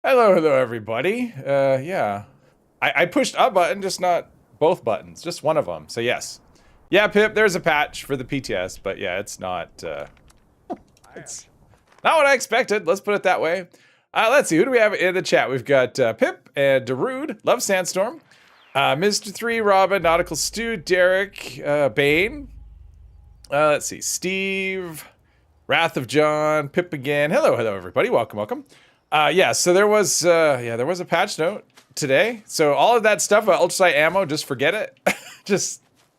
Hello, everybody. Yeah. I pushed a button, just not both buttons, just one of them. So yes. Yeah, Pip, there's a patch for the PTS, but yeah, it's not what I expected. Let's put it that way. Let's see, who do we have in the chat? We've got Pip and Darude, Love Sandstorm, Mr. 3, Robin, Nautical Stew, Derek, Bane. Let's see, Steve, Wrath of John, Pip again. Hello, everybody. Welcome. Yeah, so there was a patch note today. So all of that stuff about ultralight ammo, just forget it.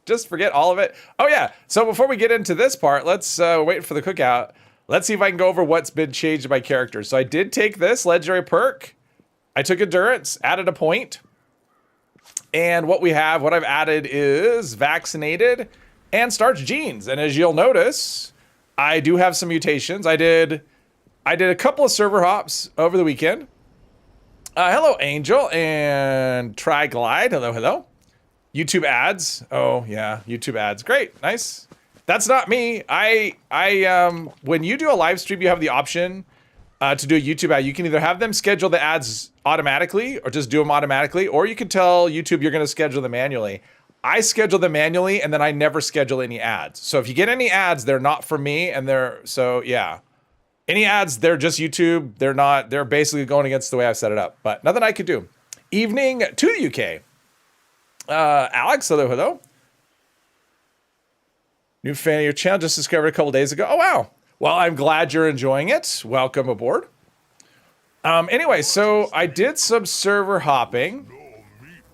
just forget all of it. Oh yeah. So before we get into this part, let's wait for the cookout. Let's see if I can go over what's been changed to my character. So I did take this legendary perk. I took endurance, added a point. And what I've added is vaccinated and starch genes. And as you'll notice, I do have some mutations. I did a couple of server hops over the weekend. Hello, Angel and Triglide. Hello. YouTube ads. Oh yeah, YouTube ads. Great, nice. That's not me. When you do a live stream, you have the option to do a YouTube ad. You can either have them schedule the ads automatically or just do them automatically, or you can tell YouTube you're going to schedule them manually. I schedule them manually, and then I never schedule any ads. So if you get any ads, they're not for me, and yeah. Any ads, they're just YouTube. They're basically going against the way I've set it up, but nothing I could do. Evening to the UK. Alex, hello. New fan of your channel, just discovered a couple days ago. Oh, wow. Well, I'm glad you're enjoying it. Welcome aboard. Anyway, so I did some server hopping.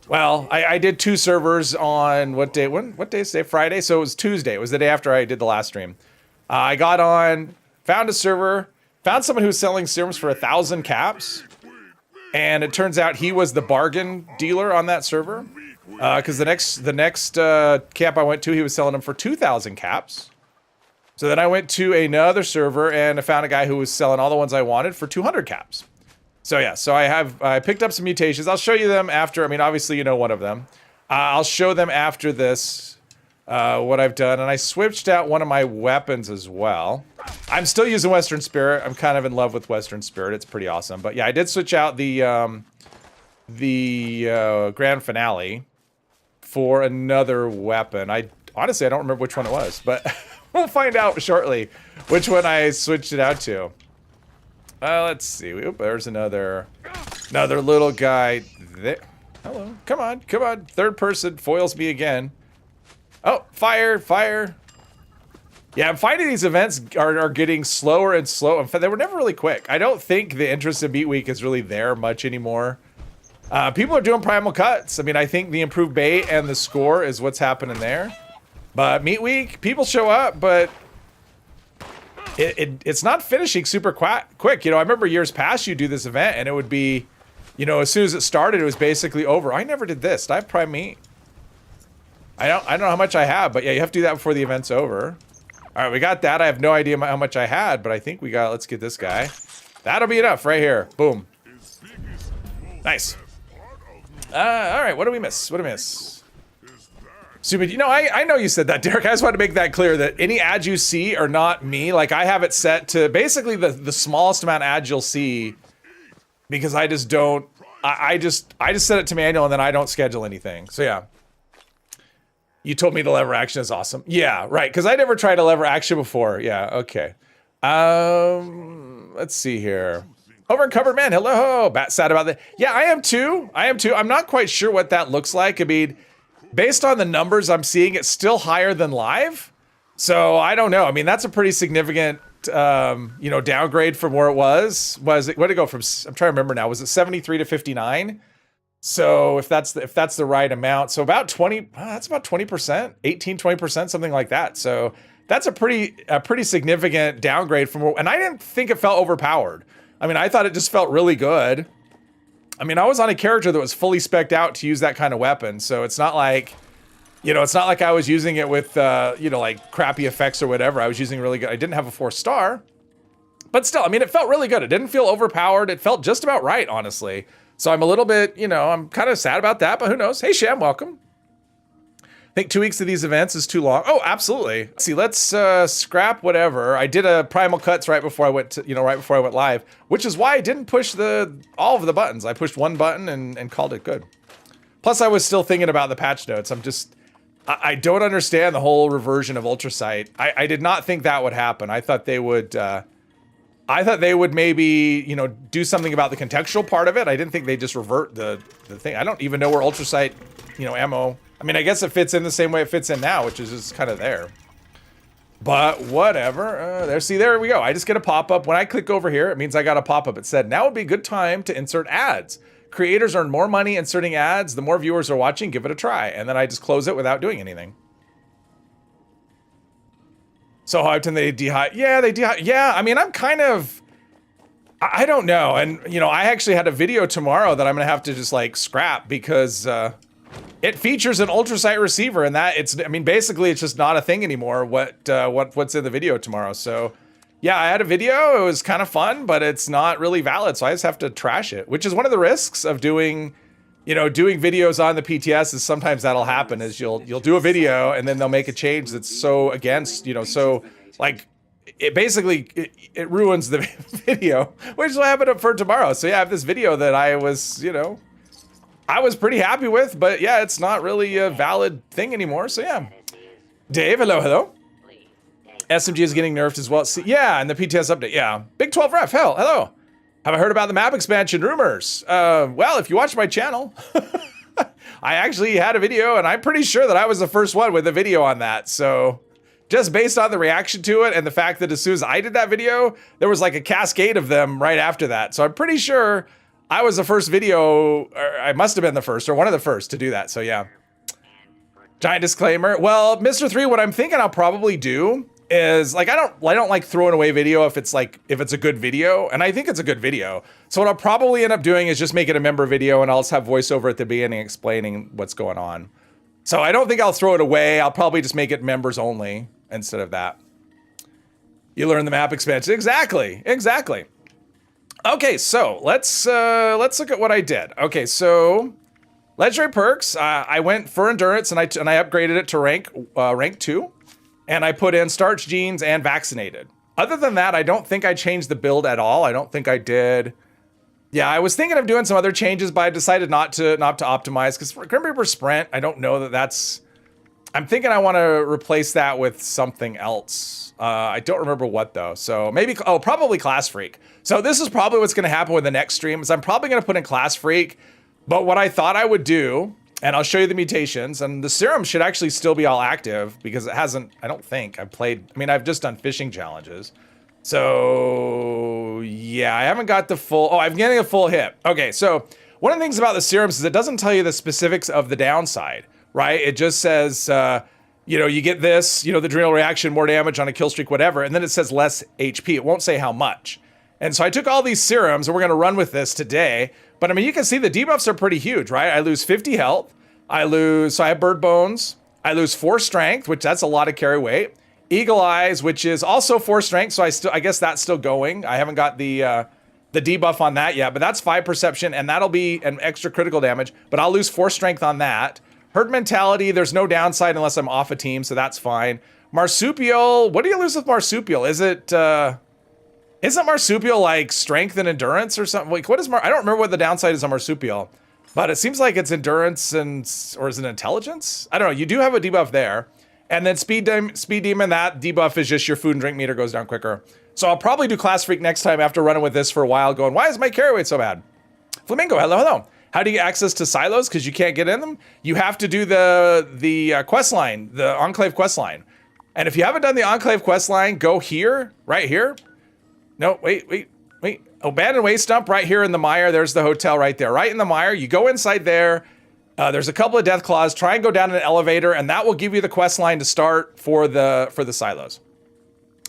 Well, I did 2 servers on what day is today? Friday. So it was Tuesday. It was the day after I did the last stream. I got on, found a server, found someone who was selling serums for 1,000 caps. And it turns out he was the bargain dealer on that server. Because the next camp I went to, he was selling them for 2,000 caps. So then I went to another server and I found a guy who was selling all the ones I wanted for 200 caps. So yeah, so I picked up some mutations. I'll show you them after. I mean, obviously you know one of them. I'll show them after this, what I've done. And I switched out one of my weapons as well. I'm still using Western Spirit. I'm kind of in love with Western Spirit. It's pretty awesome. But yeah, I did switch out the grand finale for another weapon. Honestly, I don't remember which one it was, but we'll find out shortly which one I switched it out to. Let's see. Oop, there's another little guy there. Hello. Come on. Third person foils me again. Oh, fire. Yeah, I'm finding these events are getting slower and slower. In fact, they were never really quick. I don't think the interest in Beat Week is really there much anymore. People are doing primal cuts. I mean, I think the improved bait and the score is what's happening there. But Meat Week, people show up, but it's not finishing super quick. You know, I remember years past you do this event and it would be, you know, as soon as it started, it was basically over. I never did this. Did I have Prime Meat? I don't know how much I have, but yeah, you have to do that before the event's over. All right, we got that. I have no idea how much I had, but I think let's get this guy. That'll be enough right here. Boom. Nice. All right, what do we miss? Stupid. You know, I know you said that, Derek. I just want to make that clear that any ads you see are not me. Like, I have it set to basically the smallest amount of ads you'll see because I just don't, I just set it to manual and then I don't schedule anything. So yeah. You told me the lever action is awesome. Yeah, right, because I never tried a lever action before. Yeah, okay. Let's see here. Over in Covered Man, hello. Sad about that. Yeah, I am too. I'm not quite sure what that looks like. I mean, based on the numbers I'm seeing, it's still higher than live. So I don't know. I mean, that's a pretty significant, downgrade from where it was. What did it go from? I'm trying to remember now. Was it 73 to 59? So if that's the right amount, so about 20, that's about 20%, 18, 20%, something like that. So that's a pretty significant downgrade from, and I didn't think it felt overpowered. I mean, I thought it just felt really good. I mean, I was on a character that was fully spec'd out to use that kind of weapon. So it's not like, I was using it with, like crappy effects or whatever. I was using really good. I didn't have a 4-star, but still, I mean, it felt really good. It didn't feel overpowered. It felt just about right, honestly. So I'm a little bit, I'm kind of sad about that, but who knows? Hey, Shem, welcome. I think 2 weeks of these events is too long. Oh, absolutely. Let's see, let's scrap whatever. I did a primal cuts right before I went to, right before I went live, which is why I didn't push all of the buttons. I pushed one button and called it good. Plus, I was still thinking about the patch notes. I don't understand the whole reversion of Ultrasight. I did not think that would happen. I thought they would maybe, do something about the contextual part of it. I didn't think they'd just revert the thing. I don't even know where Ultrasight, ammo. I mean, I guess it fits in the same way it fits in now, which is just kind of there. But whatever. There we go. I just get a pop-up. When I click over here, it means I got a pop-up. It said, now would be a good time to insert ads. Creators earn more money inserting ads. The more viewers are watching, give it a try. And then I just close it without doing anything. So how often they dehydrate? Yeah, they dehydrate. Yeah, I mean, I'm kind of... I don't know. And, I actually had a video tomorrow that I'm going to have to just, scrap because... it features an Ultrasight receiver, and basically it's just not a thing anymore. What's in the video tomorrow? So, yeah, I had a video. It was kind of fun, but it's not really valid, so I just have to trash it. Which is one of the risks of doing videos on the PTS. Is sometimes that'll happen. Is you'll do a video and then they'll make a change that's so against, it basically it ruins the video, which will happen for tomorrow. So yeah, I have this video that I was I was pretty happy with, but yeah, it's not really a valid thing anymore. So yeah. Dave, hello. SMG is getting nerfed as well. See, yeah, and the PTS update, yeah. Big 12 ref, hello. Have I heard about the map expansion rumors? Well, if you watch my channel, I actually had a video, and I'm pretty sure that I was the first one with a video on that. So just based on the reaction to it and the fact that as soon as I did that video, there was like a cascade of them right after that. So I'm pretty sure I was the first video, or I must have been the first, or one of the first to do that, so yeah. Giant disclaimer. Well, Mr. 3, what I'm thinking I'll probably do is, I don't like throwing away video if it's a good video, and I think it's a good video. So what I'll probably end up doing is just make it a member video, and I'll just have voiceover at the beginning explaining what's going on. So I don't think I'll throw it away. I'll probably just make it members only instead of that. You learn the map expansion. Exactly. Okay, so let's look at what I did. Okay, so legendary perks. I went for endurance and I upgraded it to rank 2, and I put in starch genes and vaccinated. Other than that, I don't think I changed the build at all. I don't think I did. Yeah, I was thinking of doing some other changes, but I decided not to optimize because for Grim Reaper Sprint, I don't know that's. I'm thinking I want to replace that with something else. I don't remember what though. So maybe, probably Class Freak. So this is probably what's going to happen with the next stream is I'm probably going to put in Class Freak. But what I thought I would do, and I'll show you the mutations, and the serum should actually still be all active because it hasn't, I don't think I've just done fishing challenges. So yeah, I haven't got the full, I'm getting a full hit. Okay, so one of the things about the serums is it doesn't tell you the specifics of the downside, right? It just says, you get this, the adrenal reaction, more damage on a kill streak, whatever, and then it says less HP. It won't say how much. And so I took all these serums, and we're going to run with this today. But you can see the debuffs are pretty huge, right? I lose 50 health. So I have bird bones. I lose 4 strength, which that's a lot of carry weight. Eagle eyes, which is also 4 strength. So I guess that's still going. I haven't got the debuff on that yet, but that's 5 perception, and that'll be an extra critical damage. But I'll lose 4 strength on that. Herd mentality, there's no downside unless I'm off a team, so that's fine. Marsupial, what do you lose with Marsupial? Isn't Marsupial like strength and endurance or something? Like, I don't remember what the downside is on Marsupial, but it seems like it's endurance or is it intelligence? I don't know. You do have a debuff there. And then Speed Demon, that debuff is just your food and drink meter goes down quicker. So I'll probably do Class Freak next time after running with this for a while going, why is my carry weight so bad? Flamingo, hello. How do you get access to silos? Because you can't get in them? You have to do the quest line, the Enclave quest line. And if you haven't done the Enclave quest line, go here, right here. No, wait. Abandoned waste dump right here in the mire. There's the hotel right there. Right in the mire. You go inside there. There's a couple of death claws. Try and go down an elevator, and that will give you the quest line to start for the silos.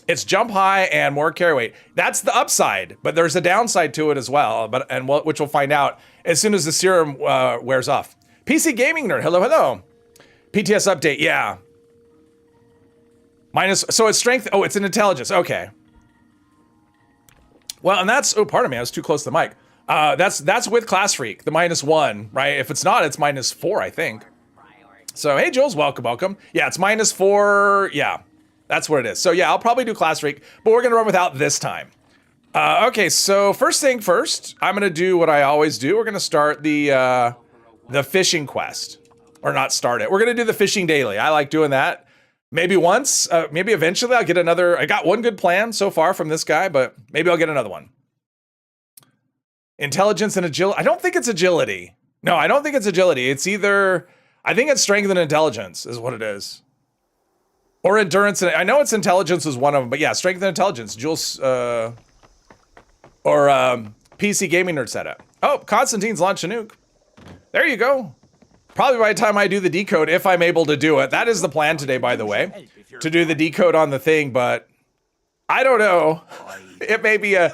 It's jump high and more carry weight. That's the upside, but there's a downside to it as well, which we'll find out as soon as the serum wears off. PC Gaming Nerd, hello. PTS update, yeah. So it's strength, it's an intelligence, okay. Well, and that's, pardon me, I was too close to the mic. That's with Class Freak, the -1, right? If it's not, it's -4, I think. So, hey, Jules, welcome. Yeah, it's -4. Yeah, that's what it is. So, yeah, I'll probably do Class Freak, but we're going to run without this time. Okay, so first thing first, I'm going to do what I always do. We're going to start the fishing quest. Or not start it. We're going to do the fishing daily. I like doing that. Maybe once, maybe eventually I'll get another. I got one good plan so far from this guy, but maybe I'll get another one. Intelligence and agility. I don't think it's agility. No, I don't think it's agility. It's either... I think it's strength and intelligence is what it is. Or endurance. And I know it's intelligence is one of them, but yeah, strength and intelligence. Jules, or PC Gaming Nerd setup. Oh, Constantine's launched a nuke. There you go. Probably by the time I do the decode, if I'm able to do it. That is the plan today, by the way, to do the decode on the thing, but I don't know. It may be a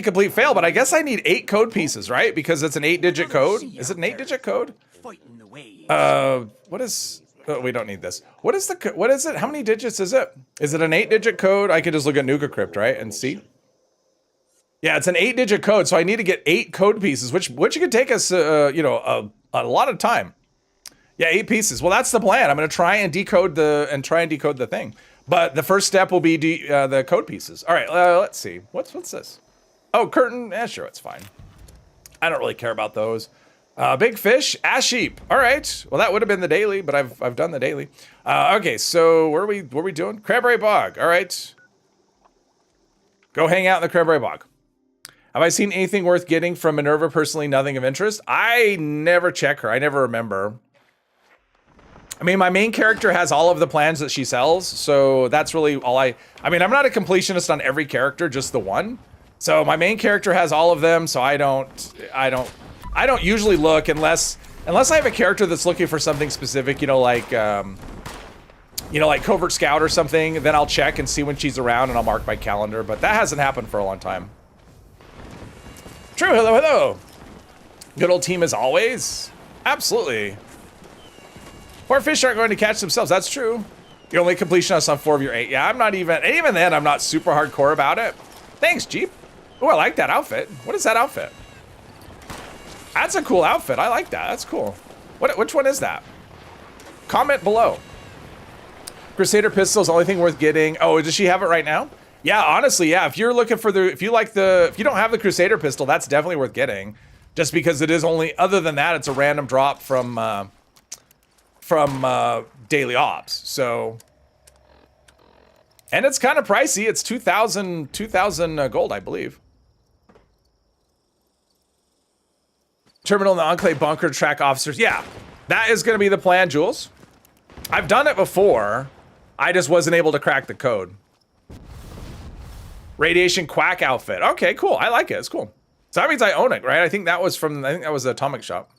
complete fail, but I guess I need 8 code pieces, right? Because it's an 8-digit code. Is it an 8-digit code? What is... Oh, we don't need this. What is it? How many digits is it? Is it an 8-digit code? I could just look at NugaCrypt, right? And see. Yeah, it's an 8-digit code, so I need to get 8 code pieces, which could take us, you know, a lot of time. Yeah, 8 pieces. Well, that's the plan. I'm going to try and decode the thing. But the first step will be the code pieces. All right, let's see. What's this? Oh, curtain. Sure, it's fine. I don't really care about those. Big fish, ash sheep. All right. Well, that would have been the daily, but I've done the daily. Okay, so what are we doing? Cranberry bog. All right. Go hang out in the cranberry bog. Have I seen anything worth getting from Minerva personally? Nothing of interest. I never check her. I never remember. I mean, my main character has all of the plans that she sells, so that's really all I mean, I'm not a completionist on every character, just the one. So my main character has all of them, so I don't usually look unless I have a character that's looking for something specific, you know, like Covert Scout or something, then I'll check and see when she's around and I'll mark my calendar, but that hasn't happened for a long time. True, hello. Good old team as always. Absolutely. Poor fish aren't going to catch themselves, that's true. You're only completionist on 4 of your 8. Yeah, I'm not even then, I'm not super hardcore about it. Thanks, Jeep. Oh, I like that outfit. What is that outfit? That's a cool outfit. I like that. That's cool. Which one is that? Comment below. Crusader pistol is the only thing worth getting. Oh, does she have it right now? Yeah, honestly, yeah. If you're looking for if you don't have the Crusader pistol, that's definitely worth getting. Just because it is only, other than that, it's a random drop from daily ops. So, and it's kind of pricey. It's 2,000 gold, I believe. Terminal in the Enclave bunker, track officers. Yeah, that is going to be the plan, Jules. I've done it before. I just wasn't able to crack the code. Radiation Quack outfit. Okay, cool. I like it. It's cool. So that means I own it, right? I think that was the Atomic Shop.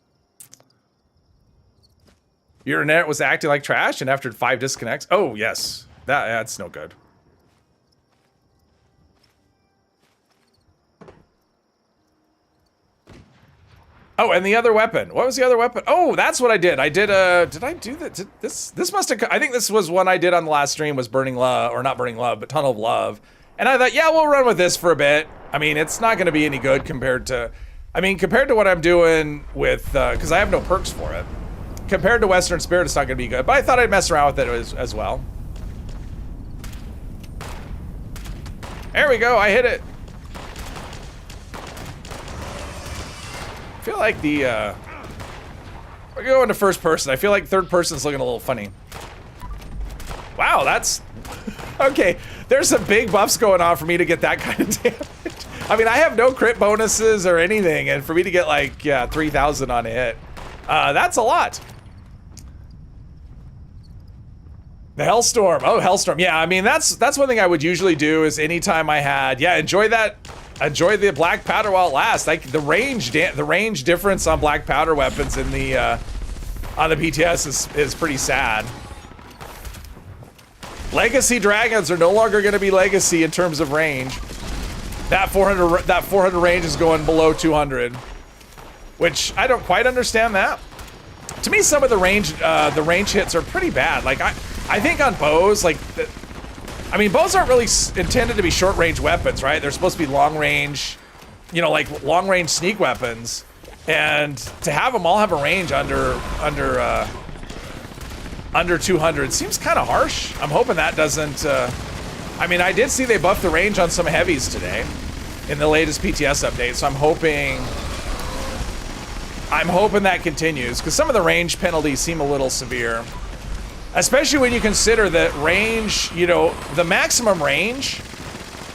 Your internet was acting like trash and after 5 disconnects. Oh, yes. That's no good. Oh, and the other weapon. What was the other weapon? Oh, that's what I did. I did I do that? This must have, I think this was one I did on the last stream, was Burning Love, or not Burning Love, but Tunnel of Love. And I thought, yeah, we'll run with this for a bit. I mean, it's not going to be any good compared to what I'm doing with, because I have no perks for it. Compared to Western Spirit, it's not going to be good. But I thought I'd mess around with it as well. There we go. I hit it. I feel like we're going to first person. I feel like third person's looking a little funny. Wow, that's... Okay, there's some big buffs going on for me to get that kind of damage. I mean, I have no crit bonuses or anything, and for me to get like, yeah, 3,000 on a hit, that's a lot. The Hellstorm. Oh, Hellstorm. Yeah, I mean, that's one thing I would usually do is anytime I had, yeah, enjoy the black powder while it lasts. Like the range difference on black powder weapons in the on the PTS is pretty sad. Legacy dragons are no longer going to be legacy in terms of range. That 400 range is going below 200, which I don't quite understand that. To me, some of the range hits are pretty bad. Like I think on bows, like I mean, bows aren't really intended to be short range weapons, right? They're supposed to be long range, you know, like long range sneak weapons. And to have them all have a range under under 200 seems kind of harsh. I'm hoping that doesn't, I mean, I did see they buffed the range on some heavies today in the latest PTS update, so I'm hoping that continues, because some of the range penalties seem a little severe. Especially when you consider that range, you know, the maximum range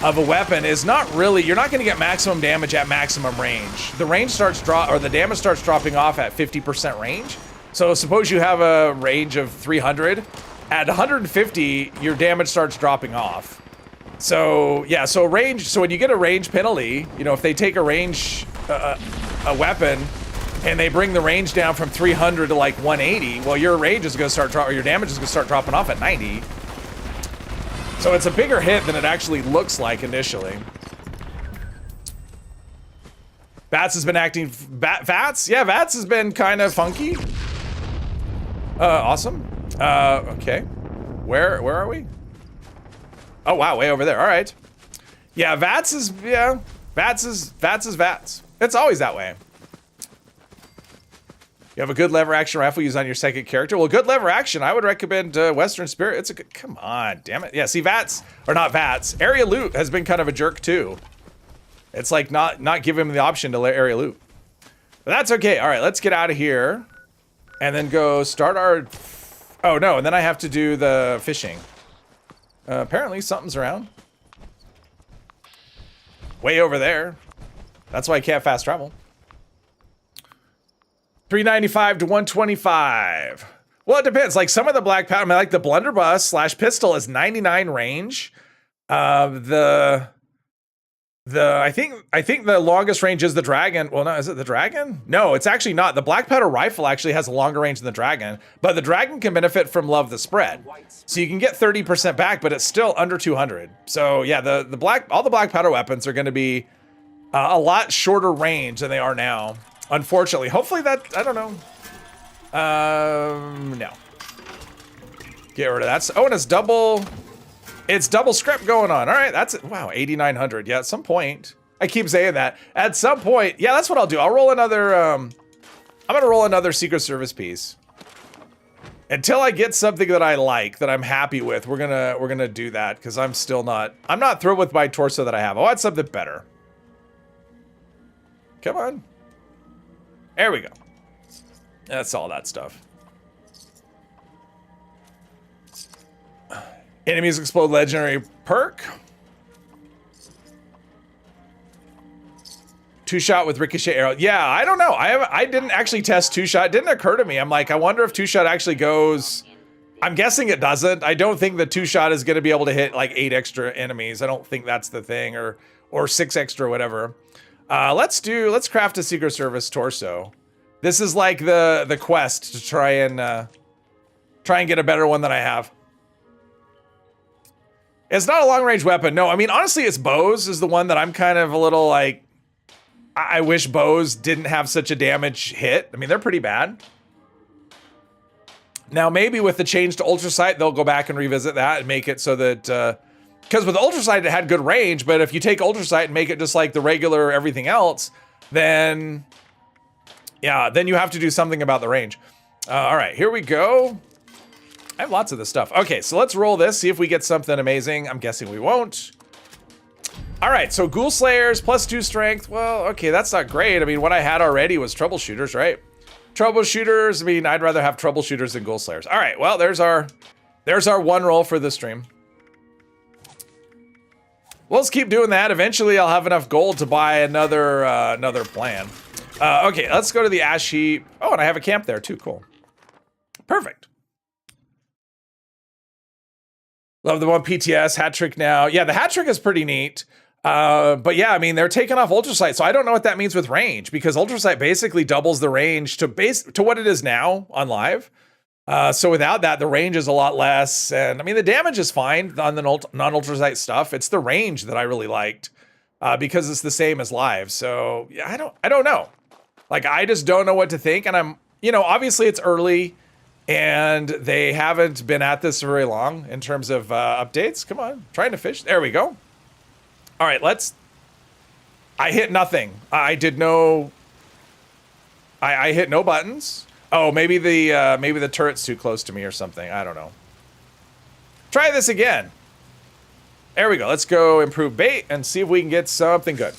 of a weapon is not really, you're not going to get maximum damage at maximum range. The range starts the damage starts dropping off at 50% range. So suppose you have a range of 300, at 150, your damage starts dropping off. So yeah, so range, so when you get a range penalty, you know, if they take a range, a weapon, and they bring the range down from 300 to like 180, well, your range is going to start dropping, or your damage is going to start dropping off at 90. So it's a bigger hit than it actually looks like initially. Vats has been acting, Vats? Yeah, Vats has been kind of funky. Awesome. Okay. Where are we? Oh wow, way over there. All right. Yeah, Vats is Vats. It's always that way. You have a good lever action rifle use on your second character. Well, good lever action, I would recommend Western Spirit. It's a good, come on, damn it. Yeah, see, Vats, or not Vats, area loot has been kind of a jerk too. It's like not giving him the option to area loot. But that's okay. All right, let's get out of here and then go start our, oh no, and then I have to do the fishing. Apparently something's around. Way over there. That's why I can't fast travel. 395 to 125. Well, it depends. Like some of the black powder, I mean, like the blunderbuss / pistol is 99 range. I think the longest range is the dragon. Well, no, is it the dragon? No, it's actually not. The black powder rifle actually has a longer range than the dragon, but the dragon can benefit from Love the Spread. So you can get 30% back, but it's still under 200. So yeah, all the black powder weapons are going to be a lot shorter range than they are now. Unfortunately, hopefully that, I don't know. No. Get rid of that. Oh, and it's double script going on. All right, that's it. Wow, 8,900. Yeah, at some point, I keep saying that. At some point, yeah, that's what I'll do. I'll roll another, I'm gonna roll another Secret Service piece. Until I get something that I like, that I'm happy with, we're gonna do that, because I'm not thrilled with my torso that I have. I want something better. Come on. There we go. That's all that stuff. Enemies explode legendary perk. 2-shot with ricochet arrow. Yeah, I don't know. I didn't actually test 2-shot. It didn't occur to me. I'm like, I wonder if 2-shot actually goes. I'm guessing it doesn't. I don't think the 2-shot is going to be able to hit like 8 extra enemies. I don't think that's the thing, or 6 extra, whatever. Let's craft a Secret Service torso. This is like the quest to try and get a better one than I have. It's not a long range weapon. No, I mean, honestly, it's bows is the one that I'm kind of a little like, I wish bows didn't have such a damage hit. I mean, they're pretty bad. Now, maybe with the change to Ultra Sight, they'll go back and revisit that and make it so that, because with Ultra Sight, it had good range, but if you take Ultra Sight and make it just like the regular everything else, then, yeah, then you have to do something about the range. All right, here we go. I have lots of this stuff. Okay, so let's roll this, see if we get something amazing. I'm guessing we won't. All right, so Ghoul Slayers, +2 strength. Well, okay, that's not great. I mean, what I had already was Troubleshooters, right? Troubleshooters, I mean, I'd rather have Troubleshooters than Ghoul Slayers. All right, well, there's our one roll for this stream. Well, let's keep doing that. Eventually, I'll have enough gold to buy another plan. Okay, let's go to the Ash Heap. Oh, and I have a camp there too, cool. Perfect. Love the one PTS, hat trick now. Yeah, the hat trick is pretty neat. But yeah, I mean, they're taking off Ultra Sight, so I don't know what that means with range, because Ultra Sight basically doubles the range to what it is now on live. So without that, the range is a lot less, and I mean, the damage is fine on the non-Ultra Sight stuff. It's the range that I really liked, because it's the same as live. So yeah, I don't know. Like, I just don't know what to think, and I'm, obviously it's early, and they haven't been at this very long in terms of updates. Come on, trying to fish. There we go. All right, I hit nothing. I hit no buttons. Oh, maybe the turret's too close to me or something. I don't know. Try this again. There we go. Let's go improve bait and see if we can get something good.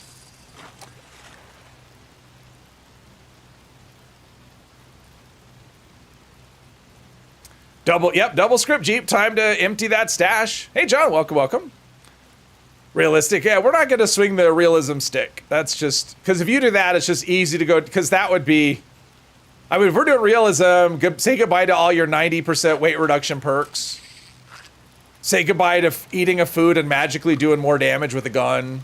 Double script Jeep. Time to empty that stash. Hey, John, welcome. Realistic. Yeah, we're not going to swing the realism stick. That's just, because if you do that, it's just easy to go, because that would be, I mean, if we're doing realism, say goodbye to all your 90% weight reduction perks. Say goodbye to eating a food and magically doing more damage with a gun.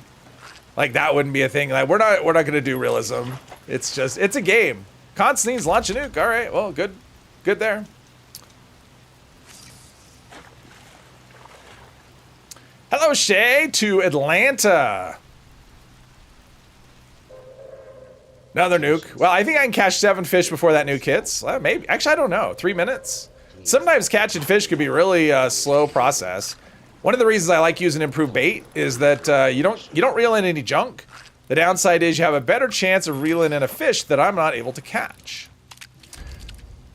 Like, that wouldn't be a thing. Like, we're not going to do realism. It's just, it's a game. Constantine's launch a nuke. All right, well, good there. Hello, Shay, to Atlanta. Another nuke. Well, I think I can catch 7 fish before that nuke hits. Well, maybe. Actually, I don't know. 3 minutes? Sometimes catching fish could be really slow process. One of the reasons I like using improved bait is that you don't reel in any junk. The downside is you have a better chance of reeling in a fish that I'm not able to catch.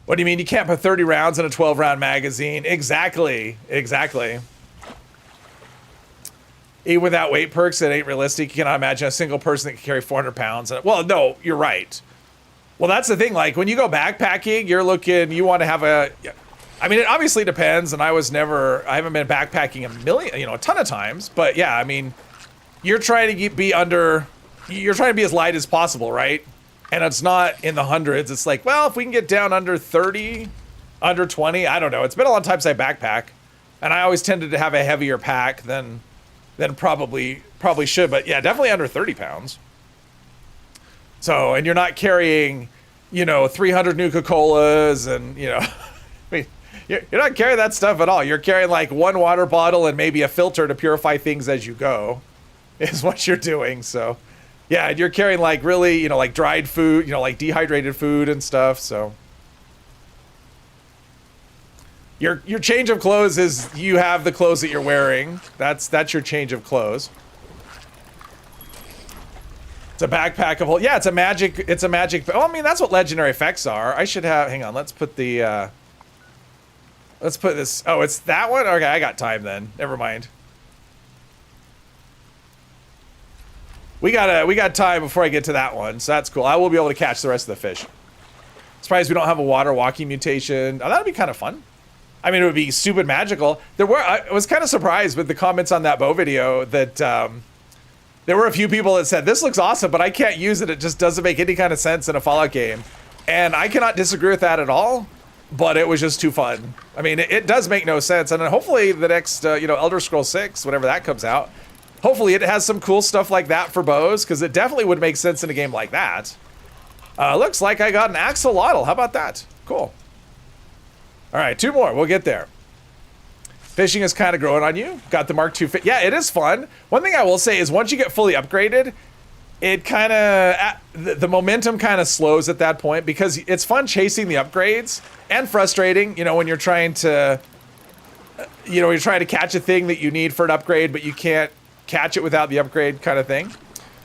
What do you mean you can't put 30 rounds in a 12-round magazine? Exactly. Even without weight perks, it ain't realistic. You cannot imagine a single person that can carry 400 pounds. Well, no, you're right. Well, that's the thing. Like, when you go backpacking, you want to have a... I mean, it obviously depends, and I haven't been backpacking a ton of times. But yeah, I mean, you're trying to be as light as possible, right? And it's not in the hundreds. It's like, well, if we can get down under 30, under 20, I don't know. It's been a long time since I backpack. And I always tended to have a heavier pack than probably should, but yeah, definitely under 30 pounds. So, and you're not carrying, 300 Nuka-Colas and, I mean, you're not carrying that stuff at all. You're carrying like 1 water bottle and maybe a filter to purify things as you go, is what you're doing. So, yeah, and you're carrying like really, like dried food, like dehydrated food and stuff. So, your change of clothes is you have the clothes that you're wearing. That's your change of clothes. It's a backpack of whole. Yeah, it's a magic. Oh, I mean, that's what legendary effects are. I should have. Hang on. Let's put the. Let's put this. Oh, it's that one. Okay, I got time then. Never mind. We got time before I get to that one, so that's cool. I will be able to catch the rest of the fish. Surprised we don't have a water walking mutation. Oh, that'd be kind of fun. I mean, it would be stupid magical. I was kind of surprised with the comments on that bow video that there were a few people that said, this looks awesome, but I can't use it. It just doesn't make any kind of sense in a Fallout game. And I cannot disagree with that at all, but it was just too fun. I mean, it does make no sense. And then hopefully the next, Elder Scrolls 6, whenever that comes out, hopefully it has some cool stuff like that for bows, because it definitely would make sense in a game like that. Looks like I got an axolotl. How about that? Cool. All right, 2 more. We'll get there. Fishing is kind of growing on you. Got the Mark II fit. Yeah, it is fun. One thing I will say is once you get fully upgraded, it kind of, the momentum kind of slows at that point, because it's fun chasing the upgrades and frustrating, when you're trying to, you're trying to catch a thing that you need for an upgrade, but you can't catch it without the upgrade kind of thing.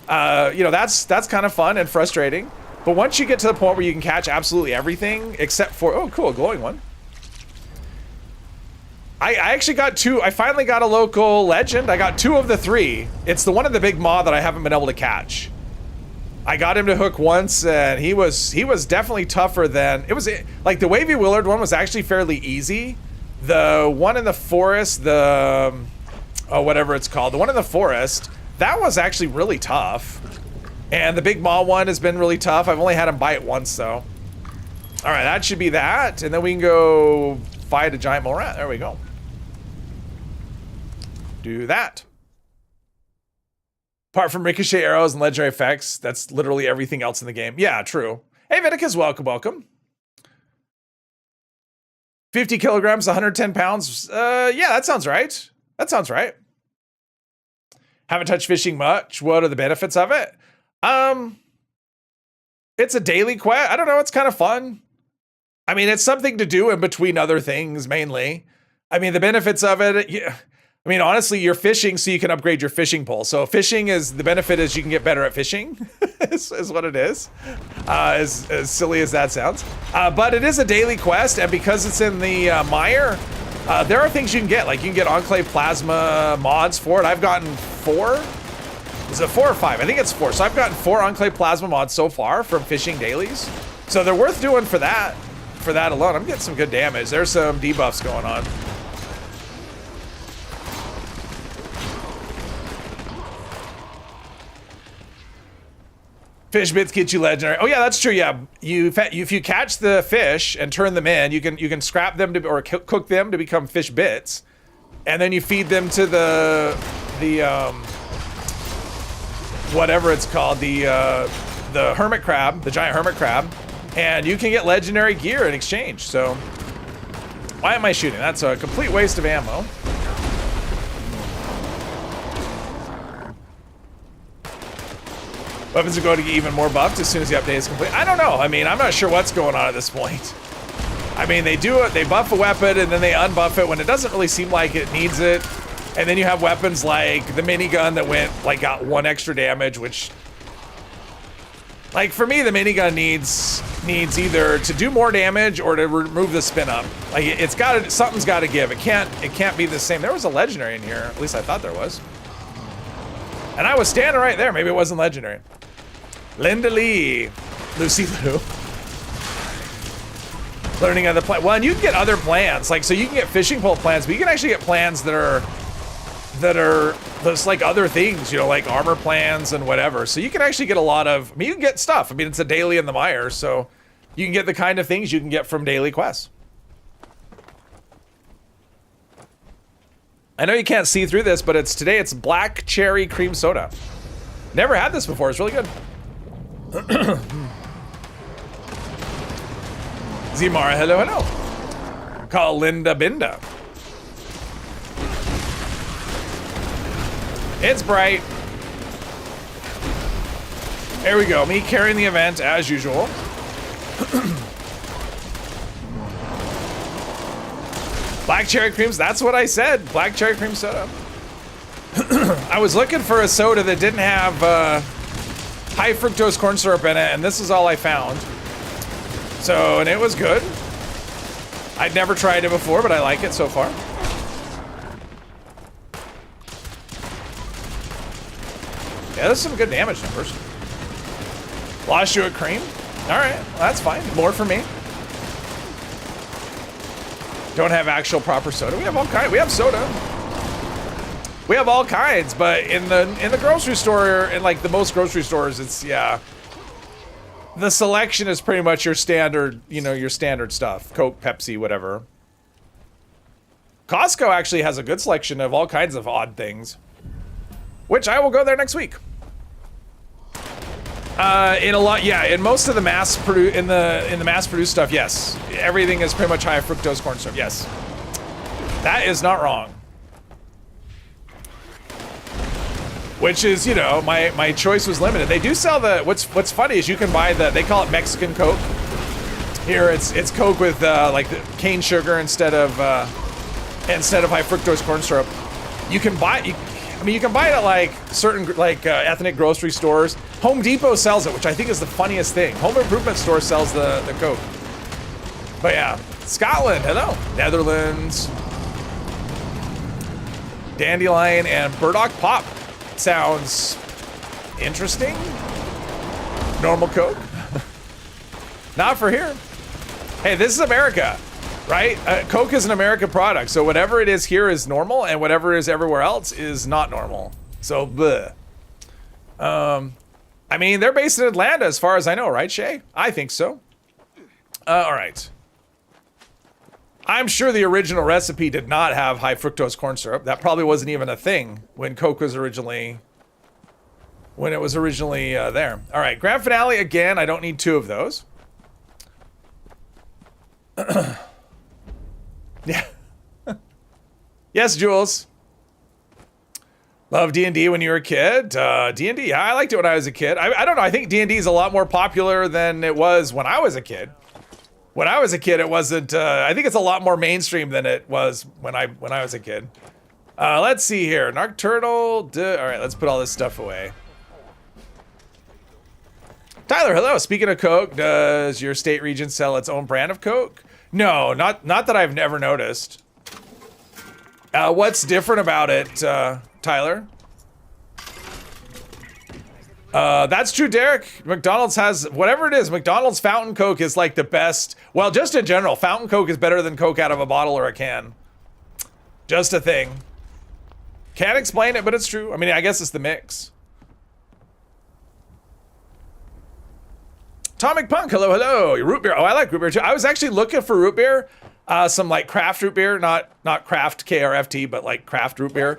That's kind of fun and frustrating. But once you get to the point where you can catch absolutely everything except for, oh, cool, glowing one. I actually got 2. I finally got a local legend. I got 2 of the 3. It's the one in the big maw that I haven't been able to catch. I got him to hook once, and he was definitely tougher than it was. Like the Wavy Willard one was actually fairly easy. The one in the forest, whatever it's called, the one in the forest, that was actually really tough. And the big maw one has been really tough. I've only had him bite once though. All right, that should be that, and then we can go fight a giant mole rat. There we go. Do that. Apart from ricochet arrows and legendary effects, that's literally everything else in the game. Yeah, true. Hey, Viticus, welcome. 50 kilograms, 110 pounds. Yeah, that sounds right. Haven't touched fishing much. What are the benefits of it? It's a daily quest. I don't know. It's kind of fun. I mean, it's something to do in between other things, mainly. I mean, the benefits of it, yeah. I mean, honestly, you're fishing so you can upgrade your fishing pole. So fishing is, the benefit is you can get better at fishing, is what it is. As silly as that sounds. But it is a daily quest, and because it's in the mire, there are things you can get. Like you can get Enclave Plasma mods for it. I've gotten 4. Is it 4 or 5? I think it's 4. So I've gotten 4 Enclave Plasma mods so far from fishing dailies. So they're worth doing for that. For that alone, I'm getting some good damage. There's some debuffs going on. Fish bits get you legendary. Oh yeah, that's true. Yeah, if you catch the fish and turn them in, you can scrap them to, or cook them to become fish bits, and then you feed them to the whatever it's called, the hermit crab, the giant hermit crab, and you can get legendary gear in exchange. So why am I shooting? That's a complete waste of ammo. Weapons are going to get even more buffed as soon as the update is complete. I don't know. I mean, I'm not sure what's going on at this point. I mean, they do it, they buff a weapon and then they unbuff it when it doesn't really seem like it needs it. And then you have weapons like the minigun that got 1 extra damage, which, like for me, the minigun needs either to do more damage or to remove the spin up. Like something's got to give. It can't be the same. There was a legendary in here. At least I thought there was. And I was standing right there. Maybe it wasn't legendary. Linda Lee, Lucy Lou. Learning other plans. Well, and you can get other plans. Like, so you can get fishing pole plans, but you can actually get plans that are just like other things, you know, like armor plans and whatever. So you can actually get a lot of, I mean, you can get stuff. I mean, it's a daily in the mire, so you can get the kind of things you can get from daily quests. I know you can't see through this, but today it's black cherry cream soda. Never had this before. It's really good. Zimara, hello, hello. Call Linda Binda. It's bright. There we go. Me carrying the event as usual. Black cherry creams, that's what I said. Black cherry cream soda. I was looking for a soda that didn't have high fructose corn syrup in it, and this is all I found. So, and it was good. I'd never tried it before, but I like it so far. Yeah, there's some good damage numbers. Lost you a cream? All right, well, that's fine. More for me. Don't have actual proper soda. We have all kinds. We have soda. We have all kinds, but in the grocery store, in like the most grocery stores, it's, yeah. The selection is pretty much your standard, you know, your standard stuff. Coke, Pepsi, whatever. Costco actually has a good selection of all kinds of odd things, which I will go there next week. In a lot, yeah, in most of the mass produced stuff, yes. Everything is pretty much high fructose corn syrup, yes. That is not wrong. Which is, you know, my choice was limited. They do sell the, what's funny is you can buy they call it Mexican Coke. Here it's Coke with like the cane sugar instead of high fructose corn syrup. You can buy you can buy it at like certain ethnic grocery stores. Home Depot sells it, which I think is the funniest thing. Home improvement store sells the Coke. But yeah, Scotland, hello. Netherlands. Dandelion and Burdock Pop. Sounds interesting. Normal Coke. Not for here. Hey, this is America, right? Coke is an American product, so whatever it is here is normal, and whatever is everywhere else is not normal. So, bleh. I mean, they're based in Atlanta as far as I know, right, Shay? I think so. All right. I'm sure the original recipe did not have high fructose corn syrup. That probably wasn't even a thing when Coke was originally, there. All right, grand finale again. I don't need 2 of those. Yeah. Yes, Jules. Love D&D when you were a kid. D&D, yeah, I liked it when I was a kid. I don't know, I think D&D is a lot more popular than it was when I was a kid. When I was a kid, it wasn't, I think it's a lot more mainstream than it was when I was a kid. Let's see here. Nocturnal. All right, let's put all this stuff away. Tyler, hello. Speaking of Coke, does your state region sell its own brand of Coke? No, not that I've never noticed. What's different about it, Tyler? That's true, Derek. McDonald's has, whatever it is, McDonald's Fountain Coke is like the best. Well, just in general, Fountain Coke is better than Coke out of a bottle or a can. Just a thing. Can't explain it, but it's true. I mean, I guess it's the mix. Atomic Punk, hello, hello. Root beer. Oh, I like root beer too. I was actually looking for root beer. Some like craft root beer, not craft KRFT, but like craft root beer.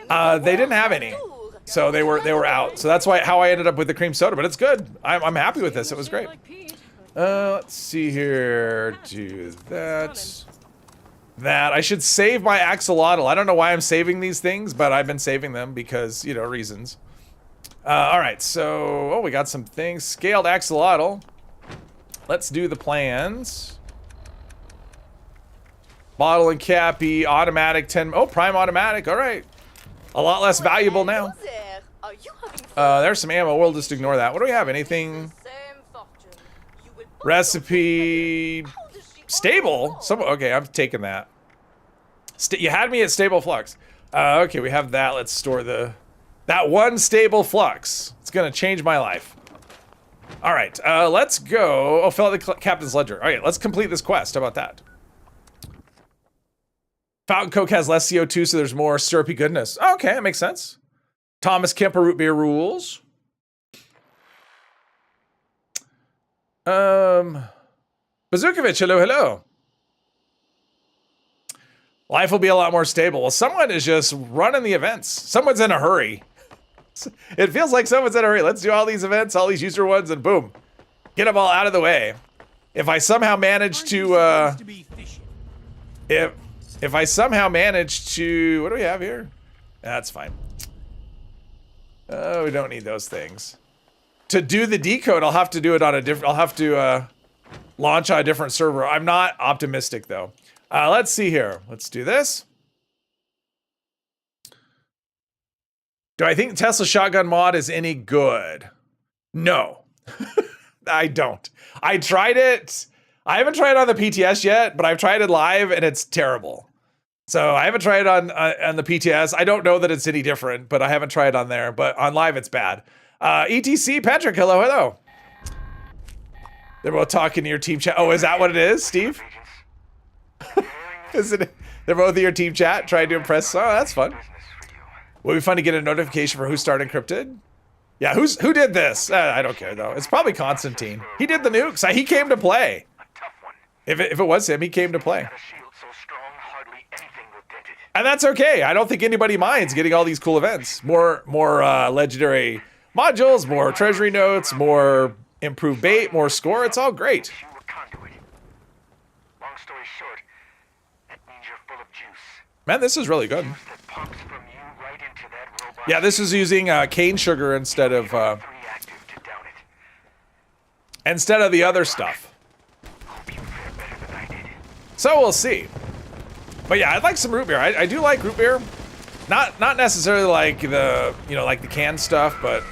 They didn't have any. So they were out. So that's how I ended up with the cream soda, but it's good. I'm happy with this. It was great. Let's see here. Do that. I should save my axolotl. I don't know why I'm saving these things, but I've been saving them because, you know, reasons. All right, so, we got some things. Scaled axolotl. Let's do the plans. Bottle and cappy, automatic 10. Oh, prime automatic. All right. A lot less valuable now. There's some ammo. We'll just ignore that. What do we have? Anything? Recipe. Stable? Okay, I'm taking that. You had me at stable flux. Okay, we have that. Let's store that one stable flux. It's gonna change my life. All right, let's go. Oh, fill out the captain's ledger. All right, let's complete this quest. How about that? Fountain Coke has less CO2, so there's more syrupy goodness. Okay, that makes sense. Thomas Kemper root beer rules. Bazookovich, hello, hello. Life will be a lot more stable. Well, someone is just running the events. Someone's in a hurry. It feels like someone's in a hurry. Let's do all these events, all these user ones, and boom. Get them all out of the way. If I somehow manage to, if I somehow manage to, what do we have here? That's fine. Oh, we don't need those things. To do the decode, I'll have to do it on a different, I'll have to, launch on a different server. I'm not optimistic though. Let's see here. Let's do this. Do I think Tesla shotgun mod is any good? No, I don't. I tried it. I haven't tried it on the PTS yet, but I've tried it live and it's terrible. So I haven't tried it on the PTS. I don't know that it's any different, but I haven't tried it on there, but on live it's bad. ETC Patrick, hello, hello. They're both talking to your team chat. Oh, is that what it is, Steve? Is it? They're both in your team chat trying to impress. Oh, that's fun. Would be fun to get a notification for who started encrypted. Yeah, who did this? I don't care though. It's probably Constantine. He did the nukes. He came to play. If it was him, he came to play. And that's okay. I don't think anybody minds getting all these cool events. More legendary modules, more treasury notes, more improved bait, more score. It's all great. Man, this is really good. Yeah, this is using cane sugar instead of the other stuff. So we'll see. But yeah, I'd like some root beer. I do like root beer. Not necessarily like the, you know, like the canned stuff, but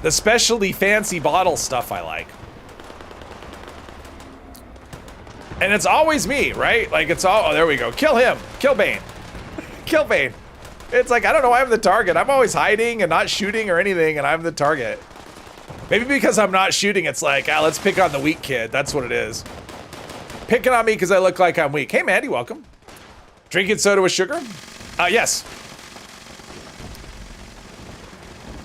the specialty fancy bottle stuff I like. And it's always me, right? Like it's all, oh, there we go. Kill him. Kill Bane. Kill Bane. It's like, I don't know why I'm the target. I'm always hiding and not shooting or anything, and I'm the target. Maybe because I'm not shooting, it's like, let's pick on the weak kid. That's what it is. Picking on me because I look like I'm weak. Hey, Mandy, welcome. Drinking soda with sugar? Yes.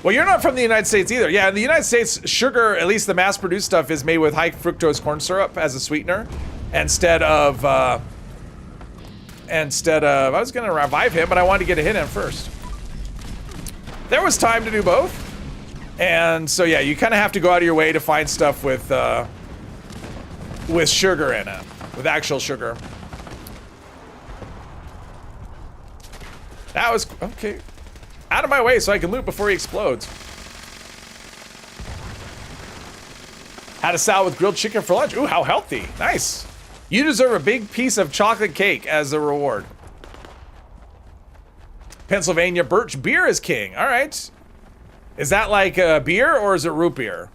Well, you're not from the United States either. Yeah, in the United States, sugar, at least the mass-produced stuff, is made with high fructose corn syrup as a sweetener instead of, I was gonna revive him, but I wanted to get a hit in first. There was time to do both. And so, yeah, you kind of have to go out of your way to find stuff with sugar in it, with actual sugar. That was, okay. Out of my way so I can loot before he explodes. Had a salad with grilled chicken for lunch. Ooh, how healthy. Nice. You deserve a big piece of chocolate cake as a reward. Pennsylvania birch beer is king. All right. Is that like a beer or is it root beer?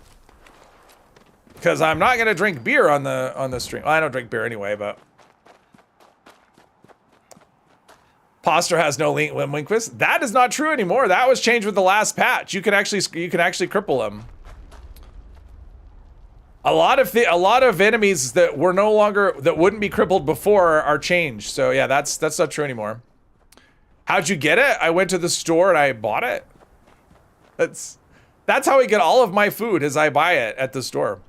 Because I'm not gonna drink beer on the stream. Well, I don't drink beer anyway, but Poster has no Linquist. That is not true anymore. That was changed with the last patch. You can actually cripple him. A lot of enemies that were no longer that wouldn't be crippled before are changed. So yeah, that's not true anymore. How'd you get it? I went to the store and I bought it. That's how I get all of my food, is I buy it at the store.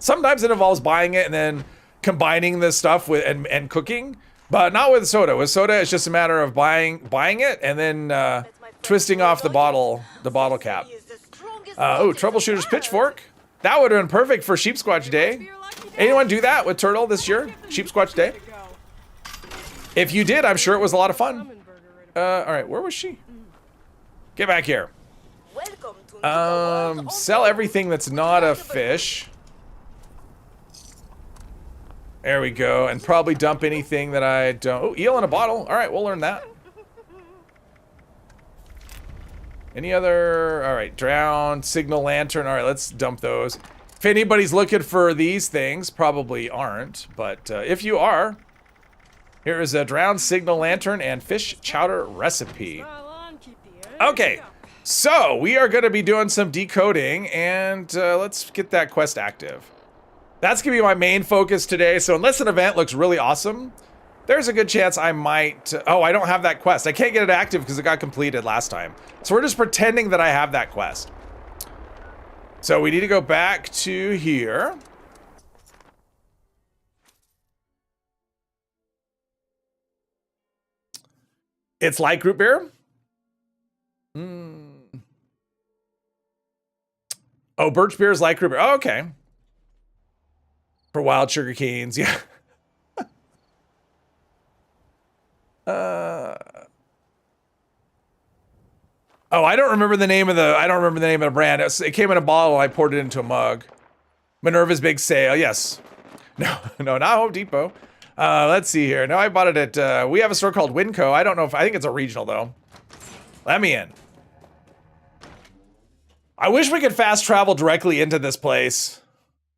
Sometimes it involves buying it and then combining the stuff with and cooking, but not with soda. With soda, it's just a matter of buying it and then twisting off the bottle cap. Oh, Troubleshooter's Pitchfork. That would have been perfect for Sheep Squatch Day. Anyone do that with Turtle this year? Sheep Squatch Day? If you did, I'm sure it was a lot of fun. All right, where was she? Get back here. Sell everything that's not a fish. There we go, and probably dump anything that I don't. Oh, eel in a bottle. All right, we'll learn that. Any other? All right, drown, signal lantern. All right, let's dump those. If anybody's looking for these things, probably aren't, but if you are, here is a drown, signal lantern, and fish chowder recipe. Okay, so we are going to be doing some decoding, and let's get that quest active. That's going to be my main focus today, so unless an event looks really awesome, there's a good chance I might... Oh, I don't have that quest. I can't get it active because it got completed last time. So we're just pretending that I have that quest. So we need to go back to here. It's light root beer? Oh, birch beer is light root beer. Oh, okay. For wild sugar canes, yeah. Oh, I don't remember the name of the brand. It came in a bottle. I poured it into a mug. Minerva's big sale. Yes. No, not Home Depot. Let's see here. No, I bought it at. We have a store called Winco. I don't know if I think it's a regional though. Let me in. I wish we could fast travel directly into this place.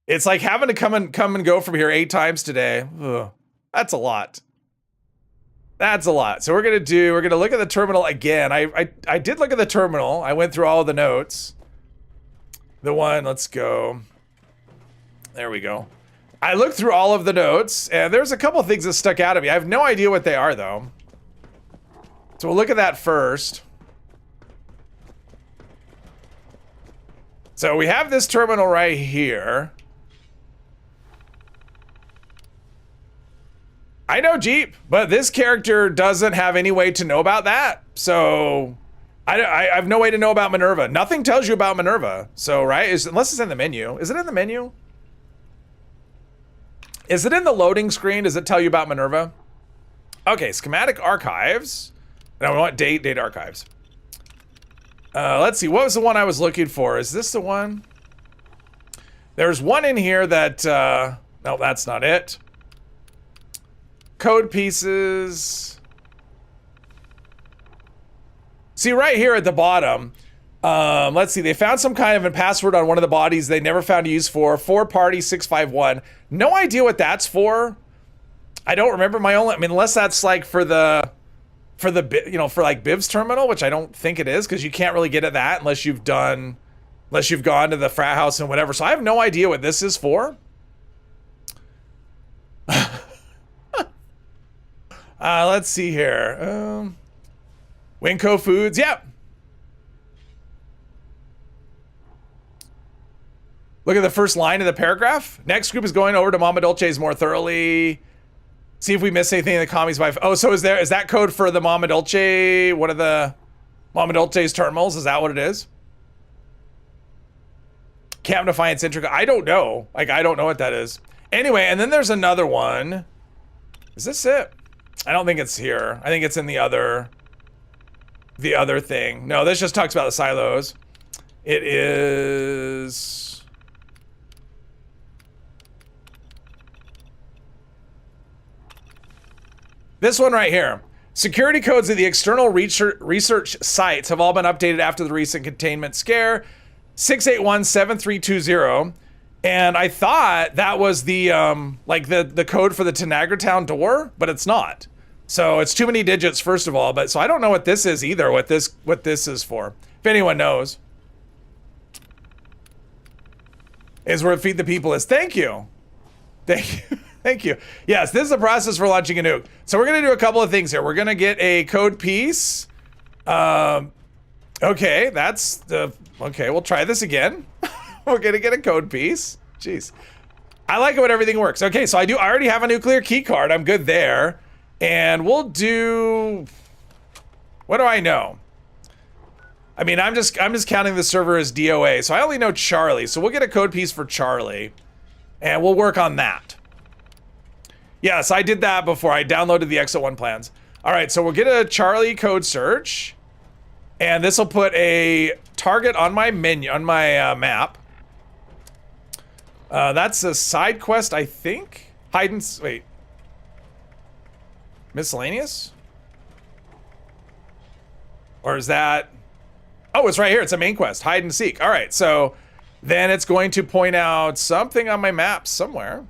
It's like having to come and go from here 8 times today. Ugh, that's a lot. That's a lot. So we're gonna look at the terminal again. I did look at the terminal. I went through all of the notes. Let's go. There we go. I looked through all of the notes, and there's a couple things that stuck out at me. I have no idea what they are, though. So we'll look at that first. So we have this terminal right here. I know Jeep, but this character doesn't have any way to know about that. So I have no way to know about Minerva. Nothing tells you about Minerva. So, right? Unless it's in the menu. Is it in the menu? Is it in the loading screen? Does it tell you about Minerva? Okay, schematic archives. No, we want date archives. Let's see. What was the one I was looking for? Is this the one? There's one in here that... no, that's not it. Code pieces. See right here at the bottom, let's see, they found some kind of a password on one of the bodies they never found a use for. 4party 651. No idea what that's for. I don't remember unless that's like for like Biv's terminal, which I don't think it is, because you can't really get at that unless you've gone to the frat house and whatever. So I have no idea what this is for. Let's see here. Winco Foods, yep. Look at the first line of the paragraph. Next group is going over to Mama Dolce's more thoroughly. See if we miss anything in the commies by... Oh, so is that code for the Mama Dolce? One of the Mama Dolce's terminals? Is that what it is? Camp Defiance Intrica. I don't know. Like, I don't know what that is. Anyway, and then there's another one. Is this it? I don't think it's here. I think it's in the other thing. No, this just talks about the silos. It is... this one right here. Security codes of the external research sites have all been updated after the recent containment scare. 6817320. And I thought that was the like the code for the Tanagra Town door, but it's not. So it's too many digits, first of all. But so I don't know what this is either. What this is for? If anyone knows, is where Feed the People is. Thank you, thank you, thank you. Yes, this is the process for launching a nuke. So we're gonna do a couple of things here. We're gonna get a code piece. Okay, that's the okay. We'll try this again. We're gonna get a code piece. Jeez. I like it when everything works. Okay, so I already have a nuclear key card. I'm good there. And we'll do, what do I know? I mean, I'm just counting the server as DOA. So I only know Charlie. So we'll get a code piece for Charlie and we'll work on that. Yes, I did that before. I downloaded the Exo 1 plans. All right, so we'll get a Charlie code search. And this will put a target on my menu, on my map. That's a side quest, I think. Wait. Miscellaneous? Or is that? Oh, it's right here. It's a main quest. Hide and seek. All right, so then it's going to point out something on my map somewhere.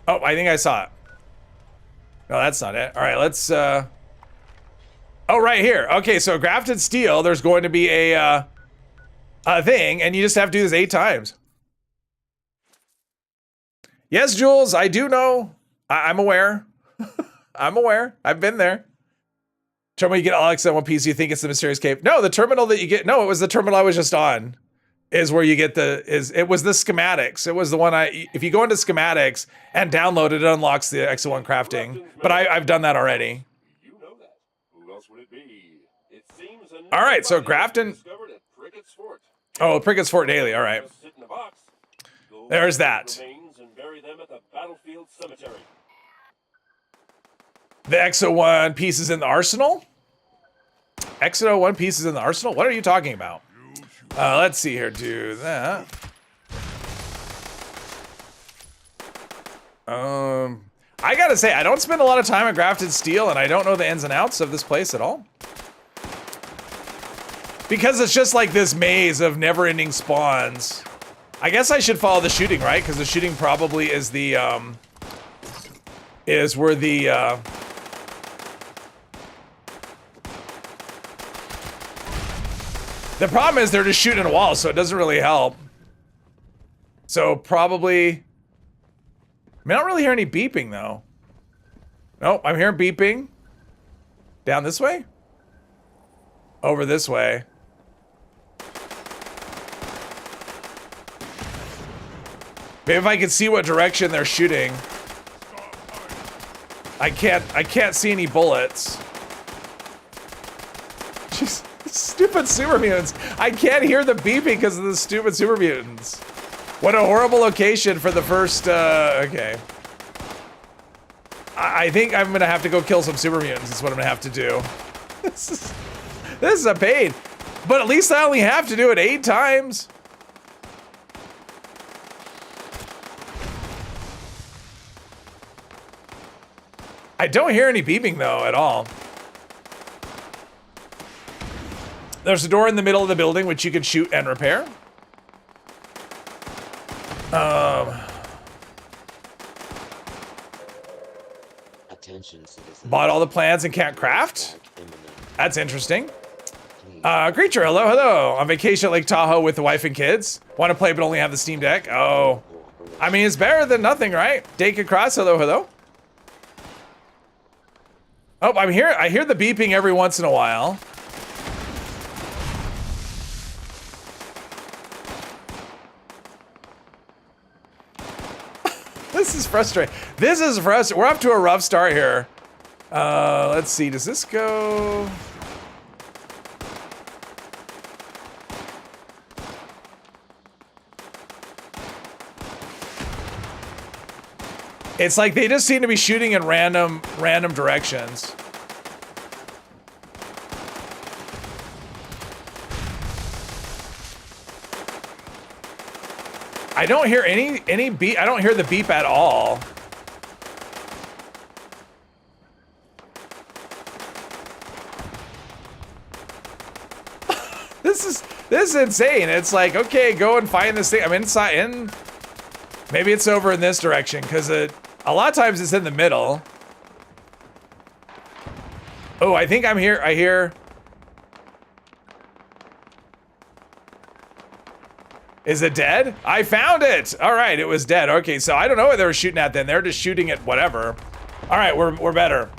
Oh, I think I saw it. No, that's not it. All right, let's. Oh, right here. Okay, so grafted steel, there's going to be a thing, and you just have to do this 8 times. Yes, Jules, I do know. I'm aware. I'm aware. I've been there. Terminal you get Alex at one piece, you think it's the mysterious cave. No, the terminal that you get, no, it was the terminal I was just on. Is where you get it was the schematics. It was the one if you go into schematics and download it, it unlocks the Exo 1 crafting. But I've done that already. All right, so Grafton. Oh, Prickett's Fort Daily. All right. There's that. The Exo 1 pieces in the arsenal? Exo 1 pieces in the arsenal? What are you talking about? Let's see here. Do that. I gotta say, I don't spend a lot of time on grafted steel, and I don't know the ins and outs of this place at all. Because it's just like this maze of never-ending spawns. I guess I should follow the shooting, right? Because the shooting probably is the, is where the, the problem is they're just shooting a wall, so it doesn't really help. So probably, I mean, I don't really hear any beeping though. Nope, I'm hearing beeping. Down this way? Over this way. Maybe if I could see what direction they're shooting. I can't see any bullets. Jeez, stupid super mutants. I can't hear the beeping because of the stupid super mutants. What a horrible location for the first, okay. I think I'm gonna have to go kill some super mutants. That's what I'm gonna have to do. This is a pain. But at least I only have to do it 8 times. I don't hear any beeping though at all. There's a door in the middle of the building which you can shoot and repair. Attention, citizens. Bought all the plans and can't craft? That's interesting. Creature, hello, hello. On vacation at Lake Tahoe with the wife and kids. Want to play but only have the Steam Deck? Oh. I mean, it's better than nothing, right? Dake across, hello, hello. Oh, I hear the beeping every once in a while. This is frustrating. This is frustrating. We're off to a rough start here. Let's see, does this go? It's like they just seem to be shooting in random directions. I don't hear any beep. I don't hear the beep at all. this is insane. It's like, okay, go and find this thing. I'm inside in. Maybe it's over in this direction because a lot of times it's in the middle. Oh, I think I'm here. I hear. Is it dead? I found it. All right, it was dead. Okay, so I don't know what they were shooting at then. They're just shooting at whatever. All right, we're better.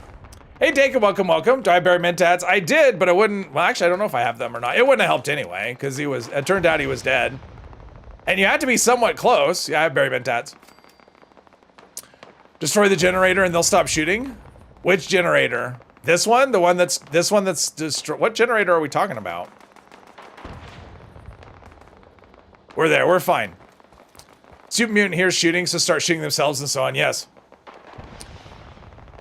Hey, Dake, welcome. Do I bury mentats? I did, but it wouldn't. Well, actually, I don't know if I have them or not. It wouldn't have helped anyway, because it turned out he was dead. And you had to be somewhat close. Yeah, I have bury mentats. Destroy the generator and they'll stop shooting? Which generator? This one? This one that's destroyed. What generator are we talking about? We're there, we're fine. Super mutant here shooting, so start shooting themselves and so on, yes.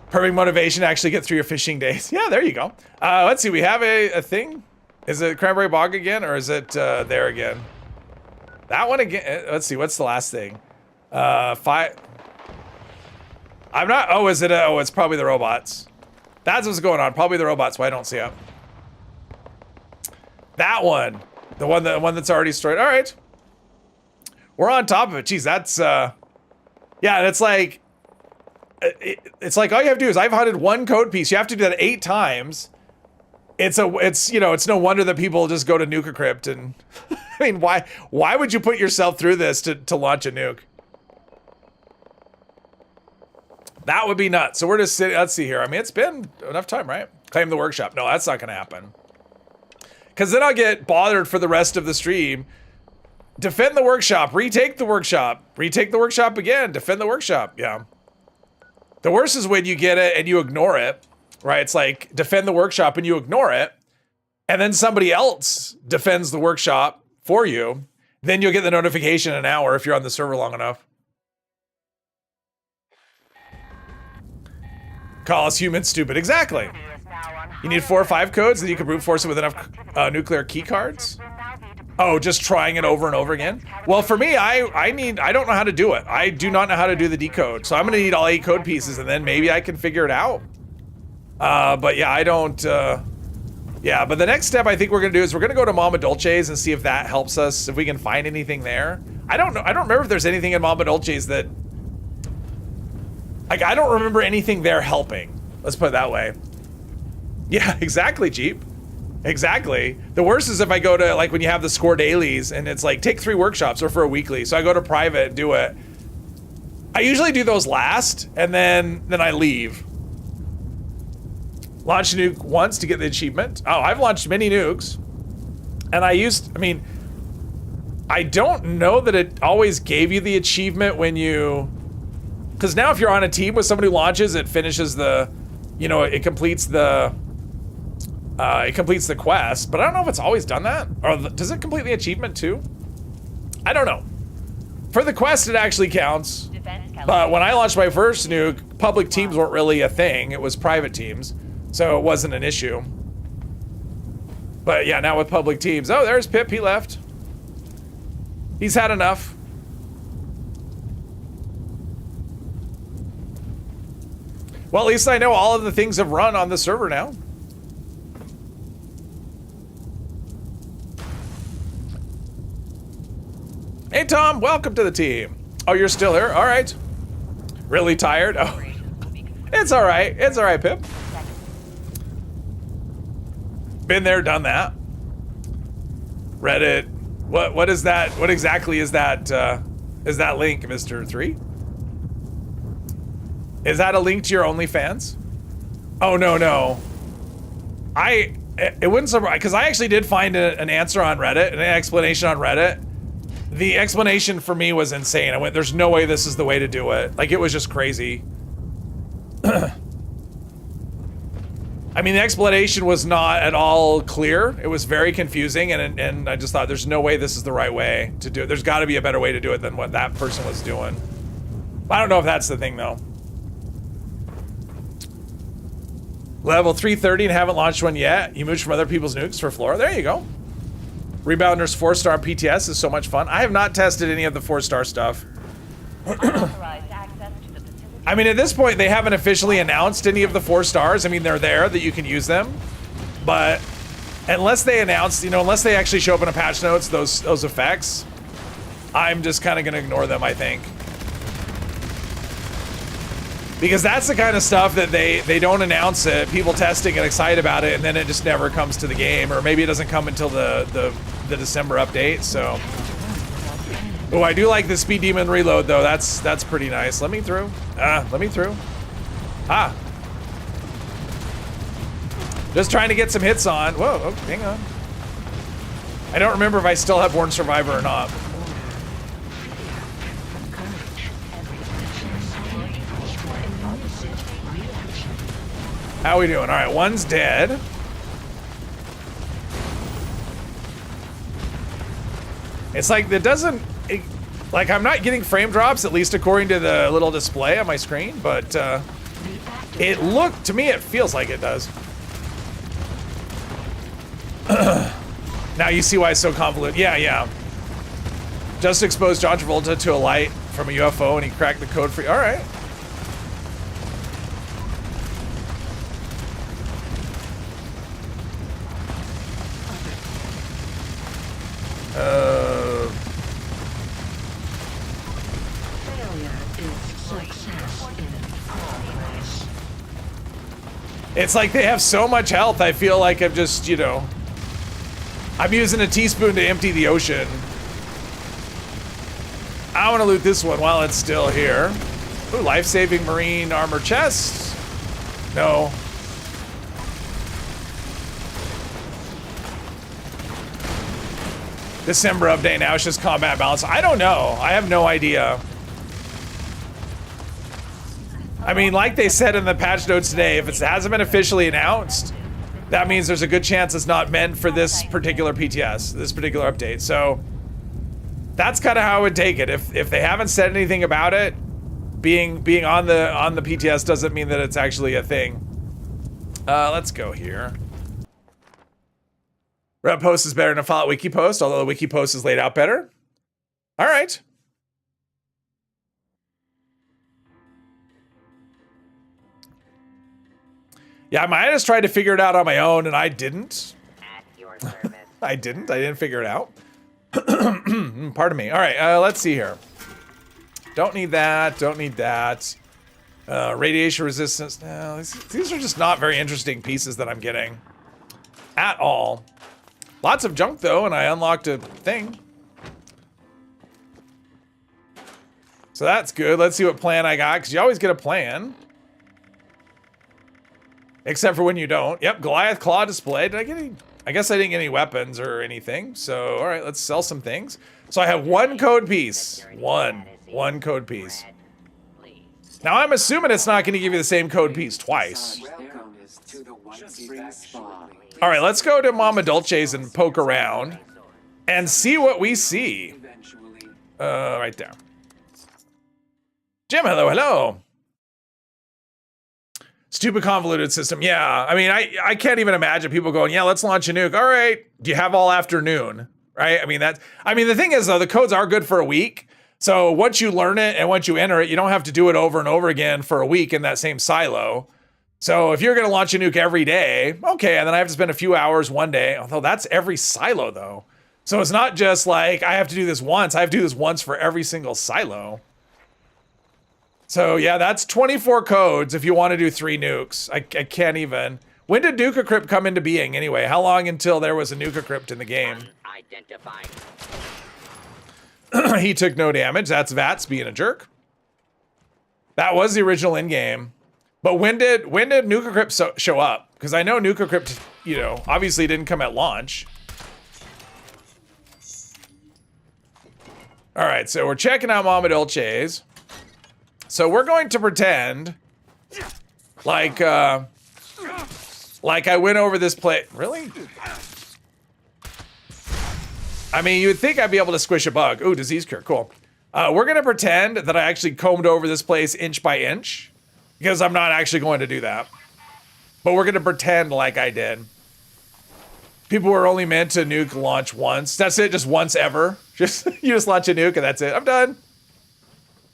Perfect motivation to actually get through your fishing days. Yeah, there you go. Let's see, we have a thing. Is it Cranberry Bog again, or is it there again? That one again, let's see, what's the last thing? I'm not, oh, is it, oh, it's probably the robots. That's what's going on, probably the robots, why I don't see it. That one, the one that's already destroyed, all right. We're on top of it. Jeez, that's yeah, that's like it's like all you have to do is I've hunted one code piece. You have to do that 8 times. It's you know, it's no wonder that people just go to Nuka Crypt and I mean, why would you put yourself through this to launch a nuke? That would be nuts. So we're just sitting, let's see here. I mean, it's been enough time, right? Claim the workshop. No, that's not gonna happen. Cause then I'll get bothered for the rest of the stream. Defend the workshop, retake the workshop again, defend the workshop, yeah. The worst is when you get it and you ignore it, right? It's like, defend the workshop and you ignore it, and then somebody else defends the workshop for you, then you'll get the notification in an hour if you're on the server long enough. Call us human stupid, exactly. You need 4 or 5 codes, then you can brute force it with enough nuclear key cards. Oh, just trying it over and over again? Well, for me, I don't know how to do it. I do not know how to do the decode. So I'm gonna need all 8 code pieces and then maybe I can figure it out. But yeah, I don't, yeah, but the next step I think we're gonna do is we're gonna go to Mama Dolce's and see if that helps us, if we can find anything there. I don't know, I don't remember if there's anything in Mama Dolce's that, like, I don't remember anything there helping. Let's put it that way. Yeah, exactly, Jeep. Exactly. The worst is if I go to, like, when you have the score dailies and it's like, take 3 workshops or for a weekly. So I go to private and do it. I usually do those last and then I leave. Launch a nuke once to get the achievement. Oh, I've launched many nukes. And I mean, I don't know that it always gave you the achievement when you, because now if you're on a team with somebody who launches, it finishes the, you know, it completes the quest, but I don't know if it's always done that. Or does it complete the achievement too? I don't know. For the quest, it actually counts. But when I launched my first nuke, public teams weren't really a thing. It was private teams, so it wasn't an issue. But yeah, now with public teams, oh, there's Pip. He left. He's had enough. Well, at least I know all of the things have run on the server now. Hey, Tom, welcome to the team. Oh, you're still here? All right. Really tired? Oh, it's all right. It's all right, Pip. Been there, done that. Reddit. What is that? What exactly is that link, Mr. 3? Is that a link to your OnlyFans? Oh, no. It wouldn't surprise, because I actually did find an answer on Reddit, an explanation on Reddit. The explanation for me was insane. I went, there's no way this is the way to do it. Like, it was just crazy. I mean, the explanation was not at all clear. It was very confusing, and I just thought, there's no way this is the right way to do it. There's got to be a better way to do it than what that person was doing. I don't know if that's the thing, though. Level 330 and haven't launched one yet. You moved from other people's nukes for Flora. There you go. Rebounders 4-star PTS is so much fun. I have not tested any of the 4-star stuff. I mean, at this point, they haven't officially announced any of the 4 stars. I mean, they're there that you can use them, but unless they announce, unless they actually show up in a patch notes, those effects, I'm just kind of going to ignore them, I think. Because that's the kind of stuff that they don't announce it, people testing and excited about it, and then it just never comes to the game, or maybe it doesn't come until the December update, so. Oh, I do like the Speed Demon reload, though. That's pretty nice. Let me through. Let me through. Ah. Just trying to get some hits on. Whoa, oh, hang on. I don't remember if I still have Born Survivor or not. How we doing? All right, one's dead. It's like it doesn't, like I'm not getting frame drops, at least according to the little display on my screen, but to me, it feels like it does. Now you see why it's so convoluted. Yeah. Just exposed John Travolta to a light from a UFO and he cracked the code for you. All right. It's like they have so much health, I feel like I'm just, I'm using a teaspoon to empty the ocean. I want to loot this one while it's still here. Ooh, life-saving marine armor chest. No. December update now, it's just combat balance. I don't know. I have no idea. I mean, like they said in the patch notes today, if it hasn't been officially announced, that means there's a good chance it's not meant for this particular PTS, this particular update. So that's kind of how I would take it. If they haven't said anything about it, being on the PTS doesn't mean that it's actually a thing. Let's go here. Rep post is better than a Fallout wiki post, although the wiki post is laid out better. All right. Yeah, I might have just tried to figure it out on my own, and I didn't. At your service. I didn't figure it out. Pardon me. All right, let's see here. Don't need that. Don't need that. Radiation resistance. No, these are just not very interesting pieces that I'm getting. At all. Lots of junk, though, and I unlocked a thing. So that's good. Let's see what plan I got, because you always get a plan. Except for when you don't. Yep, Goliath Claw display. Did I get any? I guess I didn't get any weapons or anything. So, all right, let's sell some things. So I have one code piece. One code piece. Now I'm assuming it's not going to give you the same code piece twice. All right, let's go to Mama Dolce's and poke around and see what we see. Right there. Jim, hello. Stupid convoluted system. Yeah, I mean, I can't even imagine people going, yeah, let's launch a nuke. All right, do you have all afternoon? Right? I mean, the thing is, though, the codes are good for a week. So once you learn it and once you enter it, you don't have to do it over and over again for a week in that same silo. So if you're going to launch a nuke every day, okay, and then I have to spend a few hours one day, although that's every silo, though. So it's not just like I have to do this once. I have to do this once for every single silo. So yeah, that's 24 codes if you want to do 3 nukes. I can't even. When did Nuka Crypt come into being anyway? How long until there was a Nuka Crypt in the game? He took no damage. That's Vats being a jerk. That was the original in-game. But when did Nuka Crypt show up? Because I know Nuka Crypt, obviously didn't come at launch. All right, so we're checking out Mama Dolce's. So we're going to pretend like I went over this place. Really? I mean, you would think I'd be able to squish a bug. Ooh, disease cure, cool. We're gonna pretend that I actually combed over this place inch by inch, because I'm not actually going to do that. But we're gonna pretend like I did. People were only meant to nuke launch once. That's it, just once ever. You just launch a nuke and that's it. I'm done.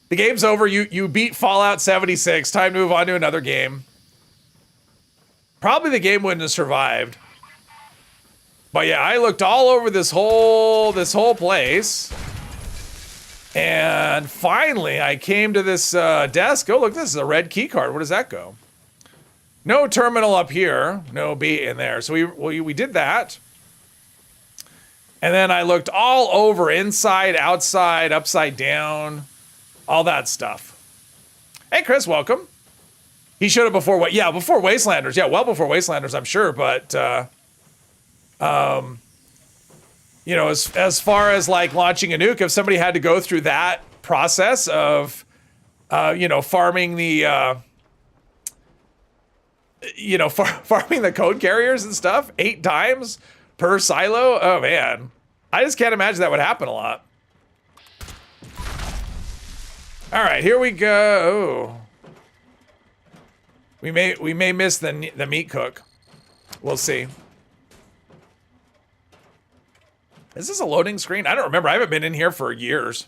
The game's over. You beat Fallout 76. Time to move on to another game. Probably the game wouldn't have survived But yeah, I looked all over this whole place. And finally, I came to this desk. Oh, look, this is a red key card. Where does that go? No terminal up here. No B in there. So we did that. And then I looked all over, inside, outside, upside down, all that stuff. Hey, Chris, welcome. He showed up before what? Yeah, before Wastelanders. Yeah, well before Wastelanders, I'm sure. But, you know, as far as like launching a nuke, if somebody had to go through that process of, you know, farming the, you know, farming the code carriers and stuff 8 times per silo. Oh man, I just can't imagine that would happen a lot. All right, here we go. We may miss the meat cook. We'll see. Is this a loading screen? I don't remember. I haven't been in here for years.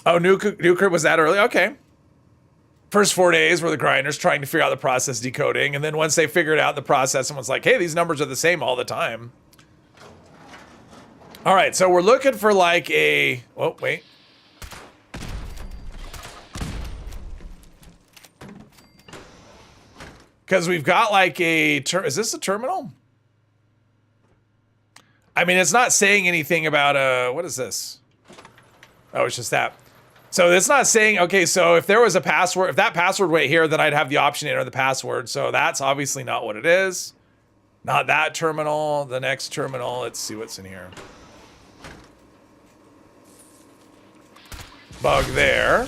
Oh, nuke was that early? Okay. First 4 days were the grinders trying to figure out the process decoding, and then once they figured out the process, someone's like, hey, these numbers are the same all the time. All right, so we're looking for like a... Oh, wait. Because we've got like a... Is this a terminal? I mean, it's not saying anything about... What is this? Oh, it's just that. So it's not saying, okay, so if there was a password, if that password went here, then I'd have the option to enter the password. So that's obviously not what it is. Not that terminal, the next terminal. Let's see what's in here. Bug there.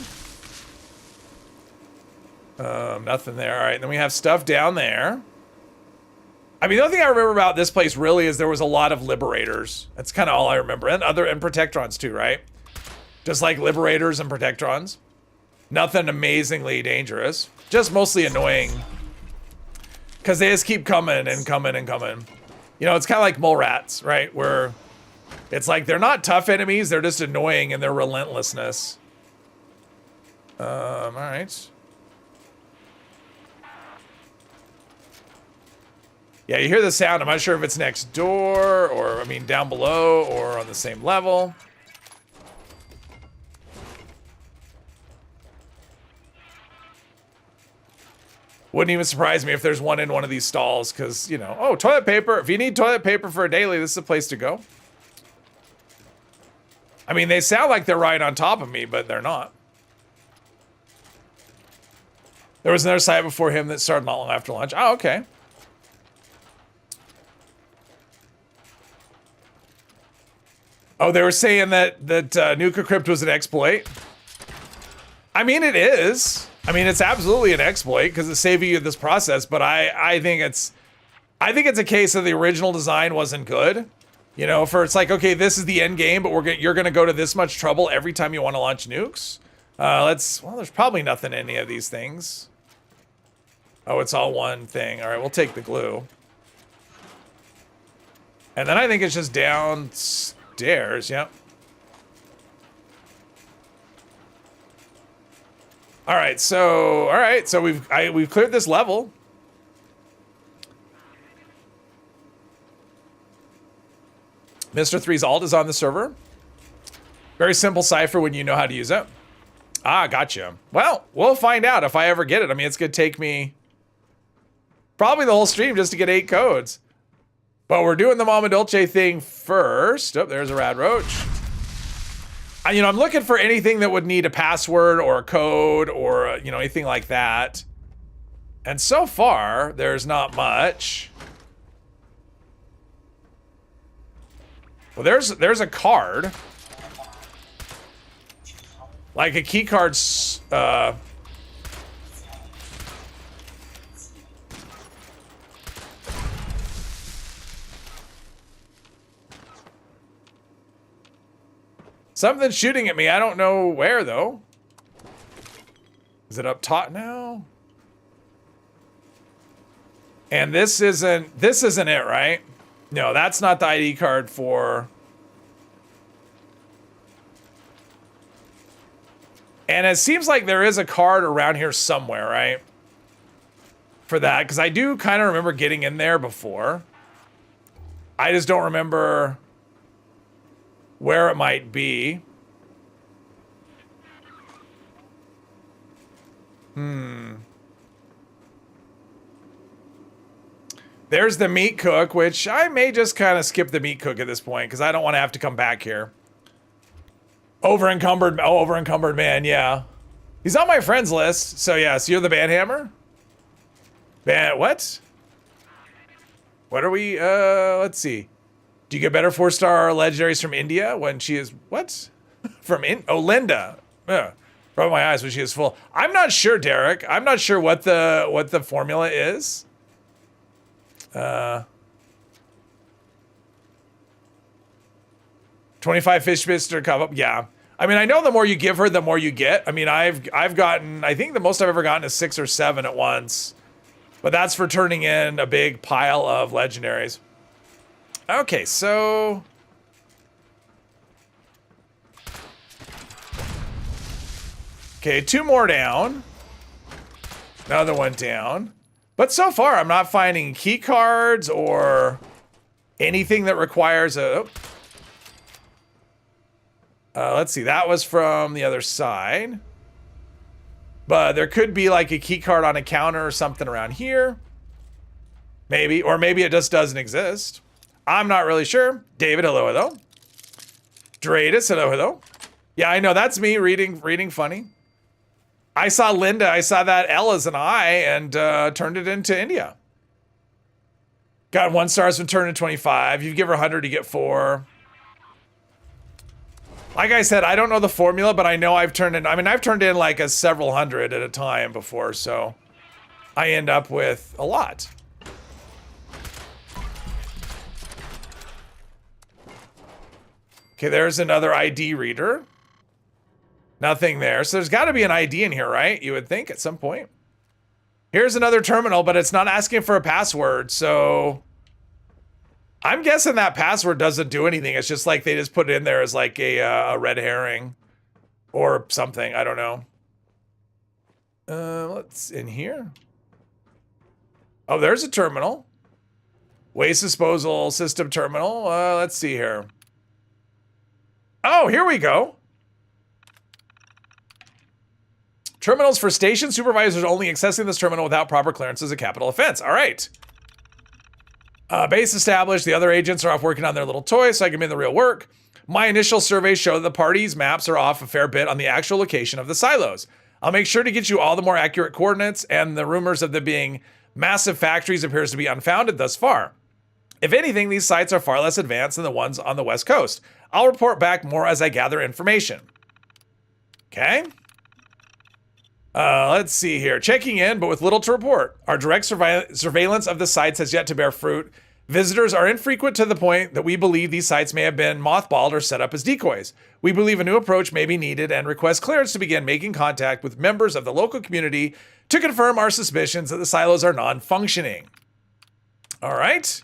Nothing there. All right, then we have stuff down there. I mean, the only thing I remember about this place really is there was a lot of liberators. That's kind of all I remember. And protectrons too, right? Just like liberators and protectrons. Nothing amazingly dangerous. Just mostly annoying. Because they just keep coming and coming and coming. You know, it's kind of like mole rats, right? Where it's like they're not tough enemies. They're just annoying in their relentlessness. All right. Yeah, you hear the sound. I'm not sure if it's next door or, I mean, down below or on the same level. Wouldn't even surprise me if there's one in one of these stalls because, you know, oh, toilet paper. If you need toilet paper for a daily, this is a place to go. I mean, they sound like they're right on top of me, but they're not. There was another site before him that started not long after lunch. Oh, okay. Oh, they were saying that Nuka Crypt was an exploit. I mean, it is. I mean, it's absolutely an exploit because it's saving you this process. But I think it's a case of the original design wasn't good. You know, for it's like, okay, this is the end game, but you're gonna go to this much trouble every time you want to launch nukes. Well, there's probably nothing in any of these things. Oh, it's all one thing. All right, we'll take the glue. And then I think it's just downstairs. Yep. All right, so we've cleared this level. Mr. 3's alt is on the server. Very simple cipher when you know how to use it. Ah, gotcha. Well, we'll find out if I ever get it. I mean, it's gonna take me probably the whole stream just to get 8 codes. But we're doing the Mama Dolce thing first. Oh, there's a rad roach. You know, I'm looking for anything that would need a password or a code or, you know, anything like that. And so far, there's not much. Well, there's a card. Like a key card, something's shooting at me. I don't know where though. Is it up top now? And this isn't it, right? No, that's not the ID card for. And it seems like there is a card around here somewhere, right? for that, because I do kind of remember getting in there before. I just don't remember where it might be. There's the meat cook, which I may just kind of skip the meat cook at this point because I don't want to have to come back here. Over encumbered man, yeah. He's on my friends list, so yeah, so you're the bandhammer? What? What are we, let's see. Do you get better 4-star legendaries from India when she is, what? Linda. Rub my eyes when she is full. I'm not sure, Derek. I'm not sure what the formula is. 25 fish bits to come up. Yeah. I mean, I know the more you give her, the more you get. I mean, I've gotten, I think the most I've ever gotten is 6 or 7 at once. But that's for turning in a big pile of legendaries. Okay, so... Okay, 2 more down. Another one down. But so far, I'm not finding key cards or anything that requires a... let's see, that was from the other side. But there could be like a key card on a counter or something around here. Maybe, or maybe it just doesn't exist. I'm not really sure. David, hello. Dreadus, hello. Yeah, I know, that's me reading funny. I saw Linda, I saw that L as an I and turned it into India. Got 1 stars from turn to 25. You give her 100, you get 4. Like I said, I don't know the formula, but I know I've turned in, I've turned in like a several hundred at a time before, so I end up with a lot. Okay, there's another ID reader. Nothing there. So there's got to be an ID in here, right? You would think at some point. Here's another terminal, but it's not asking for a password, so... I'm guessing that password doesn't do anything. It's just like they just put it in there as like a red herring or something. I don't know. What's in here? Oh, there's a terminal. Waste disposal system terminal. Let's see here. Oh, here we go. Terminals for station supervisors only. Accessing this terminal without proper clearance is a capital offense. All right. Base established. The other agents are off working on their little toys, so I can be in the real work. My initial surveys show that the party's maps are off a fair bit on the actual location of the silos. I'll make sure to get you all the more accurate coordinates, and the rumors of them being massive factories appears to be unfounded thus far. If anything, these sites are far less advanced than the ones on the West Coast. I'll report back more as I gather information. Okay. Let's see here. Checking in, but with little to report. Our direct surveillance of the sites has yet to bear fruit. Visitors are infrequent to the point that we believe these sites may have been mothballed or set up as decoys. We believe a new approach may be needed and request clearance to begin making contact with members of the local community to confirm our suspicions that the silos are non-functioning. All right.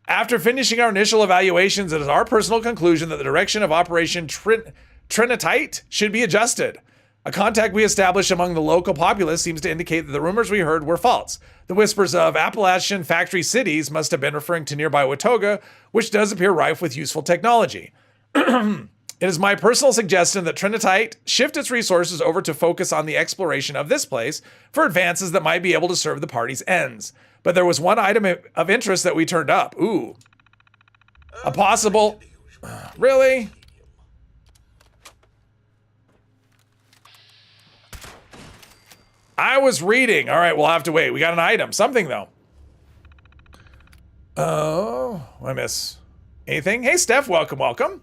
After finishing our initial evaluations, it is our personal conclusion that the direction of Operation Trinitite should be adjusted. A contact we established among the local populace seems to indicate that the rumors we heard were false. The whispers of Appalachian factory cities must have been referring to nearby Watoga, which does appear rife with useful technology. It is my personal suggestion that Trinitite shift its resources over to focus on the exploration of this place for advances that might be able to serve the party's ends. But there was one item of interest that we turned up. Ooh. A possible... Really? I was reading. All right, we'll have to wait. We got an item. Something, though. Oh, I miss anything? Hey, Steph, welcome.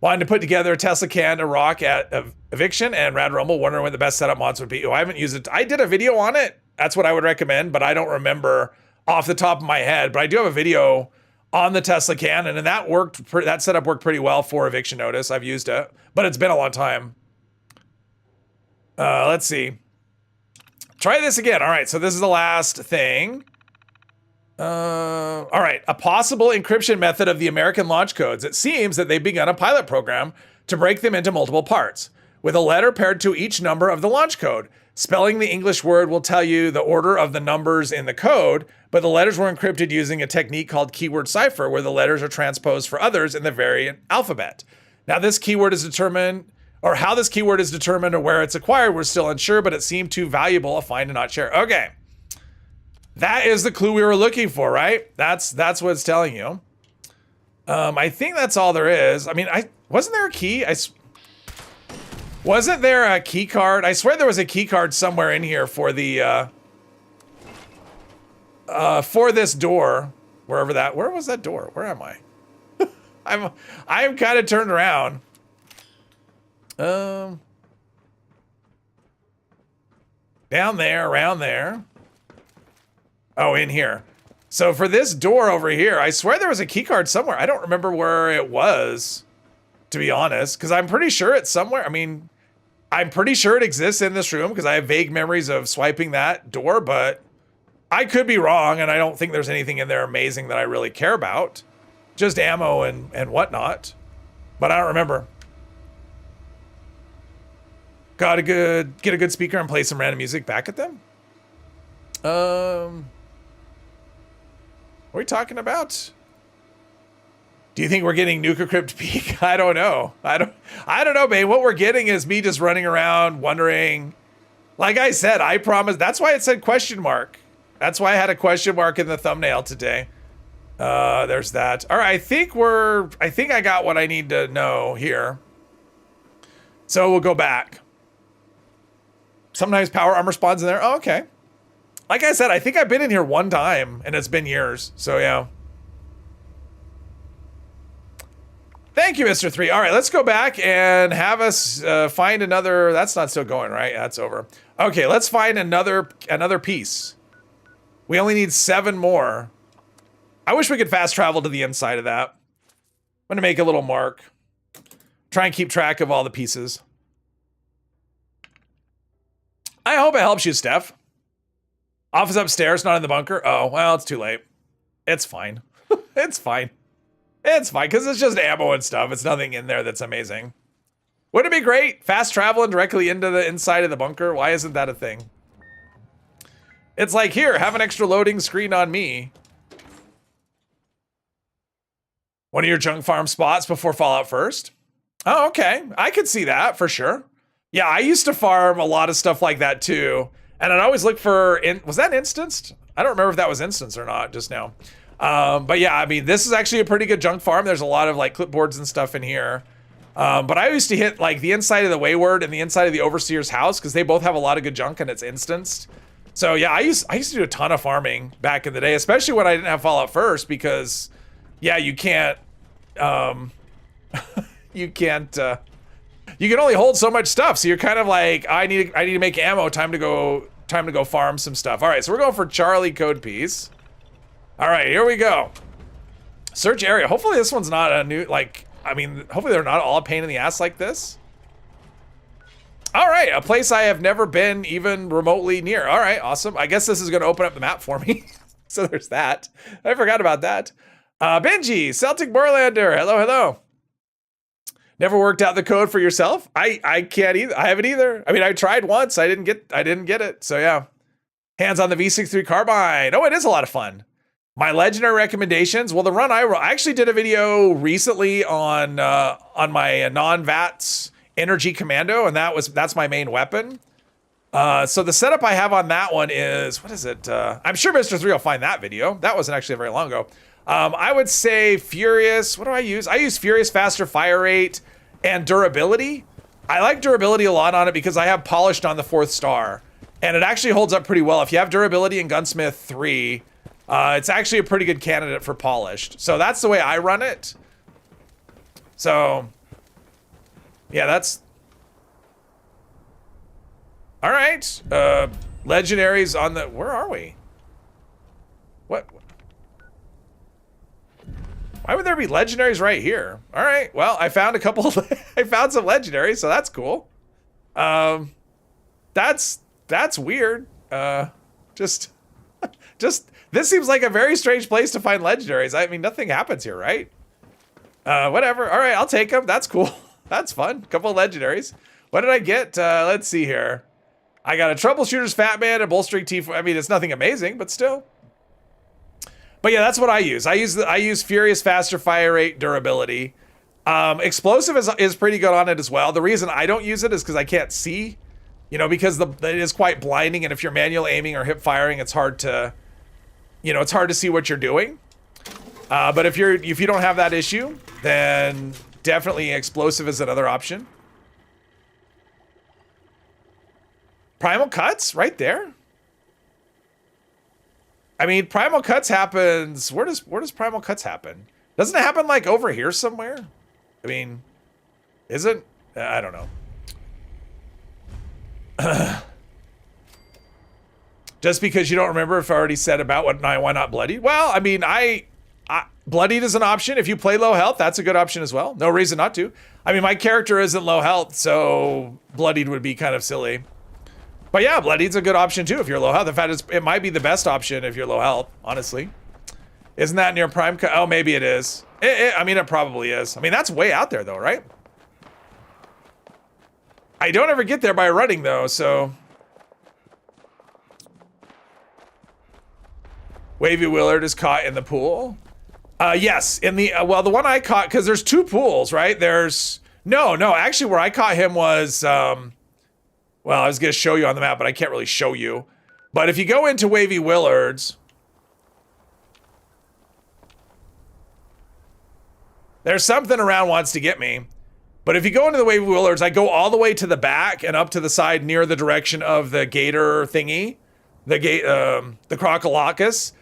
Wanted to put together a Tesla can to rock at Eviction and Rad Rumble, wondering when the best setup mods would be. Oh, I haven't used it. I did a video on it. That's what I would recommend, but I don't remember off the top of my head. But I do have a video on the Tesla can, and that worked. That setup worked pretty well for Eviction Notice. I've used it, but it's been a long time. Let's see. Try this again. All right, so this is the last thing. All right, a possible encryption method of the American launch codes. It seems that they've begun a pilot program to break them into multiple parts. with a letter paired to each number of the launch code. Spelling the English word will tell you the order of the numbers in the code, but the letters were encrypted using a technique called keyword cipher, where the letters are transposed for others in the variant alphabet. Now, this keyword is determined, or how this keyword is determined or where it's acquired, we're still unsure, but it seemed too valuable a find to not share. Okay. That is the clue we were looking for, right? That's what it's telling you. I think that's all there is. I mean, wasn't there a key? Wasn't there a key card? I swear there was a key card somewhere in here for the for this door. Where was that door? Where am I? I'm kind of turned around. Down there, around there. Oh, in here. So for this door over here, I swear there was a key card somewhere. I don't remember where it was, to be honest, because I'm pretty sure it's somewhere. I mean, I'm pretty sure it exists in this room because I have vague memories of swiping that door, but I could be wrong, and I don't think there's anything in there amazing that I really care about. Just ammo and whatnot. But I don't remember. Get a good speaker and play some random music back at them? What are we talking about? Do you think we're getting Nuka Crypt Peak? I don't know. I don't know, babe. What we're getting is me just running around wondering. Like I said, I promise. That's why it said question mark. That's why I had a question mark in the thumbnail today. There's that. All right, I think I got what I need to know here. So we'll go back. Sometimes power armor spawns in there. Oh, okay. Like I said, I think I've been in here one time, and it's been years. So, yeah. Thank you, Mr. 3. All right, let's go back and have us find another... That's not still going, right? That's over. Okay, let's find another piece. We only need 7 more. I wish we could fast travel to the inside of that. I'm going to make a little mark. Try and keep track of all the pieces. I hope it helps you, Steph. Office upstairs, not in the bunker. Oh, well, it's too late. It's fine. It's fine. It's fine, because it's just ammo and stuff. It's nothing in there that's amazing. Wouldn't it be great? Fast traveling directly into the inside of the bunker? Why isn't that a thing? It's like, here, have an extra loading screen on me. One of your junk farm spots before Fallout First? Oh, okay. I could see that, for sure. Yeah, I used to farm a lot of stuff like that, too. And I'd always look for... was that instanced? I don't remember if that was instanced or not just now. But yeah, I mean, this is actually a pretty good junk farm. There's a lot of like clipboards and stuff in here. But I used to hit like the inside of the Wayward and the inside of the Overseer's house because they both have a lot of good junk and it's instanced. So yeah, I used to do a ton of farming back in the day, especially when I didn't have Fallout First because yeah, you can't... you can only hold so much stuff. So you're kind of like, I need to make ammo. Time to go farm some stuff. All right, so we're going for Charlie code piece. All right, here we go. Search area. Hopefully this one's not a new, like, I mean, hopefully they're not all a pain in the ass like this. All right, a place I have never been even remotely near. All right, awesome. I guess this is going to open up the map for me. So there's that. I forgot about that. Benji, Celtic Borlander. Hello, hello. Never worked out the code for yourself? I can't either. I haven't either. I mean, I tried once. I didn't get it. So yeah. Hands on the V63 carbine. Oh, it is a lot of fun. My legendary recommendations. Well, the run I actually did a video recently on my non-VATS Energy Commando, and that's my main weapon. So the setup I have on that one is, what is it? I'm sure Mr. 3 will find that video. That wasn't actually very long ago. I would say Furious. What do I use? I use Furious, faster fire rate, and durability. I like durability a lot on it because I have polished on the 4th star, and it actually holds up pretty well. If you have durability in Gunsmith 3, it's actually a pretty good candidate for polished. So that's the way I run it. So, yeah, that's... All right. Legendaries on the... Where are we? What? Why would there be legendaries right here? All right. Well, I found a couple. I found some legendaries, so that's cool. That's weird. Just this seems like a very strange place to find legendaries. I mean, nothing happens here, right? Whatever. All right, I'll take them. That's cool. That's fun. Couple of legendaries. What did I get? Let's see here. I got a Troubleshooter's Fat Man, a Bolstering T4. I mean, it's nothing amazing, but still. But yeah, that's what I use. I use Furious, Faster Fire Rate, Durability. Explosive is pretty good on it as well. The reason I don't use it is because I can't see, you know, because it is quite blinding, and if you're manual aiming or hip firing, it's hard to, you know, it's hard to see what you're doing. But if you don't have that issue, then definitely explosive is another option. Primal Cuts right there. I mean, Primal Cuts happens. Where does Primal Cuts happen? Doesn't it happen like over here somewhere? I mean, isn't? I don't know. Just because you don't remember if I already said about why not Bloodied? Well, I mean, Bloodied is an option. If you play low health, that's a good option as well. No reason not to. I mean, my character isn't low health, so Bloodied would be kind of silly. But yeah, Bloodied's a good option too if you're low health. In fact, it might be the best option if you're low health, honestly. Isn't that near Prime Cut? Oh, maybe it is. I mean, it probably is. I mean, that's way out there though, right? I don't ever get there by running though, so. Wavy Willard is caught in the pool. Yes, in the, well, the one I caught, because there's two pools, right? There's, no, actually where I caught him was, well, I was going to show you on the map, but I can't really show you. But if you go into Wavy Willards, there's something around wants to get me. But if you go into the Wavy Willards, I go all the way to the back and up to the side near the direction of the gator thingy, the Crocolochus.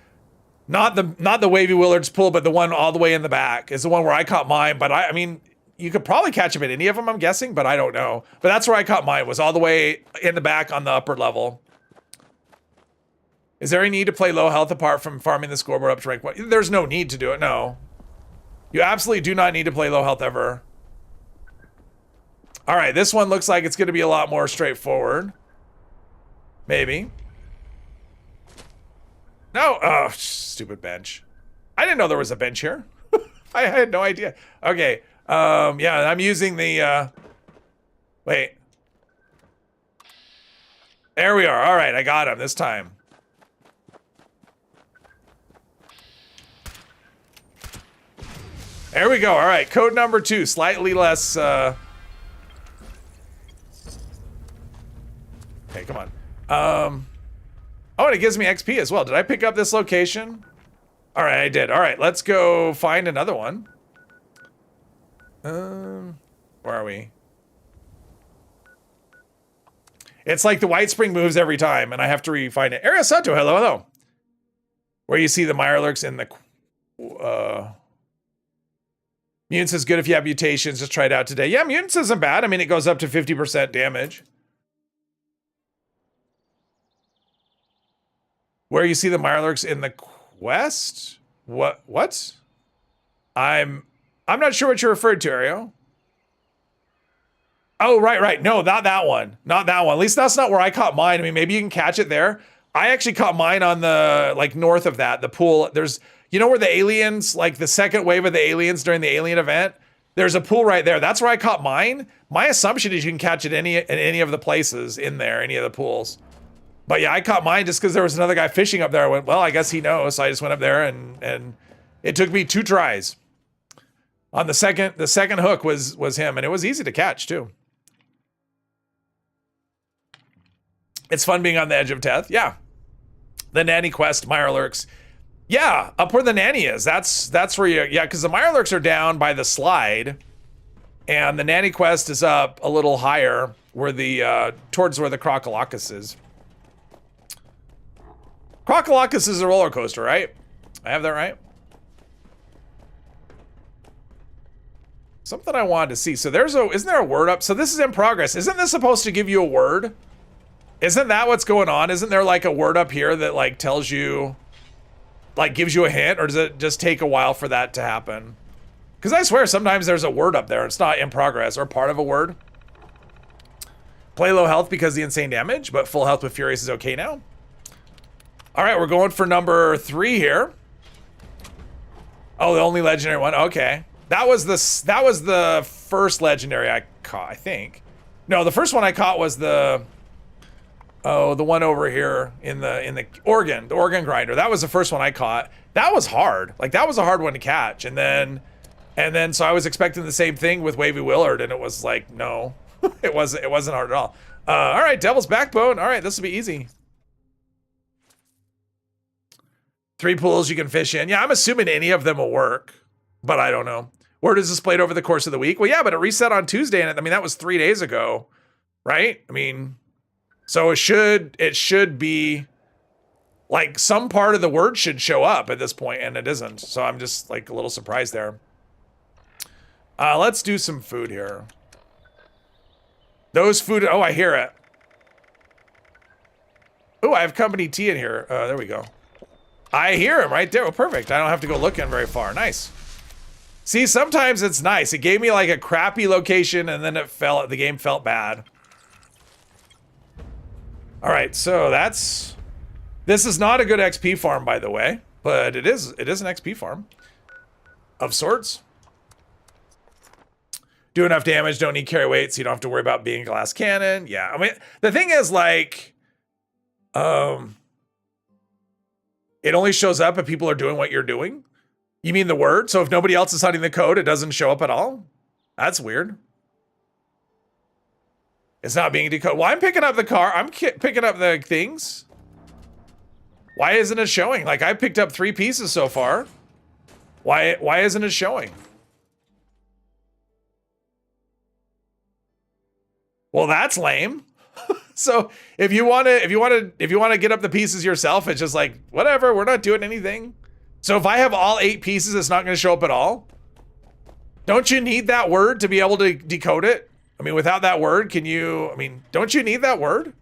Not the Wavy Willards pool, but the one all the way in the back is the one where I caught mine. But I mean, you could probably catch him at any of them, I'm guessing, but I don't know. But that's where I caught mine, was all the way in the back on the upper level. Is there any need to play low health apart from farming the scoreboard up to rank 1? There's no need to do it, no. You absolutely do not need to play low health ever. All right, this one looks like it's going to be a lot more straightforward. Maybe. No, oh, stupid bench. I didn't know there was a bench here. I had no idea. Okay, yeah, I'm using the, wait. There we are. All right, I got him this time. There we go. All right, code number 2, slightly less, okay, come on. Oh, and it gives me XP as well. Did I pick up this location? All right, I did. All right, let's go find another one. Where are we? It's like the White Spring moves every time, and I have to refine it. Area Santo, hello, hello. Where you see the Mirelurks in the... Mutants is good if you have mutations. Just try it out today. Yeah, Mutants isn't bad. I mean, it goes up to 50% damage. Where you see the Mirelurks in the quest? What? I'm not sure what you referred to, Ario. Oh, right. No, not that one. Not that one. At least that's not where I caught mine. I mean, maybe you can catch it there. I actually caught mine on the, like, north of that, the pool. There's, you know where the aliens, like the second wave of the aliens during the alien event? There's a pool right there. That's where I caught mine. My assumption is you can catch it in any of the places in there, any of the pools. But yeah, I caught mine just because there was another guy fishing up there. I went, well, I guess he knows. So I just went up there and it took me 2 tries. On the second hook was him, and it was easy to catch too. It's fun being on the edge of death. Yeah. The Nanny Quest, Mirelurks. Yeah, up where the Nanny is. That's where you, yeah, because the Mirelurks are down by the slide, and the Nanny Quest is up a little higher where the towards where the Crocolochus is. Crocolochus is a roller coaster, right? I have that right? Something I wanted to see. So isn't there a word up? So this is in progress. Isn't this supposed to give you a word? Isn't that what's going on? Isn't there like a word up here that like tells you, like gives you a hint, or does it just take a while for that to happen? Because I swear sometimes there's a word up there. It's not in progress or part of a word. Play low health because of the insane damage, but full health with Furious is okay now. All right, we're going for number 3 here. Oh, the only legendary one. Okay, that was the first legendary I caught, I think. No, the first one I caught was the one over here in the organ grinder. That was the first one I caught. That was hard. Like that was a hard one to catch. And then so I was expecting the same thing with Wavy Willard, and it was like, no, it wasn't hard at all. All right, Devil's Backbone. All right, this will be easy. 3 pools you can fish in. Yeah, I'm assuming any of them will work, but I don't know. Word is displayed over the course of the week. Well, yeah, but it reset on Tuesday, and I mean that was 3 days ago, right? I mean, so it should be like some part of the word should show up at this point, and it isn't. So I'm just like a little surprised there. Let's do some food here. Those food. Oh, I hear it. Oh, I have company tea in here. There we go. I hear him right there. Oh, perfect. I don't have to go looking very far. Nice. See, sometimes it's nice. It gave me like a crappy location, and then the game felt bad. All right, so this is not a good XP farm, by the way, but it is an XP farm of sorts. Do enough damage, don't need carry weight, so you don't have to worry about being a glass cannon. Yeah, I mean, the thing is, like, it only shows up if people are doing what you're doing. You mean the word? So if nobody else is hunting the code, it doesn't show up at all? That's weird. It's not being decoded. Well, I'm picking up the car. I'm picking up the things. Why isn't it showing? Like, I picked up 3 pieces so far. Why isn't it showing? Well, that's lame. So if you want to get up the pieces yourself, it's just like, whatever, we're not doing anything. So if I have all 8 pieces, it's not going to show up at all. Don't you need that word to be able to decode it? I mean, without that word, don't you need that word?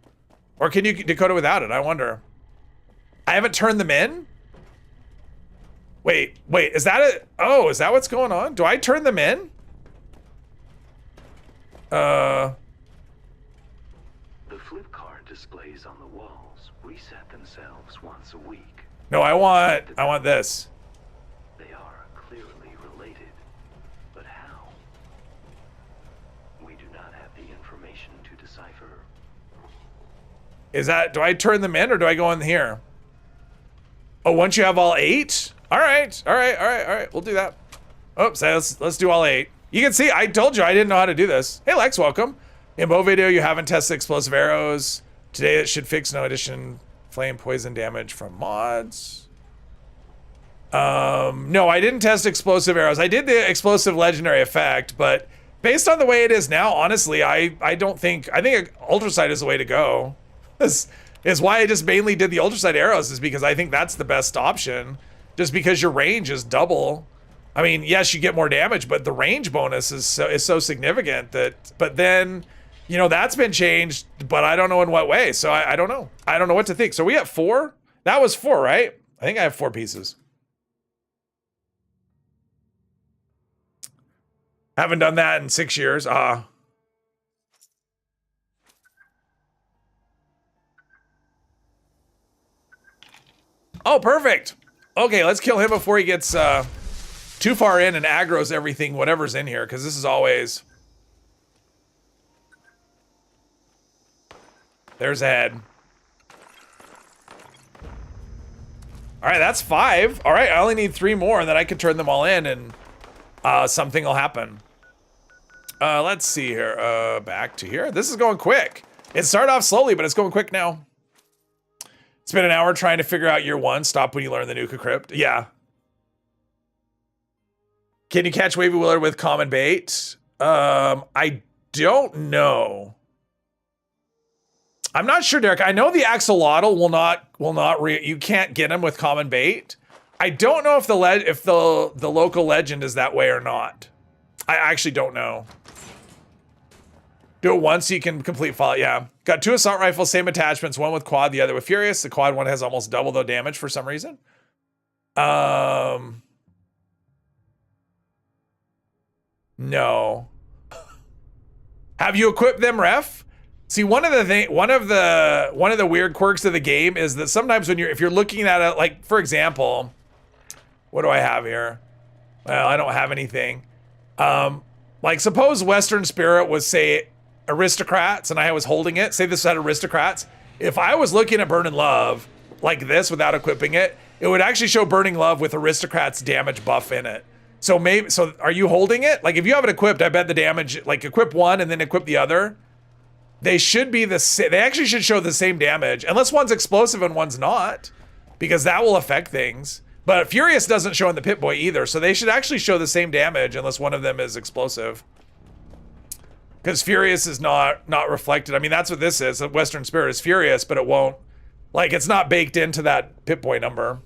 Or can you decode it without it? I wonder. I haven't turned them in? Wait, is that it? Oh, is that what's going on? Do I turn them in? The flip card displays on the walls reset themselves once a week. No, I want this. They are clearly related, but how? We do not have the information to decipher. Do I turn them in or do I go in here? Oh, once you have all 8? All right. We'll do that. Oops, let's do all 8. You can see, I told you I didn't know how to do this. Hey, Lex, welcome. In Bo video, you haven't tested explosive arrows. Today it should fix no addition flame poison damage from mods. No, I didn't test explosive arrows. I did the explosive legendary effect, but based on the way it is now, honestly, I think ultrasight is the way to go. This is why I just mainly did the ultrasight arrows, is because I think that's the best option, just because your range is double. I mean, yes, you get more damage, but the range bonus is so significant but then, you know, that's been changed, but I don't know in what way. So I don't know. I don't know what to think. So we at 4? That was 4, right? I think I have 4 pieces. Haven't done that in 6 years. Oh, perfect. Okay, let's kill him before he gets too far in and aggroes everything, whatever's in here, because this is always... There's a head. All right, that's 5. All right, I only need 3 more, and then I can turn them all in, and something will happen. Let's see here. Back to here. This is going quick. It started off slowly, but it's going quick now. It's been an hour trying to figure out year 1. Stop when you learn the Nuka Crypt. Yeah. Can you catch Wavy Willard with common bait? I don't know. I'm not sure, Derek. I know the axolotl will not you can't get him with common bait. I don't know if the local legend is that way or not. I actually don't know. Do it once, you can complete follow. Yeah. Got 2 assault rifles, same attachments, one with quad, the other with Furious. The quad one has almost double the damage for some reason. No. Have you equipped them, ref? See, one of the weird quirks of the game is that sometimes if you're looking at it, like, for example, what do I have here? Well, I don't have anything. Like, suppose Western Spirit was, say, aristocrats and I was holding it, say this had aristocrats, if I was looking at Burning Love like this without equipping it, it would actually show Burning Love with aristocrats damage buff in it. So maybe, so are you holding it? Like if you have it equipped, I bet the damage, like equip one and then equip the other, they should be they actually should show the same damage, unless one's explosive and one's not, because that will affect things. But Furious doesn't show in the Pip-Boy either, so they should actually show the same damage unless one of them is explosive. Because Furious is not reflected. I mean, that's what this is. Western Spirit is Furious, but it won't, like, it's not baked into that Pip-Boy number.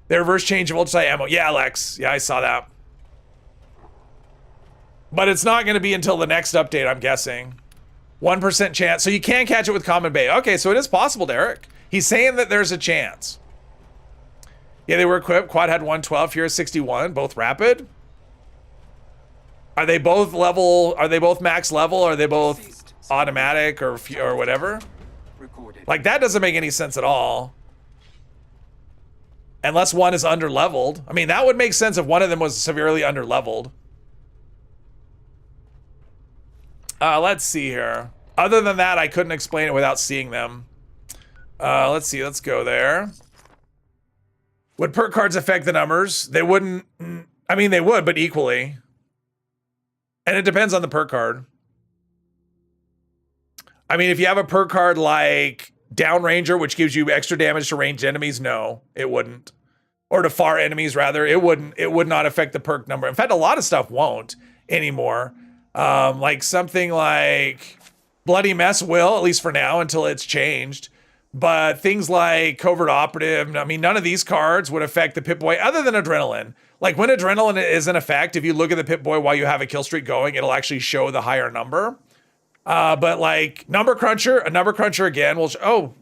They reverse change of ultralight ammo. Yeah, Lex. Yeah, I saw that. But it's not going to be until the next update, I'm guessing. 1% chance. So you can catch it with Common Bay. Okay, so it is possible, Derek. He's saying that there's a chance. Yeah, they were equipped. Quad had 112, Furious 61, both rapid. Are they both level? Are they both max level? Are they both automatic or whatever? Like, that doesn't make any sense at all. Unless one is under-leveled. I mean, that would make sense if one of them was severely under-leveled. Let's see here. Other than that, I couldn't explain it without seeing them. Let's see. Let's go there. Would perk cards affect the numbers? They wouldn't. I mean, they would, but equally. And it depends on the perk card. I mean, if you have a perk card like Down Ranger, which gives you extra damage to ranged enemies, no, it wouldn't. Or to far enemies, rather, it wouldn't. It would not affect the perk number. In fact, a lot of stuff won't anymore. Like something like Bloody Mess will, at least for now, until it's changed. But things like Covert Operative, I mean, none of these cards would affect the Pip-Boy other than Adrenaline. Like when Adrenaline is in effect, if you look at the Pip-Boy while you have a kill streak going, it'll actually show the higher number. But like a Number Cruncher again will oh,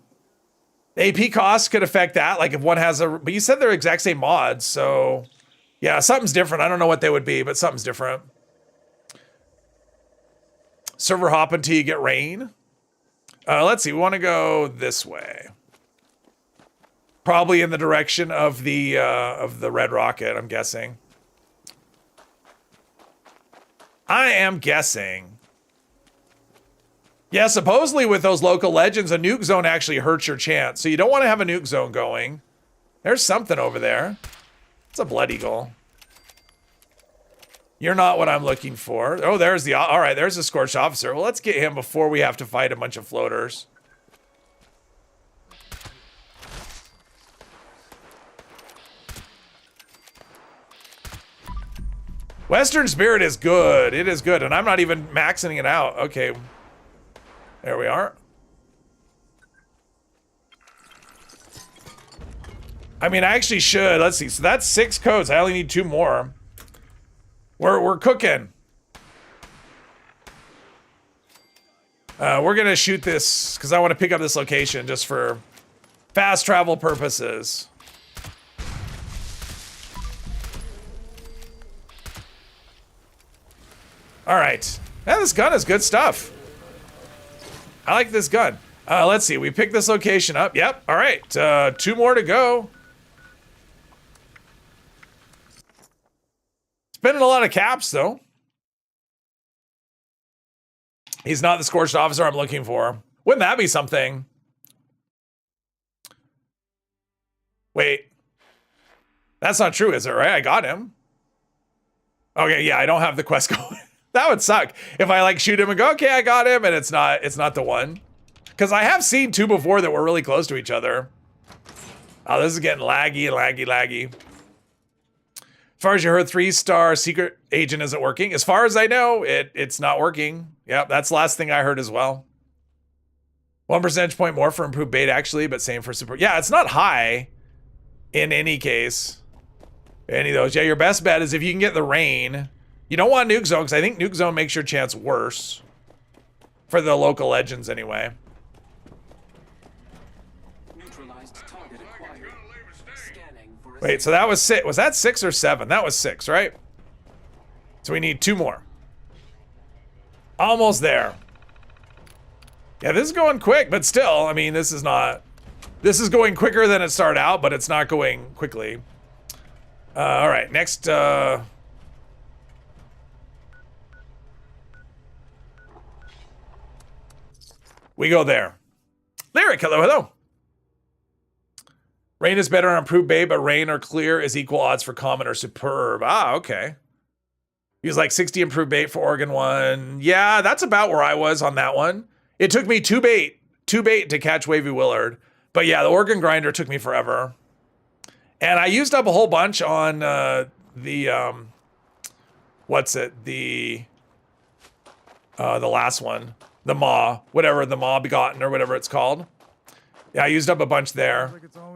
the AP costs could affect that. Like if one has but you said they're exact same mods. So yeah, something's different. I don't know what they would be, but something's different. Server hop until you get rain. Let's see, we want to go this way. Probably in the direction of the Red Rocket, I'm guessing. I am guessing. Yeah, supposedly with those local legends, a nuke zone actually hurts your chance. So you don't want to have a nuke zone going. There's something over there. It's a Blood Eagle. You're not what I'm looking for. Oh, there's the... All right, there's the Scorched Officer. Well, let's get him before we have to fight a bunch of floaters. Western Spirit is good. It is good, and I'm not even maxing it out. Okay. There we are. I mean, I actually should. Let's see. So that's 6 codes. I only need 2 more. We're cooking. We're gonna shoot this because I want to pick up this location just for fast travel purposes. All right. Yeah, this gun is good stuff. I like this gun. Let's see. We picked this location up. Yep. All right. 2 more to go. Spending a lot of caps, though. He's not the Scorched Officer I'm looking for. Wouldn't that be something? Wait. That's not true, is it, right? I got him. Okay, yeah, I don't have the quest going. That would suck. If I, like, shoot him and go, okay, I got him, and it's not the one. Because I have seen 2 before that were really close to each other. Oh, this is getting laggy. As far as you heard, 3-star secret agent isn't working. As far as I know, it's not working. Yep, that's the last thing I heard as well. 1 percentage point more for improved bait, actually, but same for super. Yeah, it's not high in any case. Any of those. Yeah, your best bet is if you can get the rain. You don't want nuke zone, because I think nuke zone makes your chance worse. For the local legends, anyway. Wait, so that was 6. Was that 6 or 7? That was 6, right? So we need 2 more. Almost there. Yeah, this is going quick, but still, I mean, this is not... This is going quicker than it started out, but it's not going quickly. All right, next... we go there. Lyric, hello, hello. Rain is better on improved bait, but rain or clear is equal odds for common or superb. Ah, okay. Use like 60 improved bait for Oregon 1. Yeah, that's about where I was on that one. It took me two bait to catch Wavy Willard. But yeah, the Oregon grinder took me forever. And I used up a whole bunch on what's it? The last one. The Maw, whatever, the Maw Begotten or whatever it's called. Yeah, I used up a bunch there.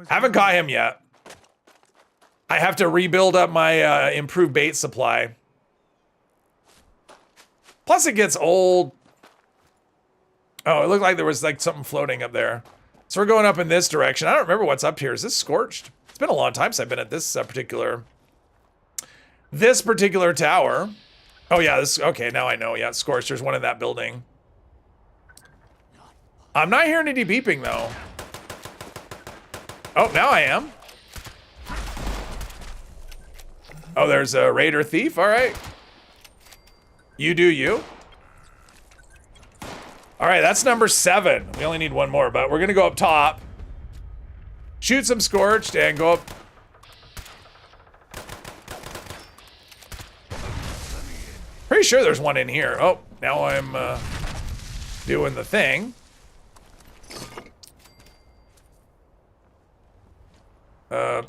Haven't caught him yet. I have to rebuild up my improved bait supply. Plus it gets old. Oh, it looked like there was like something floating up there. So we're going up in this direction. I don't remember what's up here. Is this scorched? It's been a long time since I've been at this particular tower. Oh yeah, this, okay, now I know. Yeah, it's scorched. There's one in that building. I'm not hearing any beeping though. Oh, now I am. Oh, there's a raider thief. All right. You do you. All right, that's number 7. We only need one more, but we're gonna go up top. Shoot some scorched and go up. Pretty sure there's one in here. Oh, now I'm doing the thing.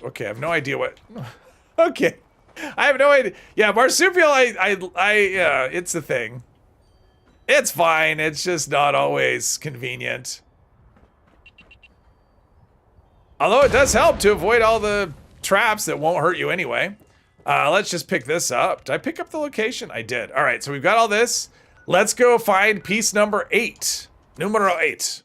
Okay, I have no idea what. Okay, I have no idea. Yeah, marsupial. It's a thing. It's fine. It's just not always convenient. Although it does help to avoid all the traps that won't hurt you anyway. Let's just pick this up. Did I pick up the location? I did. All right, so we've got all this. Let's go find piece number 8. Numero 8.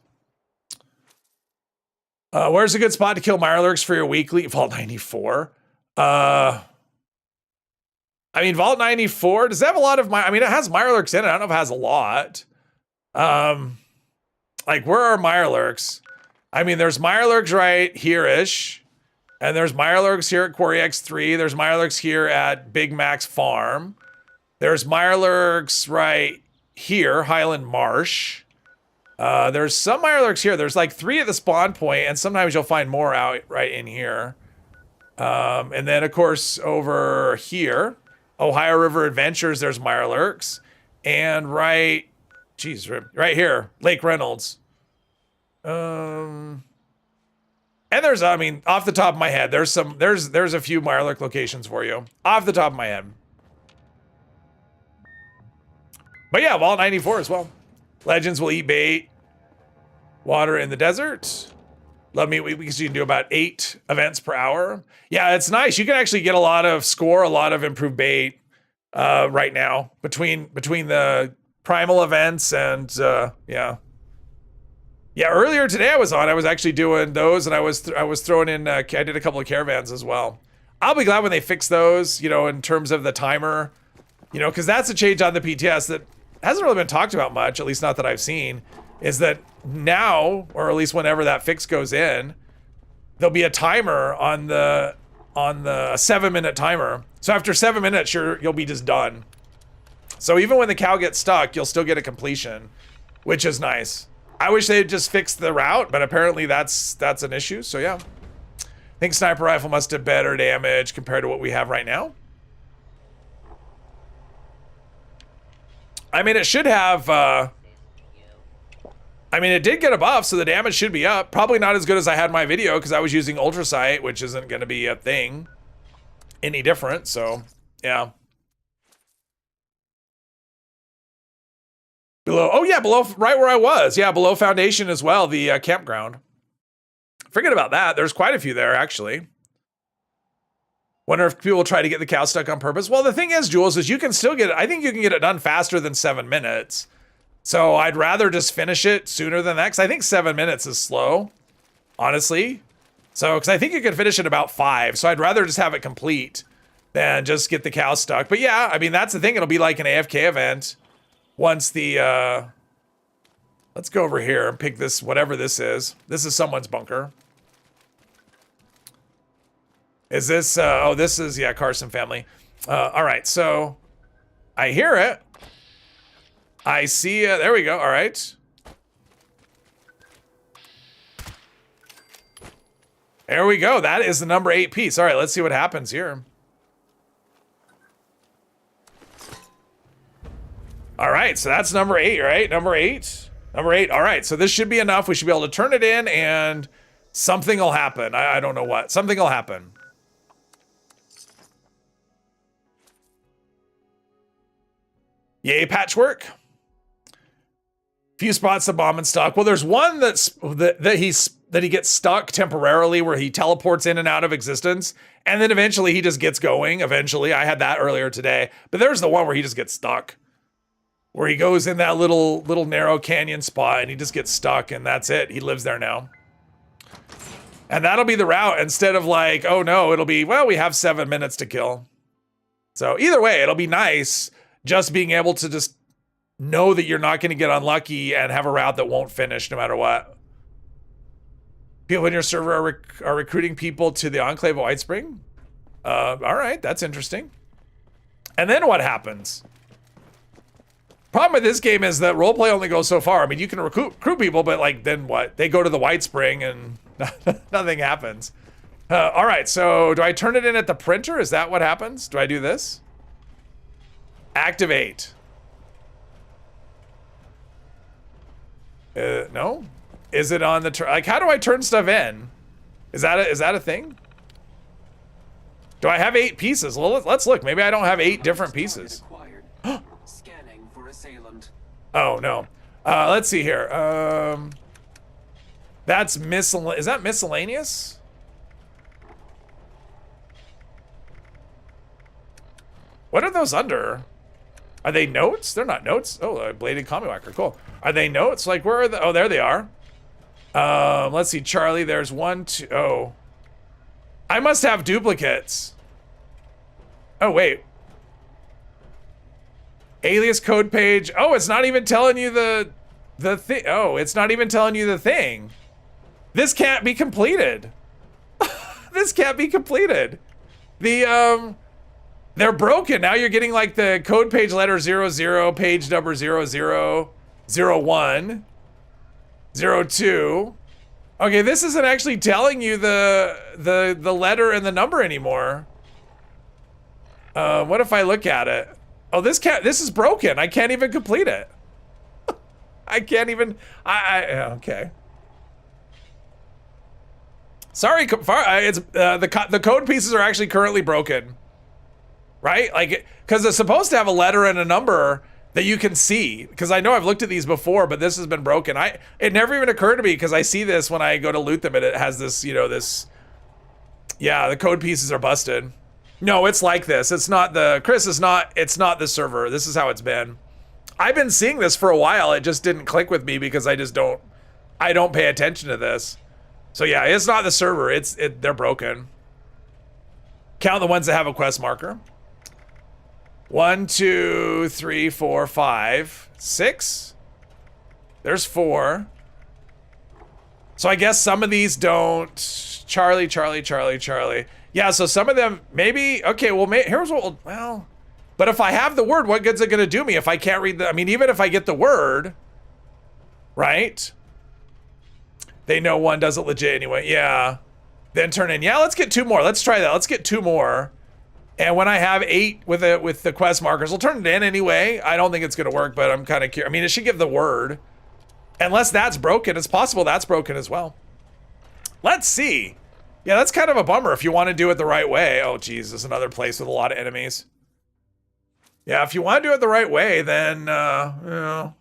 Where's a good spot to kill Mirelurks for your weekly? Vault 94. I mean, Vault 94, does it have a lot of I mean, it has Mirelurks in it. I don't know if it has a lot. Like, where are Mirelurks? I mean, there's Mirelurks right here-ish. And there's Mirelurks here at Quarry X3. There's Mirelurks here at Big Mac's farm. There's Mirelurks right here, Highland Marsh. There's some Mirelurks here. There's like 3 at the spawn point, and sometimes you'll find more out right in here. And then, of course, over here, Ohio River Adventures, there's Mirelurks. And right here, Lake Reynolds. And there's, I mean, off the top of my head, there's a few Mirelurk locations for you. Off the top of my head. But yeah, Vault 94 as well. Legends will eat bait. Water in the desert. Love meat week because you can do about 8 events per hour. Yeah, it's nice. You can actually get a lot of improved bait right now between the primal events and yeah. Yeah, earlier today I was actually doing those, and I was throwing in I did a couple of caravans as well. I'll be glad when they fix those, you know, in terms of the timer, you know, because that's a change on the PTS that hasn't really been talked about much, at least not that I've seen, is that now, or at least whenever that fix goes in, there'll be a timer on the 7-minute timer. So after 7 minutes, you'll be just done. So even when the cow gets stuck, you'll still get a completion, which is nice. I wish they'd just fixed the route, but apparently that's an issue. So yeah, I think sniper rifle must have better damage compared to what we have right now. I mean, it should have, I mean, it did get a buff, so the damage should be up. Probably not as good as I had in my video, because I was using Ultrasight, which isn't going to be a thing any different, so, yeah. Below, oh yeah, below, right where I was. Yeah, below Foundation as well, the campground. Forget about that. There's quite a few there, actually. Wonder if people will try to get the cow stuck on purpose. Well, the thing is, Jules, is you can still get it. I think you can get it done faster than 7 minutes. So I'd rather just finish it sooner than that, because I think 7 minutes is slow, honestly. So, because I think you can finish it about 5. So I'd rather just have it complete than just get the cow stuck. But yeah, I mean, that's the thing. It'll be like an AFK event once the, let's go over here and pick this, whatever this is. This is someone's bunker. Is this, oh, this is, yeah, Carson family. All right, so I hear it. I see, there we go, all right. There we go. That is the number 8 piece. All right, let's see what happens here. All right, so that's number 8, right? Number 8. Number 8. All right, so this should be enough. We should be able to turn it in and something will happen. I don't know what. Something will happen. Yay, patchwork. Few spots the bomb in stock. Well, there's one that he gets stuck temporarily where he teleports in and out of existence. And then eventually he just gets going. Eventually, I had that earlier today. But there's the one where he just gets stuck. Where he goes in that little narrow canyon spot and he just gets stuck and that's it. He lives there now. And that'll be the route instead of like, oh no, it'll be, well, we have 7 minutes to kill. So either way, it'll be nice just being able to just know that you're not going to get unlucky and have a route that won't finish no matter what. People in your server are recruiting people to the Enclave of White Spring. All right, that's interesting. And then what happens? Problem with this game is that roleplay only goes so far. I mean, you can recruit people, but like, then what? They go to the White Spring and nothing happens. All right, so do I turn it in at the printer? Is that what happens? Do I do this? Activate. No? Is it on the like? How do I turn stuff in? Is that a thing? Do I have 8 pieces? Well, let's look. Maybe I don't have 8 different pieces. Scanning for assailant. Oh no. Let's see here. That's is that miscellaneous? What are those under? Are they notes? They're not notes. Oh, a bladed commie whacker. Cool. Are they notes? Like, where are the? Oh, there they are. Let's see, Charlie. There's 1, 2. Oh, I must have duplicates. Oh wait. Alias code page. Oh, it's not even telling you the thing. Oh, it's not even telling you the thing. This can't be completed. This can't be completed. They're broken. Now you're getting like the code page letter 00, page number 00, 01, 02. Okay, this isn't actually telling you the letter and the number anymore. What if I look at it? Oh, this is broken. I can't even complete it. I can't even, okay. Sorry, it's the code pieces are actually currently broken. Right? Like, because it's supposed to have a letter and a number that you can see. Because I know I've looked at these before, but this has been broken. It never even occurred to me because I see this when I go to loot them and it has this, you know, this. Yeah, the code pieces are busted. No, it's like this. It's not the, Chris, it's not the server. This is how it's been. I've been seeing this for a while. It just didn't click with me because I don't pay attention to this. So yeah, it's not the server. They're broken. Count the ones that have a quest marker. 1, 2, 3, 4, 5, 6. There's 4. So I guess some of these don't. Charlie. Yeah, so some of them maybe. Okay, well, here's what well. But if I have the word, what good's it gonna do me if I can't read the? I mean, even if I get the word, right? They know one does it legit anyway. Yeah. Then turn in. Yeah, let's get 2 more. Let's try that. Let's get 2 more. And when I have 8 with the quest markers, we'll turn it in anyway. I don't think it's gonna work, but I'm kind of curious. I mean, it should give the word. Unless that's broken, it's possible that's broken as well. Let's see. Yeah, that's kind of a bummer if you want to do it the right way. Oh, geez, there's another place with a lot of enemies. Yeah, if you want to do it the right way, then, you know.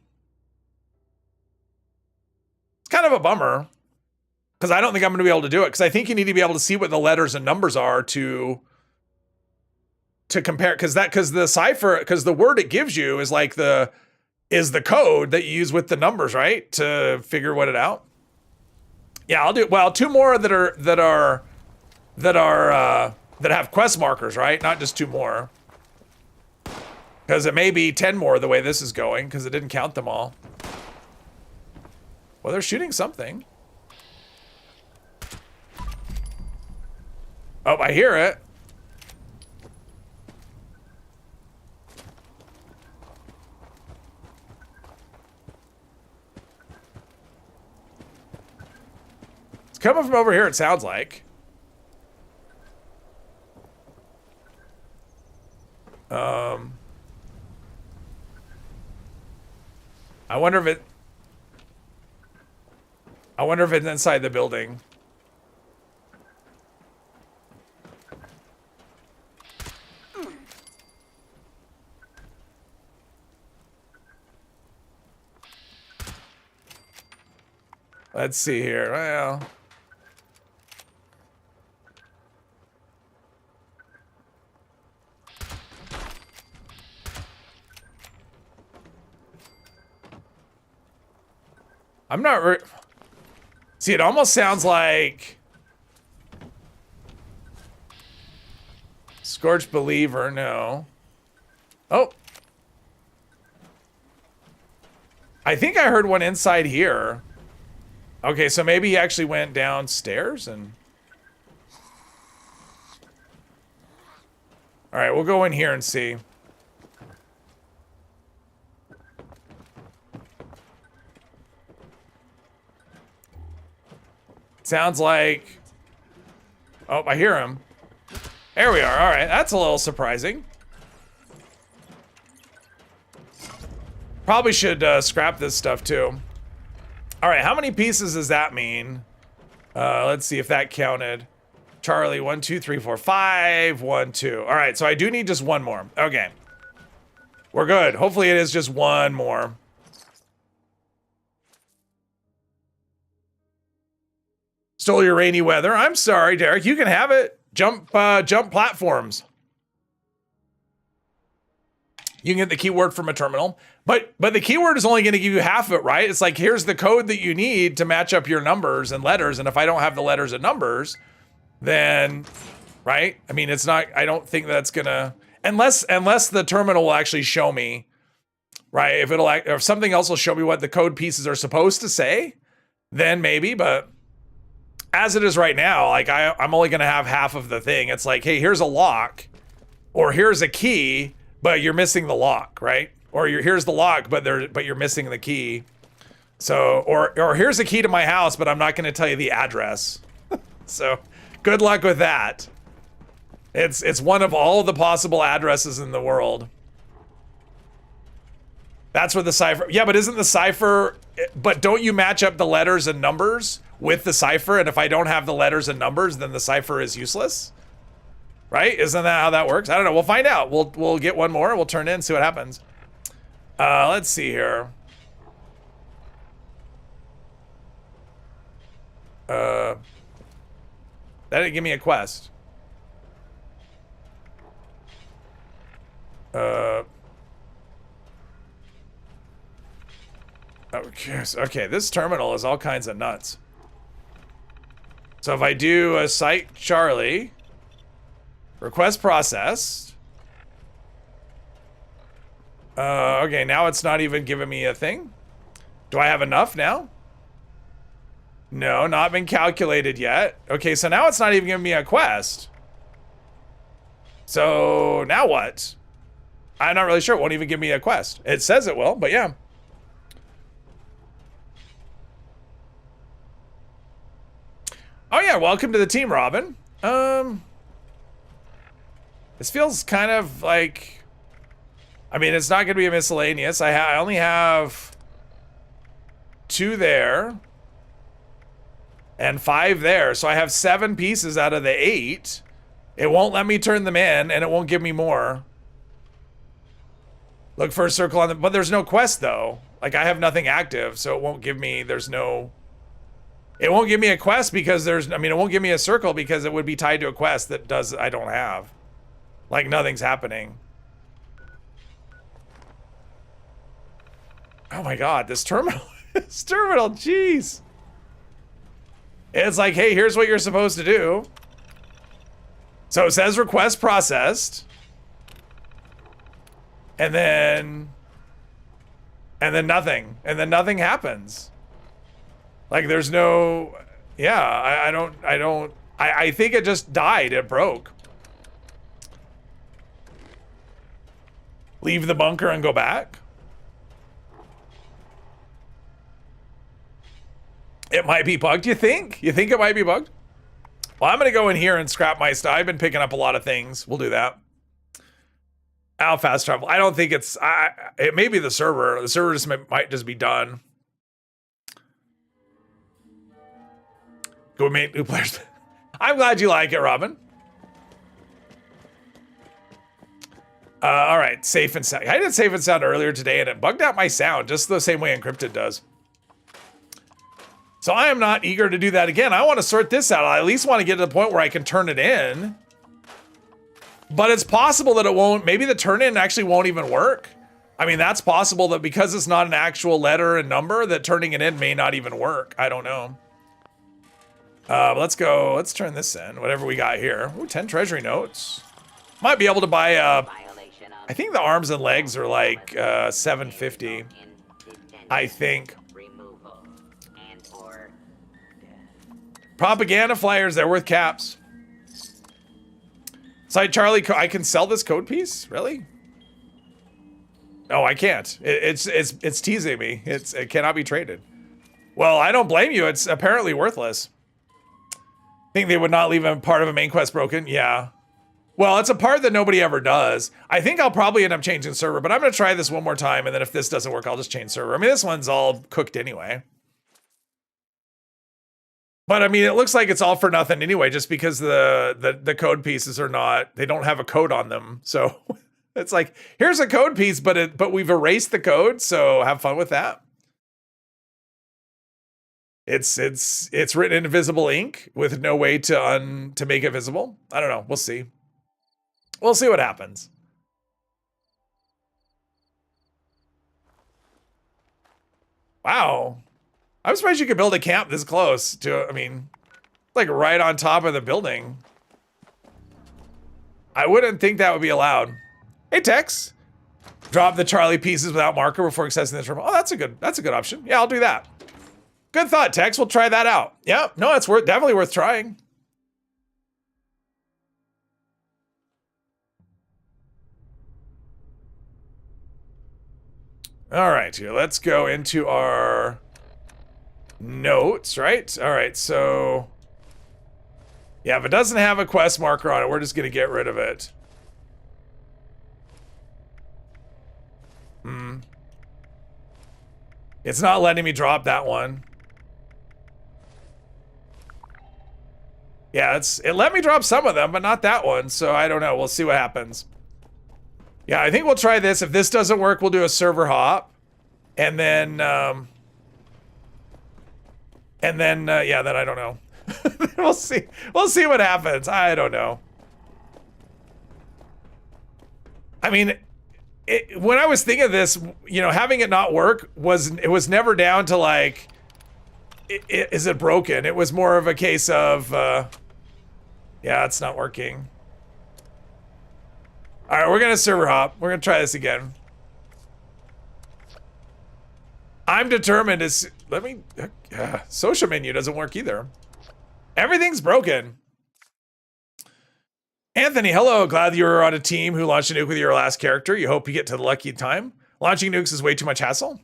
It's kind of a bummer. Because I don't think I'm going to be able to do it. Because I think you need to be able to see what the letters and numbers are to compare. Because the cipher, because the word it gives you is like the code that you use with the numbers, right? To figure what it out. Yeah, I'll do, well, 2 more that have quest markers, right? Not just 2 more. Because it may be 10 more the way this is going, because it didn't count them all. Well, they're shooting something. Oh, I hear it. It's coming from over here, it sounds like. wonder if it's inside the building. Let's see here. Well, I'm not see, it almost sounds like Scorched Believer, no. Oh. I think I heard one inside here. Okay, so maybe he actually went downstairs and... All right, we'll go in here and see. Sounds like... Oh, I hear him. There we are. All right, that's a little surprising. Probably should scrap this stuff too. All right, how many pieces does that mean? Let's see if that counted. Charlie, 1, 2, 3, 4, 5, 1, 2. All right, so I do need just one more. Okay. We're good. Hopefully it is just one more. Stole your rainy weather. I'm sorry, Derek. You can have it. Jump platforms. You can get the keyword from a terminal. But the keyword is only going to give you half of it, right? It's like, here's the code that you need to match up your numbers and letters. And if I don't have the letters and numbers, then, right? I mean, it's not, I don't think that's going to, unless the terminal will actually show me, right? If something else will show me what the code pieces are supposed to say, then maybe, but as it is right now, like I'm only going to have half of the thing. It's like, hey, here's a lock or here's a key, but you're missing the lock, right? Or here's the lock, but you're missing the key. So, or here's a key to my house, but I'm not going to tell you the address. So, good luck with that. It's one of all the possible addresses in the world. That's what the cipher. Yeah, but isn't the cipher? But don't you match up the letters and numbers with the cipher? And if I don't have the letters and numbers, then the cipher is useless. Right? Isn't that how that works? I don't know. We'll find out. We'll get one more. We'll turn in, see what happens. Let's see here. That didn't give me a quest. Okay, this terminal is all kinds of nuts. So if I do a site Charlie, request processed. Okay, now it's not even giving me a thing. Do I have enough now? No, not been calculated yet. Okay, so now it's not even giving me a quest. So now what? I'm not really sure. It won't even give me a quest. It says it will, but yeah. Oh yeah, welcome to the team, Robin. This feels kind of like... I mean, it's not going to be a miscellaneous. I only have 2 there. And 5 there. So I have 7 pieces out of the 8. It won't let me turn them in, and it won't give me more. Look for a circle on them. But there's no quest, though. Like, I have nothing active, so it won't give me... There's no... It won't give me a quest because there's... I mean, it won't give me a circle because it would be tied to a quest that I don't have. Like, nothing's happening. Oh my god, this terminal... This terminal, jeez. It's like, hey, here's what you're supposed to do. So it says request processed. And then nothing. And then nothing happens. Like there's no... Yeah, I think it just died. It broke. Leave the bunker and go back. It might be bugged, you think? You think it might be bugged? Well, I'm going to go in here and scrap my stuff. I've been picking up a lot of things. We'll do that. How fast travel? I don't think it's. It may be the server. The server just might just be done. Go meet new players. I'm glad you like it, Robin. All right, safe and sound. I did safe and sound earlier today, and it bugged out my sound just the same way Encrypted does. So I am not eager to do that again. I want to sort this out. I at least want to get to the point where I can turn it in. But it's possible that it won't. Maybe the turn in actually won't even work. I mean, that's possible that because it's not an actual letter and number, that turning it in may not even work. I don't know. Let's go. Let's turn this in. Whatever we got here. Ooh, 10 treasury notes. Might be able to buy, I think the arms and legs are like $750. I think. Propaganda flyers, they're worth caps. Site Charlie, I can sell this code piece? Really? No, I can't. It's teasing me. It cannot be traded. Well, I don't blame you. It's apparently worthless. Think they would not leave a part of a main quest broken? Yeah. Well, it's a part that nobody ever does. I think I'll probably end up changing server, but I'm going to try this one more time, and then if this doesn't work, I'll just change server. I mean, this one's all cooked anyway. But I mean, it looks like it's all for nothing anyway, just because the code pieces are not, they don't have a code on them. So it's like, here's a code piece, but we've erased the code, so have fun with that. It's written in invisible ink with no way to make it visible. I don't know. We'll see. We'll see what happens. Wow. I'm surprised you could build a camp this close to, I mean, like right on top of the building. I wouldn't think that would be allowed. Hey, Tex. Drop the Charlie pieces without marker before accessing this room. Oh, that's a good option. Yeah, I'll do that. Good thought, Tex. We'll try that out. Yeah, no, it's definitely worth trying. All right, here, let's go into our notes, right? All right, so yeah, if it doesn't have a quest marker on it, we're just gonna get rid of it. It's not letting me drop that one. Yeah, it let me drop some of them, but not that one, so I don't know. We'll see what happens. Yeah, I think we'll try this. If this doesn't work, we'll do a server hop. And then, yeah, then I don't know. We'll see. We'll see what happens. I don't know. I mean, when I was thinking of this, you know, having it not work it was never down to like, is it broken? It was more of a case of, yeah, it's not working. All right, we're gonna server hop. We're gonna try this again. I'm determined to let me, social menu doesn't work either. Everything's broken. Anthony, hello. Glad you're on a team who launched a nuke with your last character. You hope you get to the lucky time. Launching nukes is way too much hassle.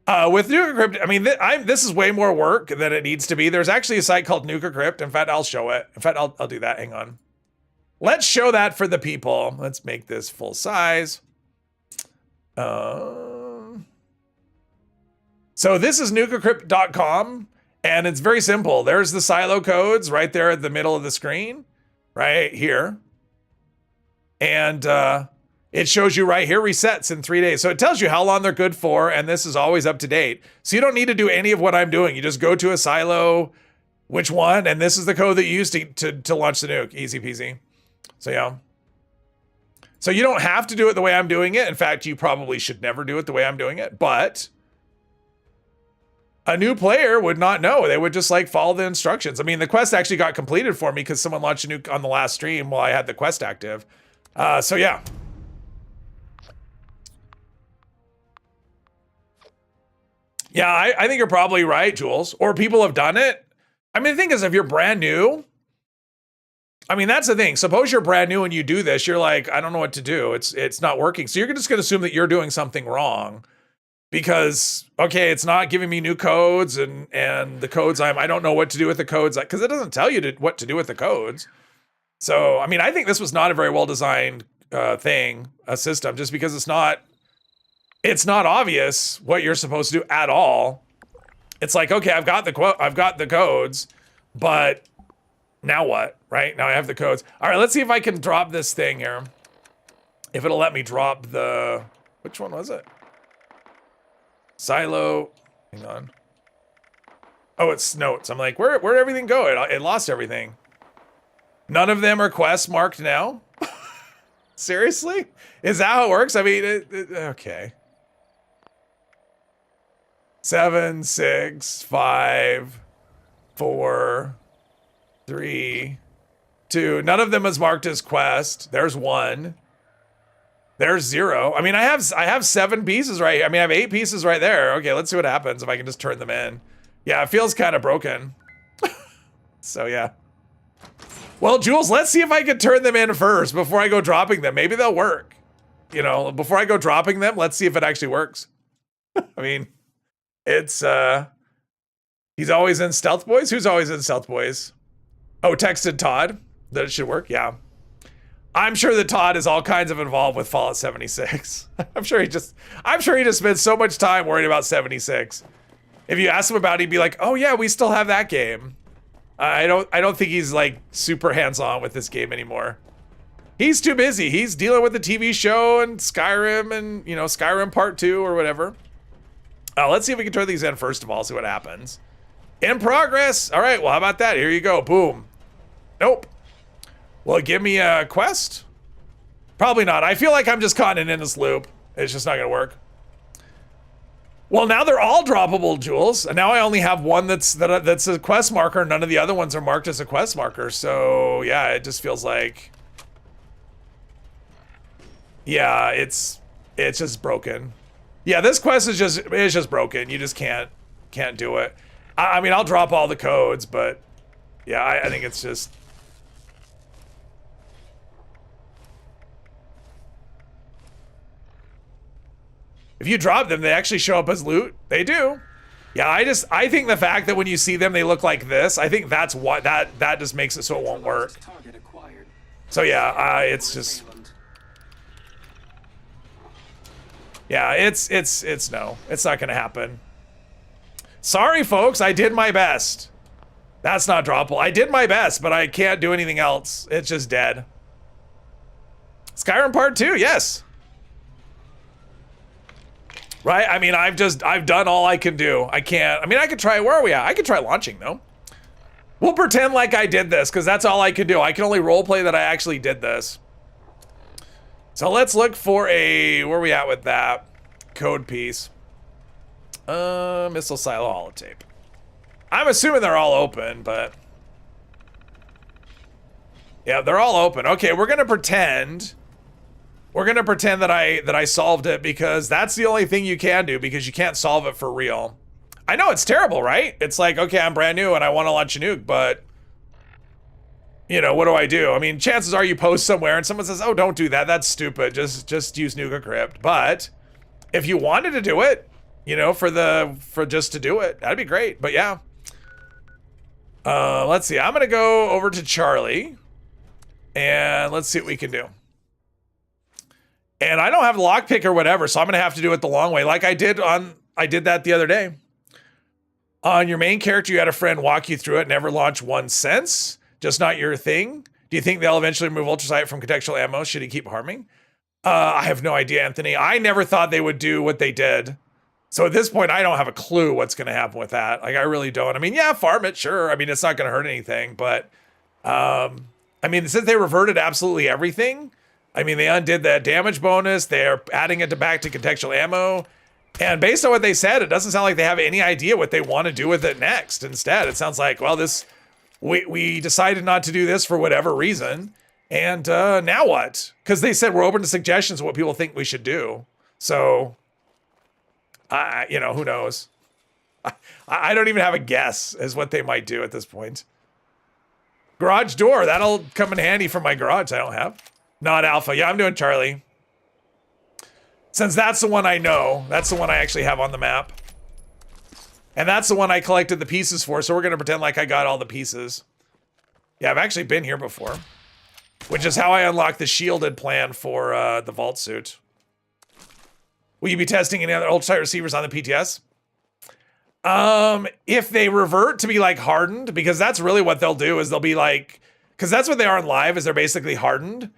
With Nuke Encrypt, I mean, this is way more work than it needs to be. There's actually a site called Nuke Encrypt. In fact, I'll show it. In fact, I'll do that. Hang on. Let's show that for the people. Let's make this full size. So this is nukecrypt.com, and it's very simple. There's the silo codes right there at the middle of the screen, right here. And it shows you right here, resets in 3 days. So it tells you how long they're good for, and this is always up to date. So you don't need to do any of what I'm doing. You just go to a silo, which one, and this is the code that you use to launch the nuke. Easy peasy. So yeah. So you don't have to do it the way I'm doing it. In fact, you probably should never do it the way I'm doing it, but a new player would not know. They would just like follow the instructions. I mean, the quest actually got completed for me because someone launched a nuke on the last stream while I had the quest active. So yeah. Yeah, I think you're probably right, Jules. Or people have done it. I mean, the thing is, if you're brand new, I mean, that's the thing. Suppose you're brand new and you do this, you're like, I don't know what to do. It's not working. So you're just going to assume that you're doing something wrong because, okay, it's not giving me new codes and the codes I don't know what to do with the codes because it doesn't tell you what to do with the codes. So, I mean, I think this was not a very well designed a system, just because it's not obvious what you're supposed to do at all. It's like, okay, I've got the codes, but now what, right? Now I have the codes. All right, let's see if I can drop this thing here. If it'll let me drop the, which one was it? Silo, hang on. Oh, it's notes. I'm like, where'd everything go? It lost everything. None of them are quests marked now? Seriously? Is that how it works? I mean, okay. 7, 6, 5, 4, 3, 2. None of them is marked as quest. There's 1. There's 0. I mean, I have 7 pieces right here. I mean, I have 8 pieces right there. Okay, let's see what happens if I can just turn them in. Yeah, it feels kind of broken. So yeah. Well, Jules, let's see if I can turn them in first before I go dropping them. Maybe they'll work. You know, before I go dropping them, let's see if it actually works. I mean, it's he's always in Stealth Boys. Who's always in Stealth Boys? Oh, texted Todd that it should work. Yeah. I'm sure that Todd is all kinds of involved with Fallout 76. I'm sure he just spends so much time worried about 76. If you ask him about it, he'd be like, "Oh yeah, we still have that game." I don't think he's like super hands-on with this game anymore. He's too busy. He's dealing with the TV show and Skyrim and, you know, Skyrim Part 2 or whatever. Let's see if we can turn these in first of all, see what happens. In progress. All right, well, how about that? Here you go. Boom. Nope. Will it give me a quest? Probably not. I feel like I'm just caught in an endless loop. It's just not gonna work. Well, now they're all droppable, Jules. And now I only have one that's a quest marker. None of the other ones are marked as a quest marker. So yeah, it just feels like, yeah, it's just broken. Yeah, this quest is just broken. You just can't do it. I mean, I'll drop all the codes, but yeah, I think it's just. If you drop them, they actually show up as loot. They do. Yeah, I think the fact that when you see them, they look like this, I think that's what that just makes it so it won't work. So yeah, it's just. Yeah, it's no. It's not gonna happen. Sorry, folks, I did my best. That's not droppable. I did my best, but I can't do anything else. It's just dead. Skyrim Part 2, yes. Right? I mean, I've done all I can do. I could try, where are we at? I could try launching though. We'll pretend like I did this because that's all I can do. I can only roleplay that I actually did this. So let's look for where are we at with that? Code piece. Missile silo holotape. I'm assuming they're all open, but. Yeah, they're all open. Okay, we're gonna pretend. We're gonna pretend that I solved it because that's the only thing you can do because you can't solve it for real. I know it's terrible, right? It's like, okay, I'm brand new and I want to launch a nuke, but you know, what do I do? I mean, chances are you post somewhere and someone says, "Oh, don't do that. That's stupid. Just use Nuka Crypt." But if you wanted to do it, you know, for just to do it, that'd be great. But yeah. Let's see. I'm gonna go over to Charlie and let's see what we can do. And I don't have the lockpick or whatever, so I'm gonna have to do it the long way, like I did that the other day. On your main character, you had a friend walk you through it, never launched one since. Just not your thing. Do you think they'll eventually remove ultrasight from contextual ammo? Should he keep harming? I have no idea, Anthony. I never thought they would do what they did. So at this point, I don't have a clue what's gonna happen with that. Like, I really don't. I mean, yeah, farm it, sure. I mean, it's not gonna hurt anything, but I mean, since they reverted absolutely everything, I mean, they undid that damage bonus. They're adding it back to contextual ammo. And based on what they said, it doesn't sound like they have any idea what they want to do with it next. Instead, it sounds like, well, we decided not to do this for whatever reason. And now what? Because they said we're open to suggestions of what people think we should do. So, you know, who knows? I don't even have a guess as what they might do at this point. Garage door. That'll come in handy for my garage I don't have. Not alpha. Yeah, I'm doing Charlie. Since that's the one I know. That's the one I actually have on the map. And that's the one I collected the pieces for, so we're going to pretend like I got all the pieces. Yeah, I've actually been here before. which is how I unlock the shielded plan for the vault suit. Will you be testing any other ultrasight receivers on the PTS? If they revert to be like hardened, because that's really what they'll do, is they'll be like, because that's what they are in live, is they're basically hardened.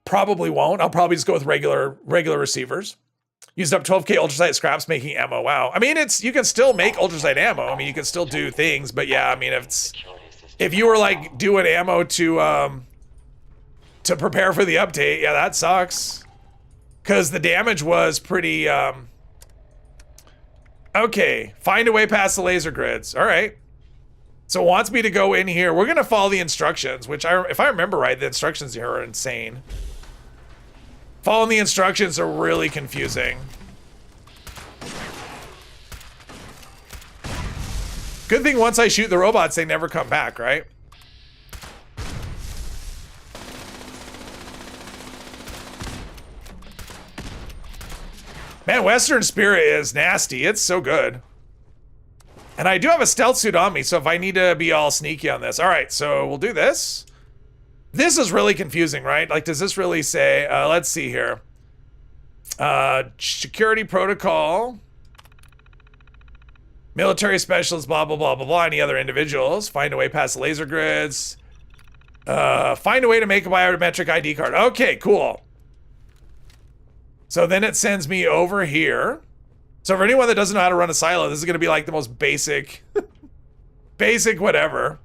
Probably won't. I'll probably just go with regular receivers. Used up 12k ultrasight scraps making ammo. Wow. I mean, you can still make ultrasight ammo. I mean, you can still do things, but yeah, I mean, if you were like doing ammo to prepare for the update, yeah, that sucks. Because the damage was pretty, okay, find a way past the laser grids. All right. So it wants me to go in here. We're going to follow the instructions, which if I remember right, the instructions here are insane. Following the instructions are really confusing. Good thing once I shoot the robots, they never come back, right? Man, Western Spirit is nasty. It's so good. And I do have a stealth suit on me, so if I need to be all sneaky on this. All right, so we'll do this. This is really confusing, right? Like, does this really say, let's see here. Security protocol. Military specialists, blah, blah, blah, blah, blah. Any other individuals. Find a way past the laser grids. Find a way to make a biometric ID card. Okay, cool. So then it sends me over here. So for anyone that doesn't know how to run a silo, this is going to be like the most basic, basic whatever.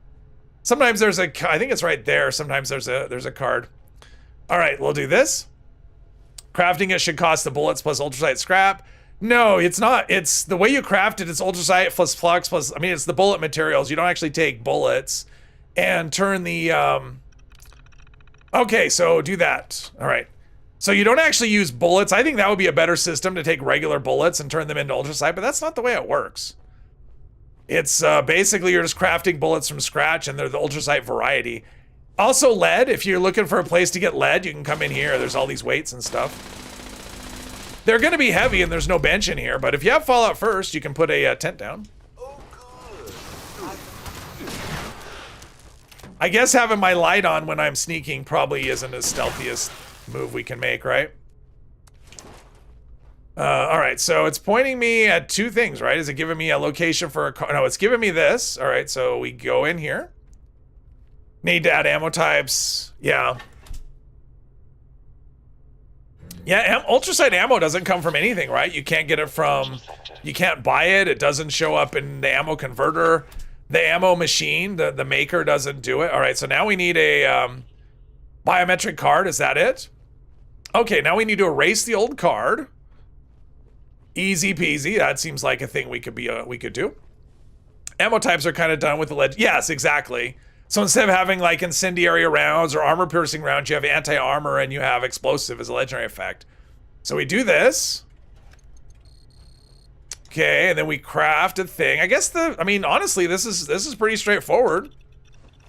Sometimes there's I think it's right there. Sometimes there's a card. All right, we'll do this. Crafting it should cost the bullets plus ultrasight scrap. No, it's not. It's the way you craft it. It's ultrasight plus flux plus, I mean, it's the bullet materials. You don't actually take bullets and turn the, okay, so do that. All right. So you don't actually use bullets. I think that would be a better system to take regular bullets and turn them into ultrasight, but that's not the way it works. It's basically you're just crafting bullets from scratch and they're the ultrasight variety. Also lead, if you're looking for a place to get lead, you can come in here. There's all these weights and stuff. They're gonna be heavy and there's no bench in here, but if you have Fallout first, you can put a tent down. I guess having my light on when I'm sneaking probably isn't as stealthiest move we can make, right? All right, so it's pointing me at two things, right? Is it giving me a location for a car? No, it's giving me this. All right, so we go in here. Need to add ammo types. Yeah. Yeah, ultrasight ammo doesn't come from anything, right? You can't get it from, you can't buy it. It doesn't show up in the ammo converter. The ammo machine, the maker doesn't do it. All right, so now we need a biometric card. Is that it? Okay, now we need to erase the old card. Easy peasy. That seems like a thing we could do. Ammo types are kind of done with the lead. Yes, exactly. So instead of having like incendiary rounds or armor piercing rounds, you have anti-armor and you have explosive as a legendary effect. So we do this. Okay, and then we craft a thing. I guess I mean, honestly, this is pretty straightforward,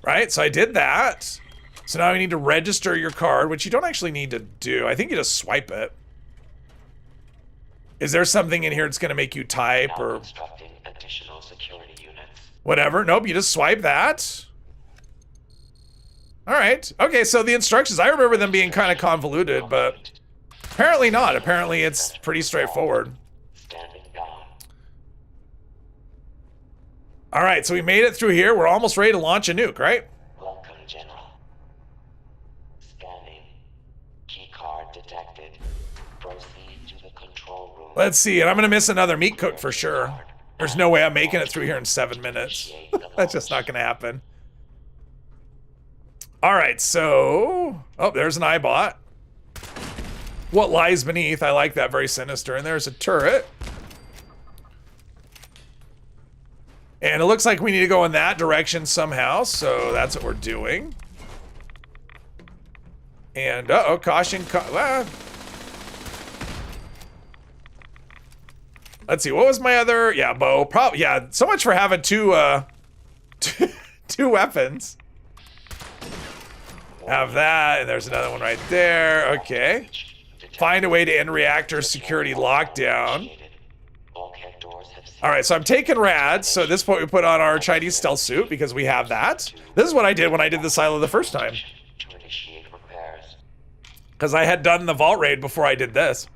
right? So I did that. So now we need to register your card, which you don't actually need to do. I think you just swipe it. Is there something in here that's going to make you type Now or constructing additional security units. whatever? Nope, you just swipe that. All right. Okay, so the instructions, I remember them being kind of convoluted, but apparently not. Apparently it's pretty straightforward. Standing down. All right, so we made it through here. We're almost ready to launch a nuke, right? Welcome, General. Scanning. Key card detected. Proceed to the control room. Let's see, and I'm gonna miss another meat cook for sure. There's no way I'm making it through here in 7 minutes. That's just not gonna happen. All right, so, oh, there's an iBot. What lies beneath? I like that, very sinister. And there's a turret. And it looks like we need to go in that direction somehow, so that's what we're doing. And, uh-oh, caution, let's see, what was my other, yeah, bow, yeah, so much for having two weapons. Have that, and there's another one right there, okay. Find a way to end reactor security lockdown. All right, so I'm taking rads, so at this point we put on our Chinese stealth suit because we have that. This is what I did when I did the silo the first time. because I had done the vault raid before I did this.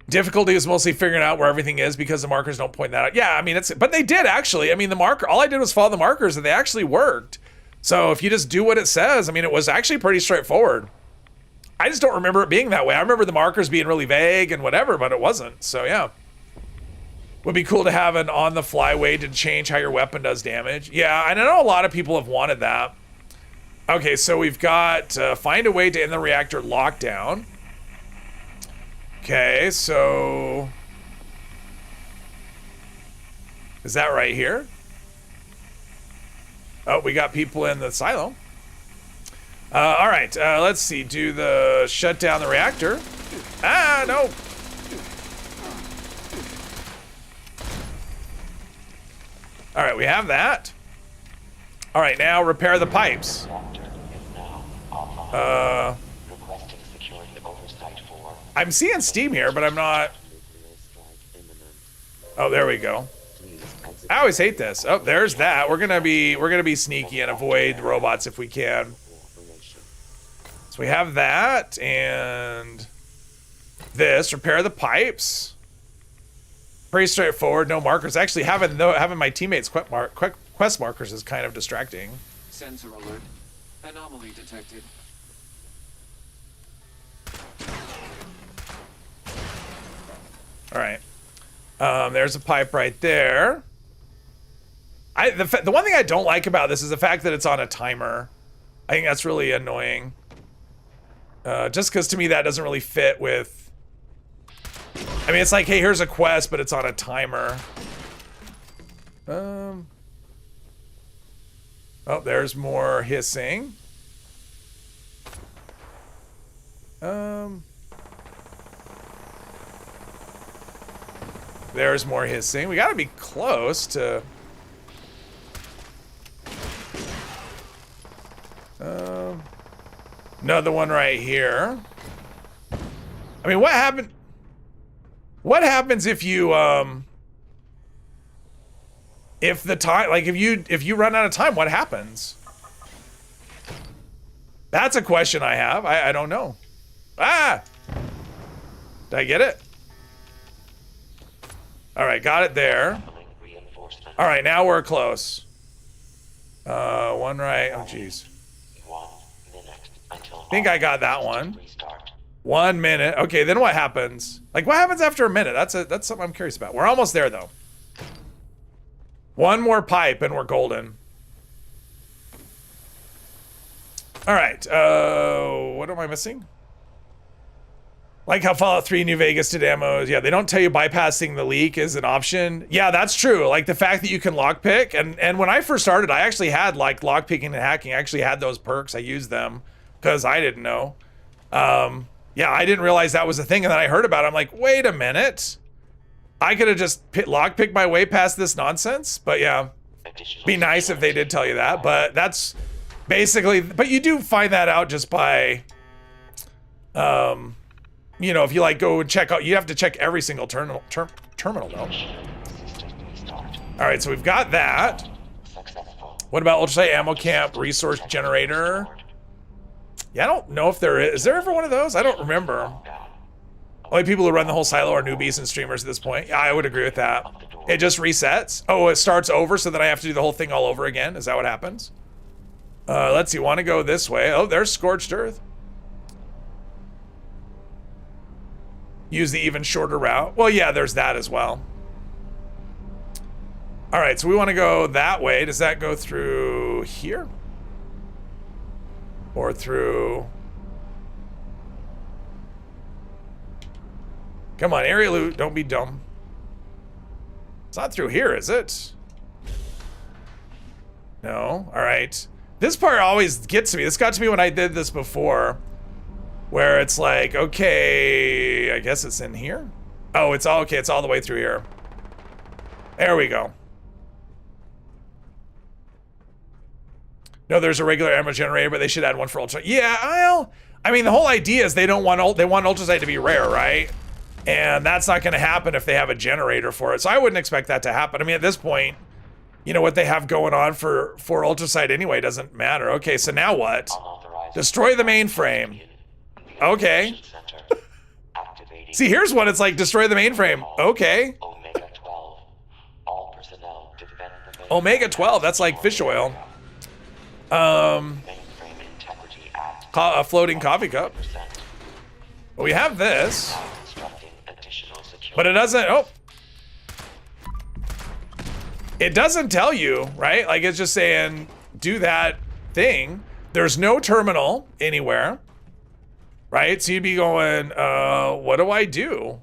Difficulty is mostly figuring out where everything is because the markers don't point that out. Yeah, I mean, but they did actually. I mean, the marker, all I did was follow the markers and they actually worked. So if you just do what it says, I mean, it was actually pretty straightforward. I just don't remember it being that way. I remember the markers being really vague and whatever, but it wasn't. So yeah. Would be cool to have an on-the-fly way to change how your weapon does damage. Yeah, and I know a lot of people have wanted that. Okay, so we've got find a way to end the reactor lockdown. Okay, so is that right here? Oh, we got people in the silo. All right, let's see. Do the shut down the reactor. Ah, no. All right, we have that. All right, now repair the pipes. I'm seeing steam here, but I'm not. Oh, there we go. I always hate this. Oh, there's that. We're gonna be sneaky and avoid robots if we can. So we have that and this. Repair the pipes. Pretty straightforward. No markers. Actually, having my teammates quest markers is kind of distracting. Sensor alert. Anomaly detected. All right. There's a pipe right there. The one thing I don't like about this is the fact that it's on a timer. I think that's really annoying. Just because to me that doesn't really fit with. I mean, it's like, hey, here's a quest, but it's on a timer. Oh, there's more hissing. There's more hissing. We gotta be close to. Another one right here. I mean, what happened? What happens if you if the time, like if you run out of time, what happens? That's a question I have. I don't know. Ah! Did I get it? All right, got it there. All right, now we're close. One right. Oh, jeez. I think I got that one. 1 minute. Okay, then what happens? Like, what happens after a minute? That's something I'm curious about. We're almost there, though. One more pipe, and we're golden. All right. What am I missing? Like how Fallout 3 New Vegas did ammos. Yeah, they don't tell you bypassing the leak is an option. Yeah, that's true. Like the fact that you can lockpick. And when I first started, I actually had like lockpicking and hacking. I actually had those perks. I used them because I didn't know. Yeah, I didn't realize that was a thing. And then I heard about it. I'm like, wait a minute. I could have just lockpicked my way past this nonsense. But yeah, be nice if they did tell you that. But that's basically, but you do find that out just by, you know, if you like go and check out, you have to check every single terminal though. All right, so we've got that. What about ultralight ammo camp resource generator? Yeah, I don't know if there is. Is there ever one of those? I don't remember. Only people who run the whole silo are newbies and streamers at this point. Yeah, I would agree with that. It just resets. Oh, it starts over, so then I have to do the whole thing all over again. Is that what happens? Let's see. Want to go this way? Oh, there's scorched earth. Use the even shorter route. Well, yeah, there's that as well. All right, so we want to go that way. Does that go through here? Or through... Come on, area loot, don't be dumb. It's not through here, is it? No, all right. This part always gets to me. This got to me when I did this before. Where it's like, okay, I guess it's in here. Oh, it's all okay. It's all the way through here. There we go. No, there's a regular ammo generator, but they should add one for ultra. Yeah, well, I mean, the whole idea is they want ultrasight to be rare, right? And that's not going to happen if they have a generator for it. So I wouldn't expect that to happen. I mean, at this point, you know what they have going on for ultrasight anyway doesn't matter. Okay, so now what? Destroy the mainframe. Okay. Center. Activating See, here's one. It's like destroy the mainframe. Okay. Omega 12. All personnel defend the main Omega 12. That's like fish oil. Mainframe integrity at A floating coffee cup. 100%. We have this, Now constructing additional security. but it doesn't. Oh. It doesn't tell you, right? Like it's just saying do that thing. There's no terminal anywhere, right? So you'd be going, what do I do?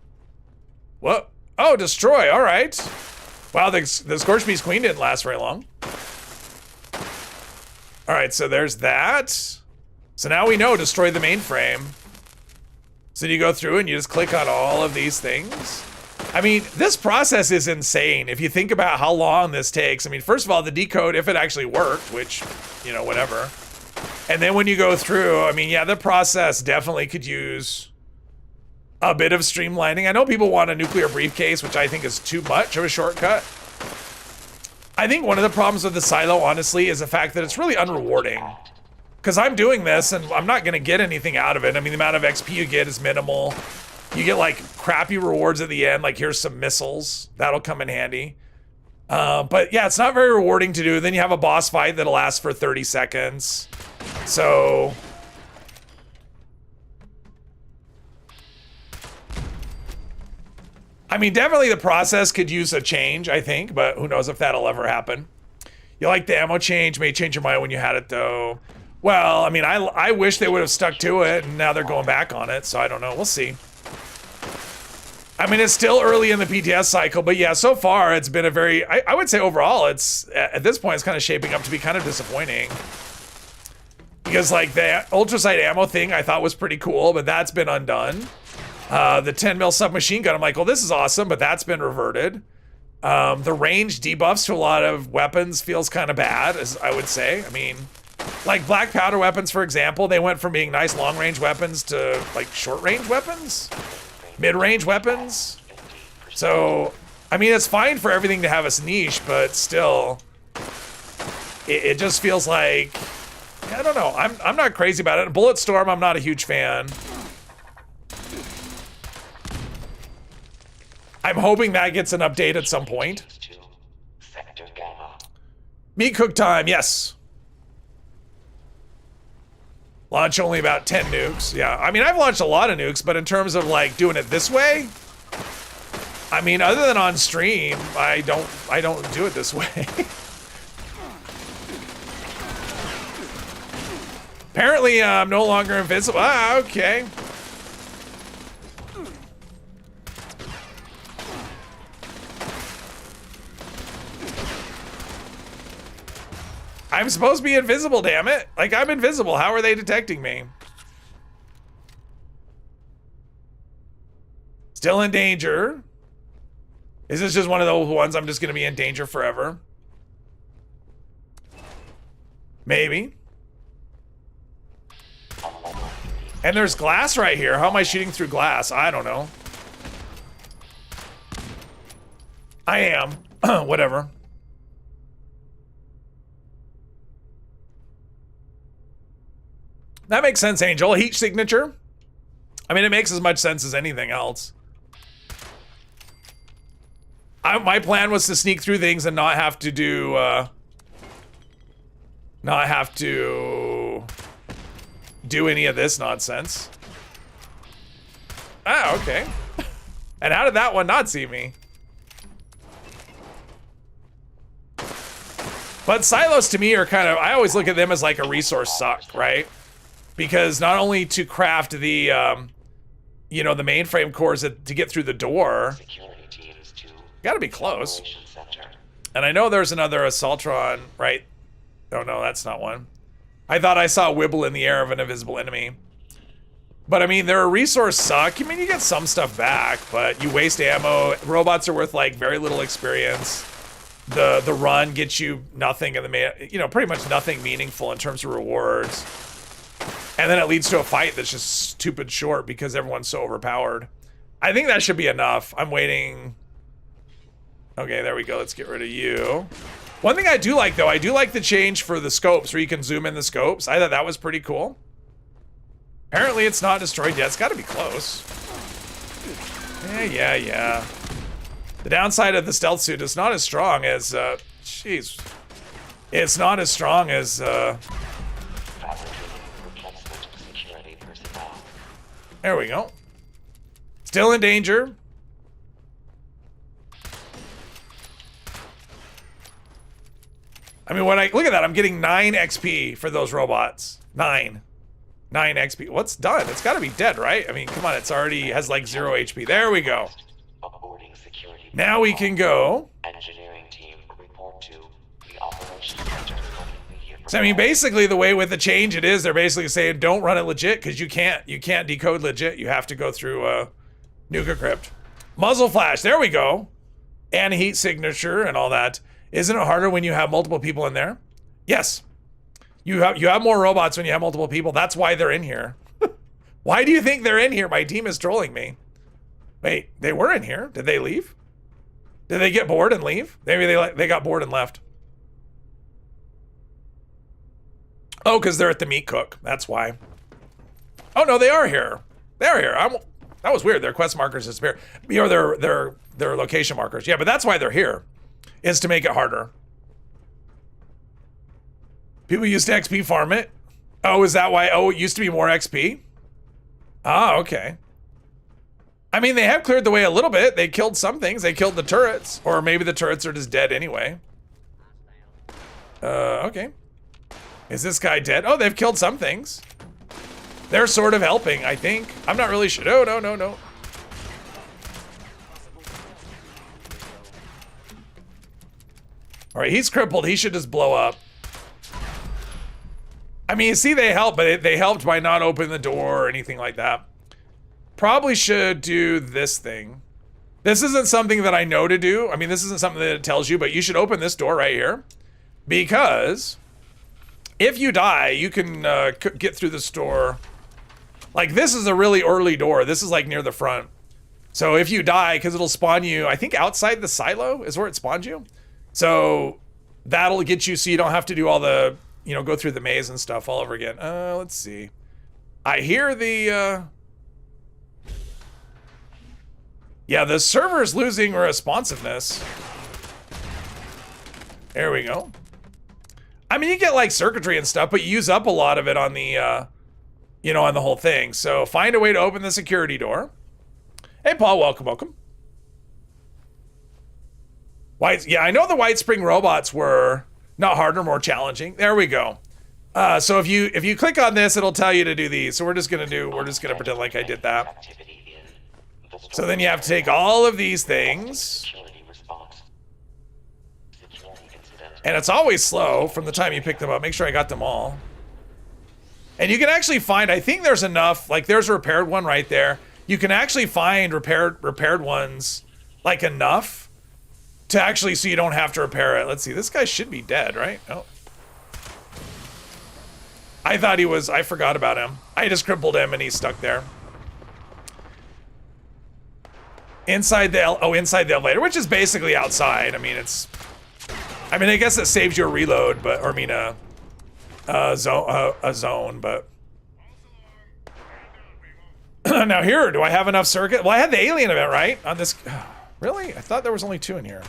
What? Oh, destroy. All right. Wow, the Scorched Beast Queen didn't last very long. All right, so there's that. So now we know destroy the mainframe. So you go through and you just click on all of these things. I mean, this process is insane. If you think about how long this takes. I mean, first of all, the decode, if it actually worked, which, you know, whatever. And then when you go through, I mean, yeah, the process definitely could use a bit of streamlining. I know people want a nuclear briefcase, which I think is too much of a shortcut. I think one of the problems with the silo, honestly, is the fact that it's really unrewarding. Because I'm doing this and I'm not going to get anything out of it. I mean, the amount of XP you get is minimal. You get like crappy rewards at the end, like here's some missiles. That'll come in handy. But yeah, it's not very rewarding to do. Then you have a boss fight that'll last for 30 seconds. So... I mean, definitely the process could use a change, I think, but who knows if that'll ever happen. You like the ammo change, may change your mind when you had it though. Well, I mean, I wish they would have stuck to it, and now they're going back on it, so I don't know, we'll see. I mean, it's still early in the PTS cycle, but yeah, so far it's been a very, I would say overall, it's, at this point, it's kind of shaping up to be kind of disappointing. Because like the ultrasight ammo thing I thought was pretty cool, but that's been undone. The 10 mil submachine gun, I'm like, well, this is awesome, but that's been reverted. The range debuffs to a lot of weapons feels kind of bad, as I would say. I mean, like black powder weapons, for example, they went from being nice long range weapons to like short range weapons, mid range weapons. So, I mean, it's fine for everything to have its niche, but still, it just feels like, I don't know. I'm not crazy about it. Bulletstorm, I'm not a huge fan. I'm hoping that gets an update at some point. Sector Gamma. Meat cook time, yes. Launch only about 10 nukes. Yeah, I mean, I've launched a lot of nukes, but in terms of like doing it this way, I mean, other than on stream, I don't do it this way. Apparently, I'm no longer invincible. Ah, okay. I'm supposed to be invisible, damn it. Like, I'm invisible. How are they detecting me? Still in danger. Is this just one of those ones I'm just going to be in danger forever? Maybe. And there's glass right here. How am I shooting through glass? I don't know. I am. Whatever. That makes sense, Angel. Heat signature. I mean, it makes as much sense as anything else. My plan was to sneak through things and not have to do, not have to do any of this nonsense. Ah, okay. And how did that one not see me? But silos to me are kind of, I always look at them as like a resource suck, right? Because not only to craft the, you know, the mainframe cores to get through the door, Security teams to gotta be close. Operation Center. And I know there's another Assaultron, right? Oh no, that's not one. I thought I saw a wibble in the air of an invisible enemy. But I mean, they're a resource suck. I mean, you get some stuff back, but you waste ammo. Robots are worth like very little experience. The run gets you nothing in the you know, pretty much nothing meaningful in terms of rewards. And then it leads to a fight that's just stupid short because everyone's so overpowered. I think that should be enough. I'm waiting. Okay, there we go. Let's get rid of you. One thing I do like, though, I do like the change for the scopes where you can zoom in the scopes. I thought that was pretty cool. Apparently it's not destroyed yet. It's got to be close. Yeah. The downside of the stealth suit is not as strong as, jeez. It's not as strong as, there we go. Still in danger. I mean, when I look at that, I'm getting 9 XP for those robots. 9 XP. What's done? It's got to be dead, right? I mean, come on. It's already has like 0 HP. There we go. Now we can go. Engineering team report to the operations center. So I mean, basically, the way with the change it is, they're basically saying don't run it legit because you can't decode legit. You have to go through Nuka Crypt. Muzzle flash. There we go. And heat signature and all that. Isn't it harder when you have multiple people in there? Yes. You have more robots when you have multiple people. That's why they're in here. Why do you think they're in here? My team is trolling me. Wait, they were in here. Did they leave? Did they get bored and leave? Maybe they got bored and left. Oh, because they're at the meat cook. That's why. Oh no, they are here. They're here. That was weird. Their quest markers disappear. Or their location markers. Yeah, but that's why they're here. Is to make it harder. People used to XP farm it. Oh, is that why? Oh, it used to be more XP? Ah, okay. I mean, they have cleared the way a little bit. They killed some things. They killed the turrets. Or maybe the turrets are just dead anyway. Okay. Is this guy dead? Oh, they've killed some things. They're sort of helping, I think. I'm not really sure. No. All right, he's crippled. He should just blow up. I mean, you see they helped, but they helped by not opening the door or anything like that. Probably should do this thing. This isn't something that I know to do. I mean, this isn't something that it tells you, but you should open this door right here. Because if you die, you can get through the store. Like, this is a really early door. This is like near the front. So if you die, because it'll spawn you, I think outside the silo is where it spawns you. So that'll get you so you don't have to do all the, go through the maze and stuff all over again. Let's see. I hear the, yeah, the server's losing responsiveness. There we go. I mean, you get like circuitry and stuff, but you use up a lot of it on the, on the whole thing. So find a way to open the security door. Hey, Paul, welcome. Yeah, I know the White Spring robots were not harder, more challenging. There we go. So if you click on this, it'll tell you to do these. So we're just gonna pretend like I did that. So then you have to take all of these things. And it's always slow from the time you pick them up. Make sure I got them all. And you can actually find, I think there's enough, like there's a repaired one right there. You can actually find repaired ones like enough to actually, so you don't have to repair it. Let's see, this guy should be dead, right? Oh. I thought he was, I forgot about him. I just crippled him and he's stuck there. Inside the elevator, which is basically outside. I mean, I guess it saves you a reload, but, or I mean a zone, but. Now here, do I have enough circuit? Well, I had the alien event, right? On this, really? I thought there was only 2 in here.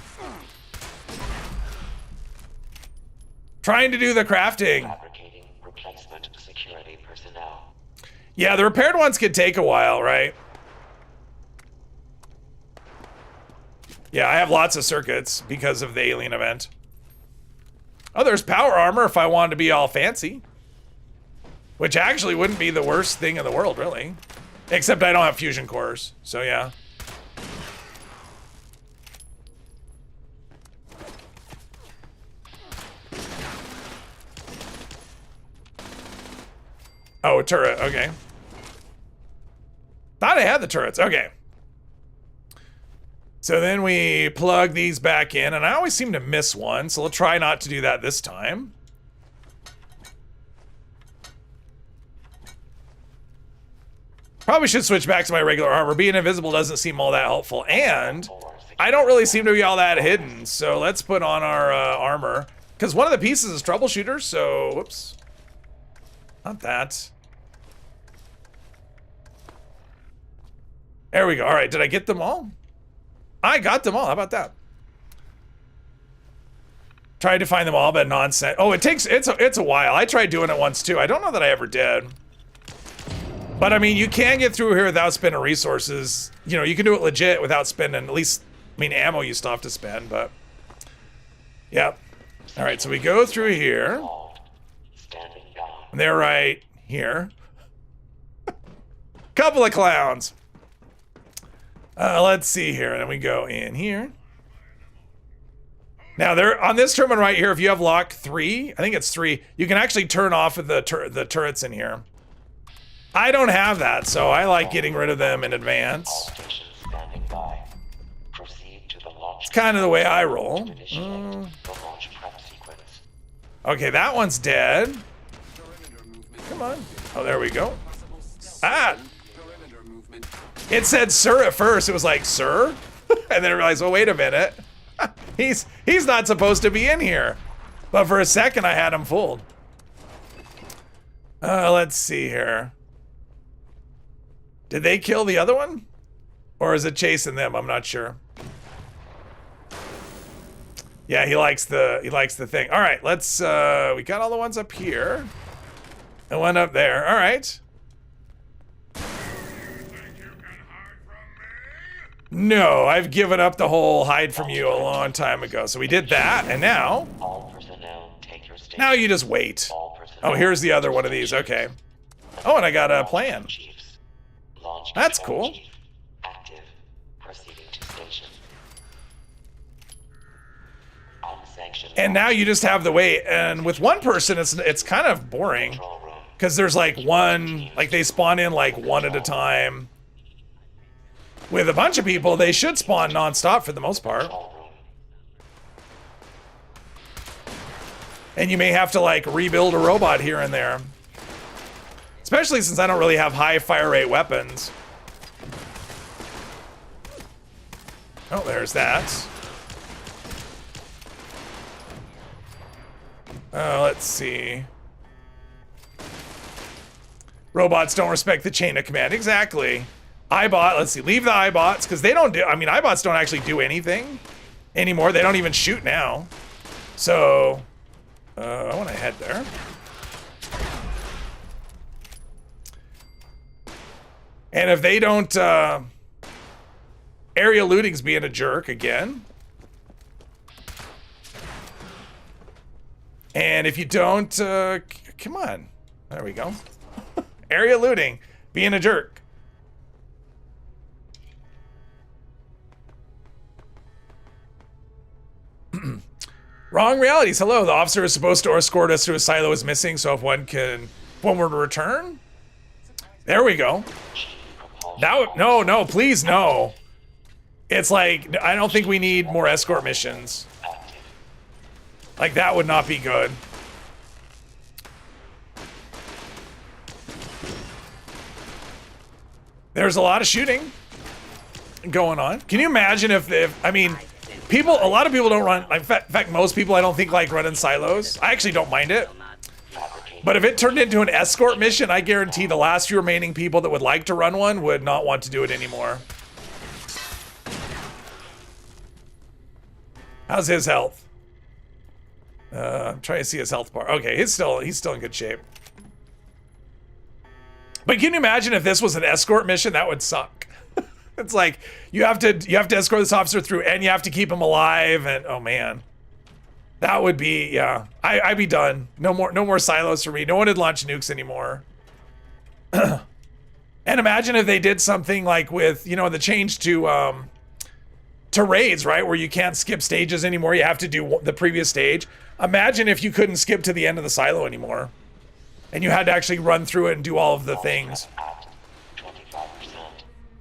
Trying to do the crafting. Fabricating replacement security personnel. Yeah, the repaired ones could take a while, right? Yeah, I have lots of circuits because of the alien event. Oh, there's power armor if I wanted to be all fancy. Which actually wouldn't be the worst thing in the world, really. Except I don't have fusion cores, so yeah. Oh, a turret, okay. Thought I had the turrets, okay. So then we plug these back in, and I always seem to miss one, so we'll try not to do that this time. Probably should switch back to my regular armor. Being invisible doesn't seem all that helpful, and I don't really seem to be all that hidden, so let's put on our armor. Because one of the pieces is troubleshooter, so, whoops. Not that. There we go. All right, did I get them all? I got them all. How about that? Tried to find them all, but nonsense. Oh, it's a while. I tried doing it once too. I don't know that I ever did. But I mean, you can get through here without spending resources. You know, you can do it legit without spending, at least, I mean, ammo you still have to spend, but. Yep. All right, so we go through here. Standing by. And they're right here. Couple of clowns. Let's see here. And then we go in here. Now, there on this terminal right here, if you have lock 3, I think it's 3, you can actually turn off of the turrets in here. I don't have that, so I like getting rid of them in All advance. stations standing by. Proceed to the launch. It's kind of the way I roll. To initiate the launch prep sequence. Okay, that one's dead. Perimeter movement. Come on. Oh, there we go. Possible stealth. Ah! Perimeter movement. It said sir at first. It was like, sir? And then I realized, well, wait a minute. He's not supposed to be in here. But for a second, I had him fooled. Let's see here. Did they kill the other one? Or is it chasing them? I'm not sure. Yeah, he likes the thing. All right, let's we got all the ones up here. And one up there. All right. No, I've given up the whole hide from you a long time ago. So we did that, and now All personnel take your station. you just wait. All personnel Oh, here's the other one of these. Okay. Oh, and I got a plan. Chiefs. Launch That's control cool. chief. Active. Proceeding to station. Unsanctioned. And now you just have the wait. And with one person, it's kind of boring control room. because there's like one, like they spawn in like one at a time. With a bunch of people, they should spawn nonstop for the most part. Control room. And you may have to like rebuild a robot here and there. Especially since I don't really have high fire rate weapons. Oh, there's that. Let's see. Robots don't respect the chain of command. Exactly. iBot, let's see. Leave the iBots, because they don't do, I mean, iBots don't actually do anything anymore. They don't even shoot now. So, I want to head there. And if they don't, area looting's being a jerk again. And if you don't, come on. There we go. Area looting, being a jerk. Wrong realities. Hello, the officer is supposed to escort us to a silo is missing, so if one were to return? There we go. That no, please no. It's like, I don't think we need more escort missions. Like, that would not be good. There's a lot of shooting going on. Can you imagine if I mean, a lot of people don't run, in fact, most people I don't think like running silos. I actually don't mind it. But if it turned into an escort mission, I guarantee the last few remaining people that would like to run one would not want to do it anymore. How's his health? I'm trying to see his health bar. Okay, he's still in good shape. But can you imagine if this was an escort mission? That would suck. It's like you have to escort this officer through, and you have to keep him alive. And oh man, that would be, yeah. I'd be done. No more silos for me. No one would launch nukes anymore. And imagine if they did something like with, you know, the change to raids, right, where you can't skip stages anymore. You have to do the previous stage. Imagine if you couldn't skip to the end of the silo anymore, and you had to actually run through it and do all of the things. At 25%.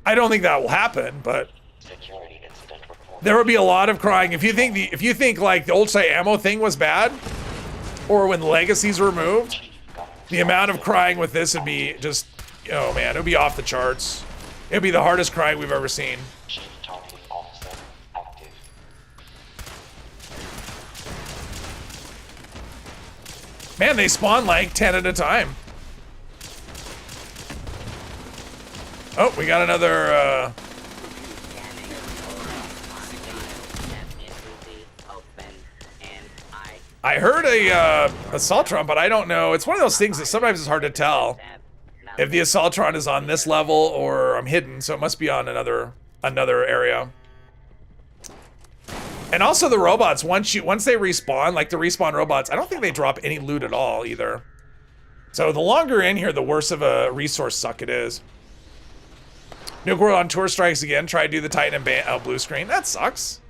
I don't think that will happen, but Security incident report. there would be a lot of crying. If you think like the old site ammo thing was bad, or when legacies were removed, the amount of crying with this would be just, oh man, it would be off the charts. It would be the hardest crying we've ever seen. Chief targeting officer active. Man, they spawn like 10 at a time. Oh, we got another, I heard a Assaultron, but I don't know. It's one of those things that sometimes it's hard to tell if the Assaultron is on this level or I'm hidden, so it must be on another area. And also the robots, once they respawn, like the respawn robots, I don't think they drop any loot at all either. So the longer you're in here, the worse of a resource suck it is. Nuke World on tour strikes again. Try to do the Titan and blue screen. That sucks.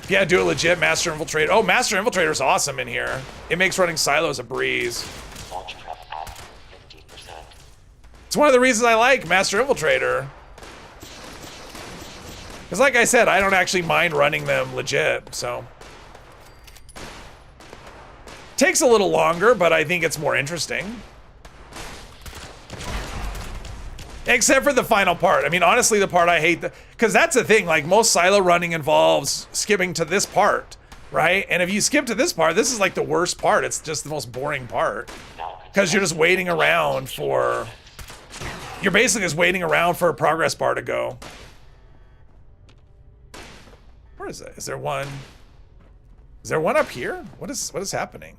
Yeah, do it legit. Master Infiltrator. Oh, Master Infiltrator's awesome in here. It makes running silos a breeze. Launch prep at 50%. It's one of the reasons I like Master Infiltrator. Because like I said, I don't actually mind running them legit, so. Takes a little longer, but I think it's more interesting. Except for the final part. I mean, honestly, the part I hate, because that's the thing, like most silo running involves skipping to this part, right? And if you skip to this part, this is like the worst part. It's just the most boring part. Because you're just waiting around for, you're basically just waiting around for a progress bar to go. Where is it? Is there one? Is there one up here? What is happening?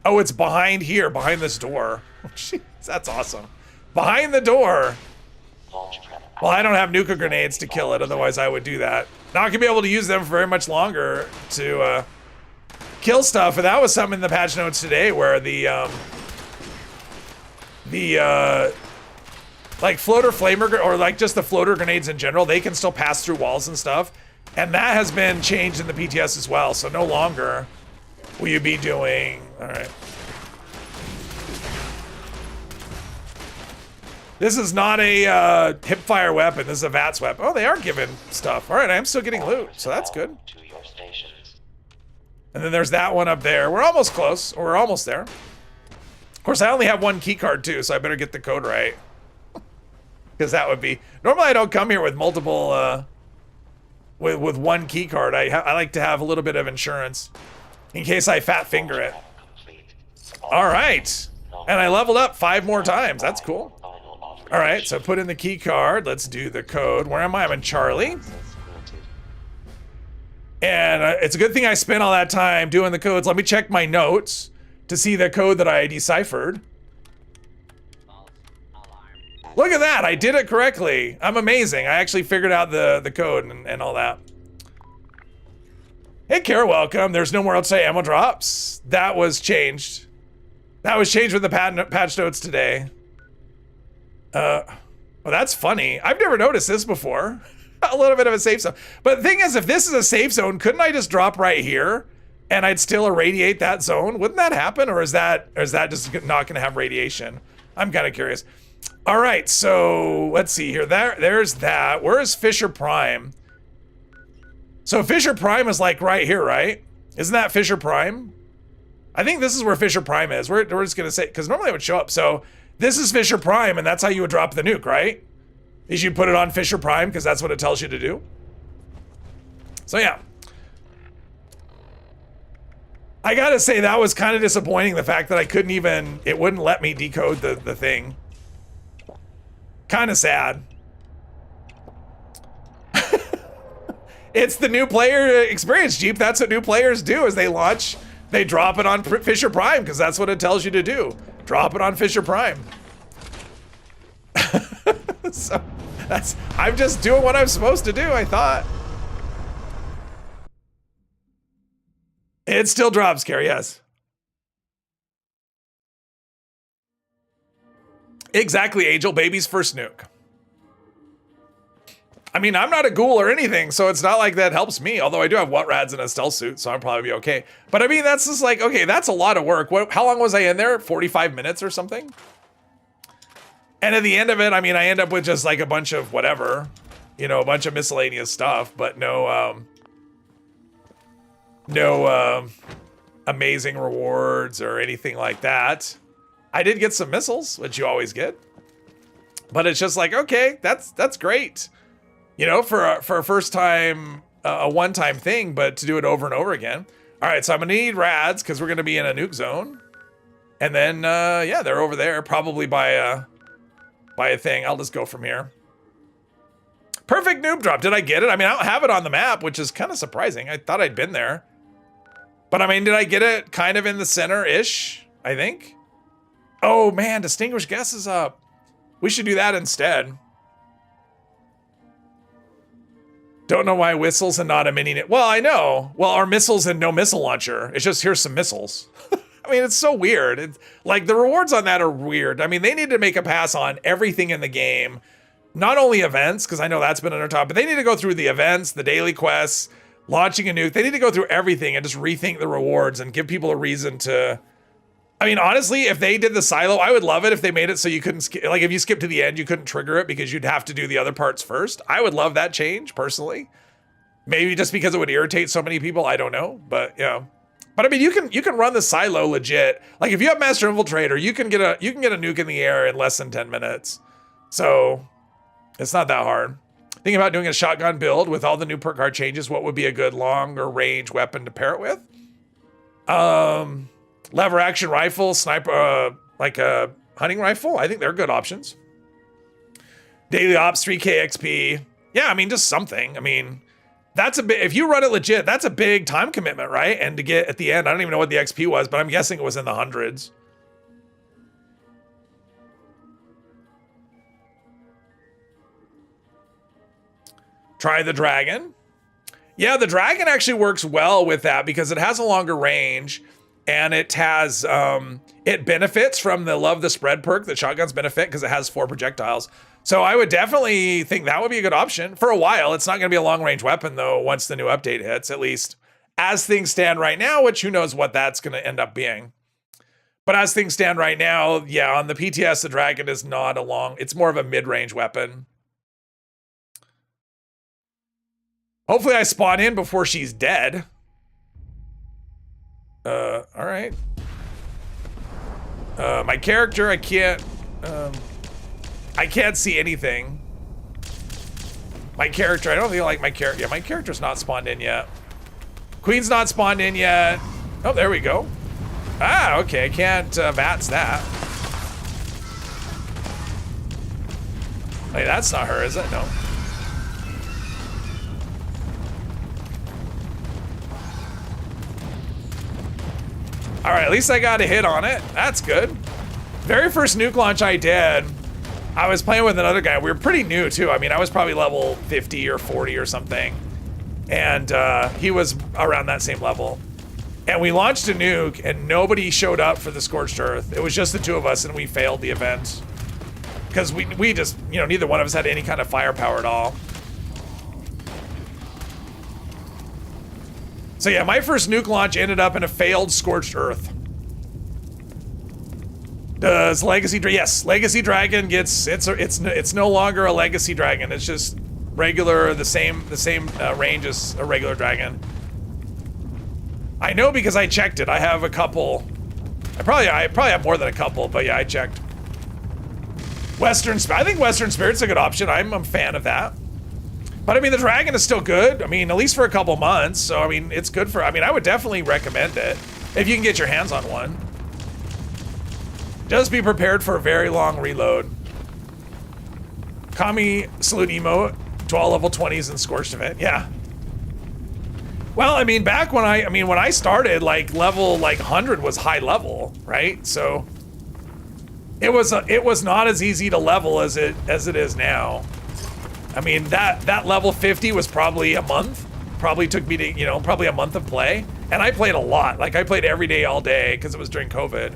Oh, it's behind here, behind this door. Oh, jeez, that's awesome. Behind the door. Well, I don't have nuka grenades to kill it, otherwise I would do that. Not gonna be able to use them for very much longer to kill stuff, and that was something in the patch notes today where the like floater flamer, or like just the floater grenades in general, they can still pass through walls and stuff. And that has been changed in the PTS as well, so no longer will you be doing, all right. This is not a hipfire weapon, this is a VATS weapon. Oh, they are giving stuff. All right, I'm still getting loot, so that's good. To your stations. And then there's that one up there. We're almost close, or we're almost there. Of course, I only have one key card too, so I better get the code right. Because that would be, normally I don't come here with multiple, with one key card. I like to have a little bit of insurance in case I fat finger it. All right, and I leveled up 5 more times. That's cool. All right, so put in the key card. Let's do the code. Where am I? I'm in Charlie. And it's a good thing I spent all that time doing the codes. Let me check my notes to see the code that I deciphered. Look at that, I did it correctly. I'm amazing. I actually figured out the code and all that. Hey, Kara, welcome. There's no more outside ammo drops. That was changed. That was changed with the patch notes today. Well, that's funny. I've never noticed this before. A little bit of a safe zone. But the thing is, if this is a safe zone, couldn't I just drop right here and I'd still irradiate that zone? Wouldn't that happen? Or is that just not gonna have radiation? I'm kind of curious. All right, so let's see here. There's that. Where is Fisher Prime? So Fisher Prime is like right here, right? Isn't that Fisher Prime? I think this is where Fisher Prime is. We're just gonna say, because normally it would show up. So this is Fisher Prime, and that's how you would drop the nuke, right? Is you put it on Fisher Prime, because that's what it tells you to do. So yeah. I gotta say, that was kind of disappointing, the fact that I couldn't even, it wouldn't let me decode the thing. Kind of sad. It's the new player experience, Jeep. That's what new players do, is they launch, they drop it on Fisher Prime, because that's what it tells you to do. Drop it on Fisher Prime. So I'm just doing what I'm supposed to do, I thought. It still drops, Carrie, yes. Exactly, Angel. Baby's first nuke. I mean, I'm not a ghoul or anything, so it's not like that helps me. Although I do have what rads in a stealth suit, so I'll probably be okay. But I mean, that's just like, okay, that's a lot of work. How long was I in there? 45 minutes or something? And at the end of it, I mean, I end up with just like a bunch of whatever, you know, a bunch of miscellaneous stuff, but no amazing rewards or anything like that. I did get some missiles, which you always get, but it's just like, okay, that's great. You know, for a first time, a one-time thing, but to do it over and over again. All right, so I'm gonna need rads because we're gonna be in a nuke zone. And then, yeah, they're over there, probably by a thing. I'll just go from here. Perfect noob drop. Did I get it? I mean, I don't have it on the map, which is kind of surprising. I thought I'd been there. But I mean, did I get it kind of in the center-ish, I think? Oh man, distinguished guess is up. We should do that instead. Don't know why whistles and not a mini. Well, I know. Well, our missiles and no missile launcher. It's just here's some missiles. I mean, it's so weird. It's, like the rewards on that are weird. I mean, they need to make a pass on everything in the game. Not only events, because I know that's been on our top, but they need to go through the events, the daily quests, launching a nuke. They need to go through everything and just rethink the rewards and give people a reason to. I mean, honestly, if they did the silo, I would love it if they made it so you couldn't skip. Like if you skip to the end, you couldn't trigger it because you'd have to do the other parts first. I would love that change personally. Maybe just because it would irritate so many people. I don't know, but yeah. But I mean, you can run the silo legit. Like if you have Master Infiltrator, you can get a nuke in the air in less than 10 minutes. So it's not that hard. Thinking about doing a shotgun build with all the new perk card changes. What would be a good longer range weapon to pair it with? Lever action rifle, sniper, like a hunting rifle. I think they're good options. Daily ops, 3K XP. Yeah, I mean, just something. I mean, that's a bit, if you run it legit, that's a big time commitment, right? And to get at the end, I don't even know what the XP was, but I'm guessing it was in the hundreds. Try the dragon. Yeah, the dragon actually works well with that because it has a longer range and it has, it benefits from the love the spread perk that shotguns benefit because it has 4 projectiles. So I would definitely think that would be a good option for a while. It's not going to be a long range weapon though once the new update hits, at least as things stand right now, which who knows what that's going to end up being. But as things stand right now, yeah, on the PTS, the dragon is not a long, it's more of a mid-range weapon. Hopefully I spawn in before she's dead. All right. My character, I can't see anything. My character, I don't feel like my character, yeah, my character's not spawned in yet. Queen's not spawned in yet. Oh, there we go. Ah, okay, I can't VATS that. Hey, that's not her, is it? No. All right, at least I got a hit on it. That's good. Very first nuke launch I did, I was playing with another guy. We were pretty new too. I mean, I was probably level 50 or 40 or something. And he was around that same level. And we launched a nuke and nobody showed up for the Scorched Earth. It was just the two of us and we failed the event. Because we just, you know, neither one of us had any kind of firepower at all. So yeah, my first nuke launch ended up in a failed Scorched Earth. Does Legacy yes, Legacy Dragon gets it's no longer a Legacy Dragon. It's just regular, the same range as a regular dragon. I know because I checked it. I have a couple. I probably have more than a couple, but yeah, I checked. I think Western Spirit's a good option. I'm a fan of that. But I mean, the dragon is still good. I mean, at least for a couple months. So I mean, it's good for. I mean, I would definitely recommend it if you can get your hands on one. Just be prepared for a very long reload. Kami salute emote to all level 20s in Scorched event. Yeah. Well, I mean, back when when I started, like level 100 was high level, right? So it was not as easy to level as it is now. I mean, that level 50 was probably a month. Probably took me to, you know, probably a month of play. And I played a lot. Like I played every day all day because it was during COVID.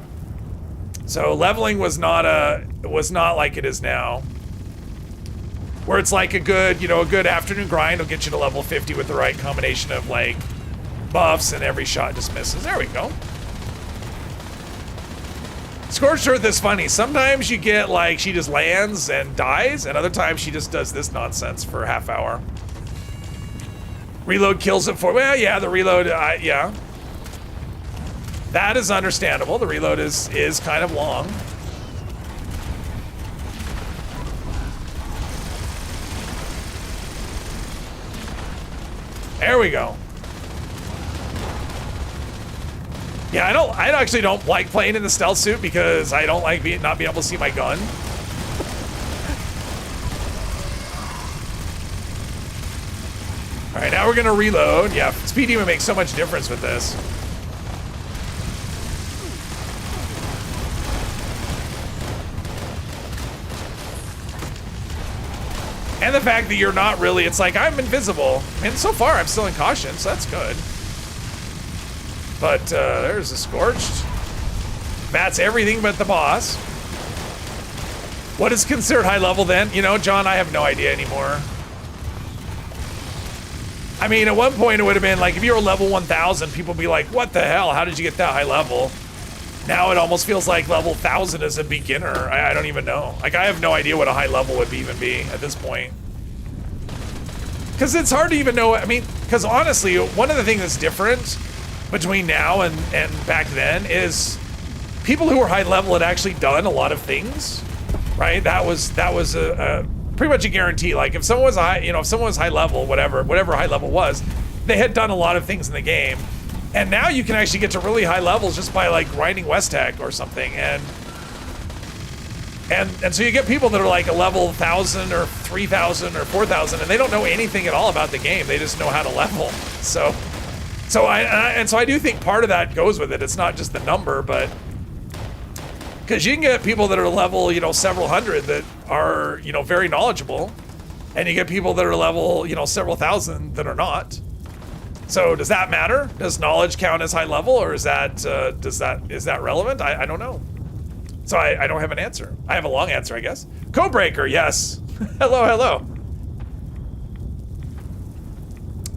So leveling was not like it is now. Where it's like a good afternoon grind will get you to level 50 with the right combination of like buffs and every shot just misses. There we go. Scorched Earth is funny. Sometimes you get like she just lands and dies, and other times she just does this nonsense for a half hour. Reload kills it for, well, yeah, the reload, yeah. That is understandable. The reload is kind of long. There we go. Yeah, I actually don't like playing in the stealth suit because I don't like not being able to see my gun. All right, now we're gonna reload. Yeah, speed demon makes so much difference with this. And the fact that you're not really, it's like I'm invisible. And so far I'm still in caution, so that's good. But there's a Scorched. That's everything but the boss. What is considered high level then? You know, John, I have no idea anymore. I mean, at one point it would have been like, if you were level 1000, people would be like, what the hell? How did you get that high level? Now it almost feels like level 1000 is a beginner. I don't even know. Like, I have no idea what a high level would even be at this point. Because it's hard to even know. I mean, because honestly, one of the things that's different between now and back then is people who were high level had actually done a lot of things, right? That was a pretty much a guarantee. Like if someone was high, you know, if someone was high level, whatever high level was, they had done a lot of things in the game. And now you can actually get to really high levels just by like grinding West Tech or something. And so you get people that are like a level 1000 or 3000 or 4000 and they don't know anything at all about the game. They just know how to level. So I do think part of that goes with it. It's not just the number, but because you can get people that are level, you know, several hundred that are, you know, very knowledgeable, and you get people that are level, you know, several thousand that are not. So does that matter? Does knowledge count as high level, or is that is that relevant? I don't know. So I don't have an answer. I have a long answer, I guess. Codebreaker, yes. hello.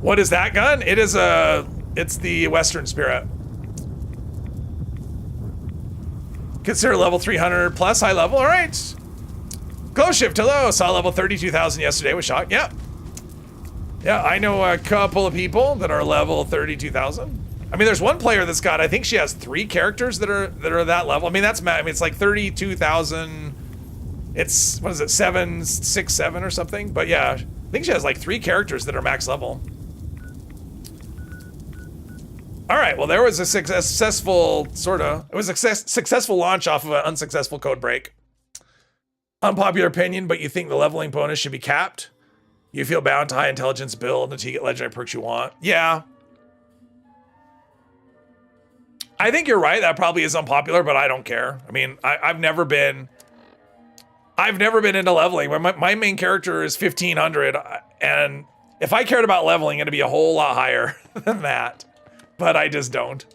What is that gun? It's the Western Spirit. Consider level 300 plus high level. All right. Close shift, hello. Saw level 32,000 yesterday with shock. Yeah. Yeah, I know a couple of people that are level 32,000. I mean, there's one player that's got, I think she has 3 characters that are that level. I mean, it's like 32,000. It's, what is it, 767 or something? But yeah, I think she has like 3 characters that are max level. All right, well, there was a successful, it was a successful launch off of an unsuccessful code break. Unpopular opinion, but you think the leveling bonus should be capped? You feel bound to high intelligence build until you get legendary perks you want? Yeah. I think you're right, that probably is unpopular, but I don't care. I mean, I've never been into leveling. My main character is 1500, and if I cared about leveling, it'd be a whole lot higher than that. But I just don't.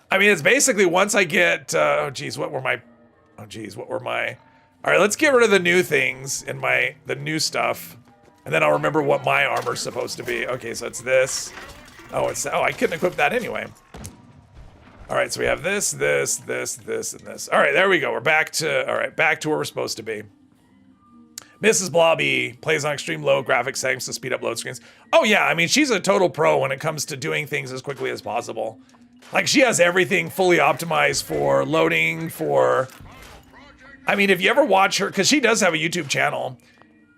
I mean, it's basically once I get, what were my, all right, let's get rid of the new things in the new stuff. And then I'll remember what my armor's supposed to be. Okay, so it's this. Oh, I couldn't equip that anyway. All right, so we have this, and this. All right, there we go. We're back to where we're supposed to be. Mrs. Blobby plays on extreme low graphics settings to speed up load screens. Oh yeah, I mean, she's a total pro when it comes to doing things as quickly as possible. Like, she has everything fully optimized for loading, I mean, if you ever watch her, because she does have a YouTube channel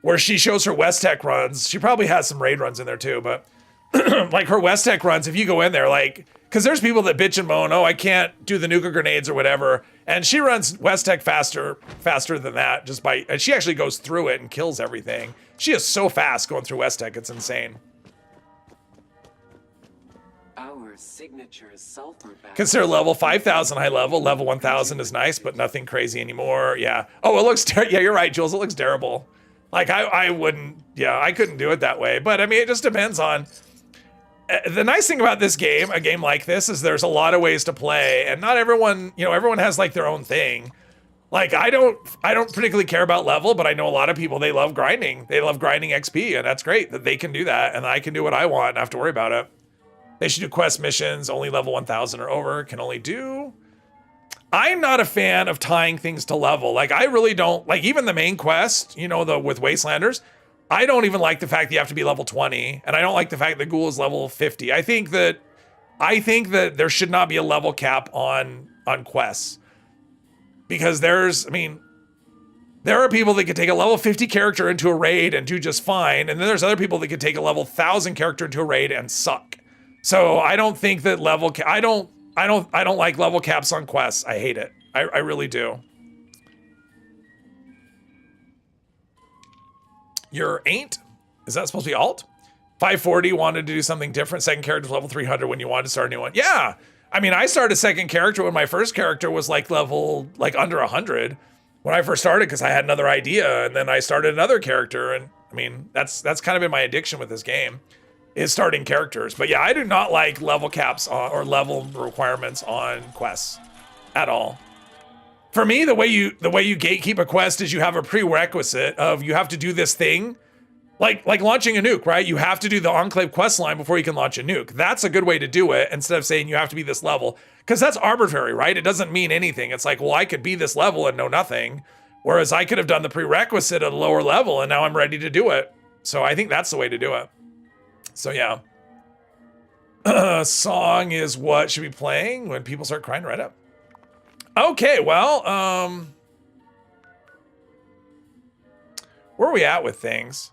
where she shows her West Tech runs. She probably has some raid runs in there too, but like her West Tech runs, if you go in there, like, because there's people that bitch and moan, oh, I can't do the nuka grenades or whatever. And she runs West Tech faster than that, and she actually goes through it and kills everything. She is so fast going through West Tech, it's insane. Our signature sulfur battery. Consider level 5,000 high level. Level 1,000 is nice, but nothing crazy anymore. Yeah. Oh, it looks yeah, you're right, Jules. It looks terrible. Like, I wouldn't, yeah, I couldn't do it that way. But I mean, it just depends on. The nice thing about this game, a game like this, is there's a lot of ways to play, and not everyone, everyone has like their own thing. Like, I don't particularly care about level, but I know a lot of people, they love grinding. They love grinding XP, and that's great that they can do that, and I can do what I want and not have to worry about it. They should do quest missions, only level 1,000 or over, can only do. I'm not a fan of tying things to level. Like, I really don't, like, even the main quest, with Wastelanders, I don't even like the fact that you have to be level 20, and I don't like the fact that Ghoul is level 50. I think that there should not be a level cap on quests. Because there are people that could take a level 50 character into a raid and do just fine, and then there's other people that could take a level 1,000 character into a raid and suck. So I don't think that I I don't like level caps on quests. I hate it. I really do. Your ain't? Is that supposed to be alt? 540 wanted to do something different. Second character's level 300 when you wanted to start a new one. Yeah. I mean, I started a second character when my first character was like level, like under 100 when I first started because I had another idea, and then I started another character. And I mean, that's kind of been my addiction with this game, is starting characters. But yeah, I do not like level caps on, or level requirements on quests at all. For me, the way you gatekeep a quest is you have a prerequisite of you have to do this thing. Like launching a nuke, right? You have to do the Enclave quest line before you can launch a nuke. That's a good way to do it, instead of saying you have to be this level. Because that's arbitrary, right? It doesn't mean anything. It's like, well, I could be this level and know nothing. Whereas I could have done the prerequisite at a lower level and now I'm ready to do it. So I think that's the way to do it. So yeah. Song is what should be playing when people start crying right up. Okay, well, where are we at with things?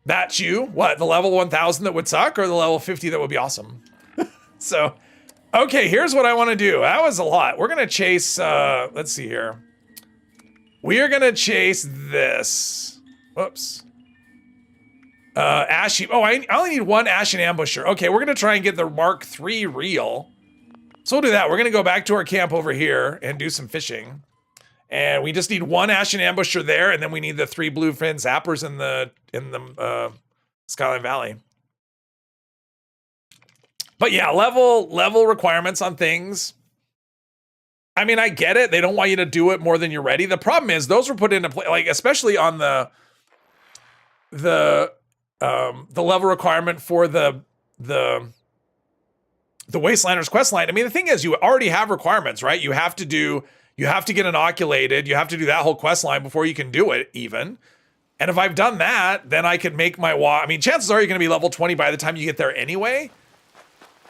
That's you? What, the level 1000 that would suck, or the level 50 that would be awesome? So, okay, here's what I want to do. That was a lot. We're going to chase, let's see here. We are going to chase this. Whoops. Ashy. Oh, I only need one Ashen Ambusher. Okay, we're going to try and get the Mark III reel. So we'll do that. We're going to go back to our camp over here and do some fishing. And we just need one Ashen Ambusher there, and then we need the 3 bluefin zappers in the Skyline Valley. But yeah, level requirements on things. I mean, I get it. They don't want you to do it more than you're ready. The problem is those were put into play, like especially on the level requirement for the Wastelanders quest line. I mean, the thing is, you already have requirements, right? You have to get inoculated. You have to do that whole quest line before you can do it, even. And if I've done that, then I can make my walk. I mean, chances are you're going to be level 20 by the time you get there anyway.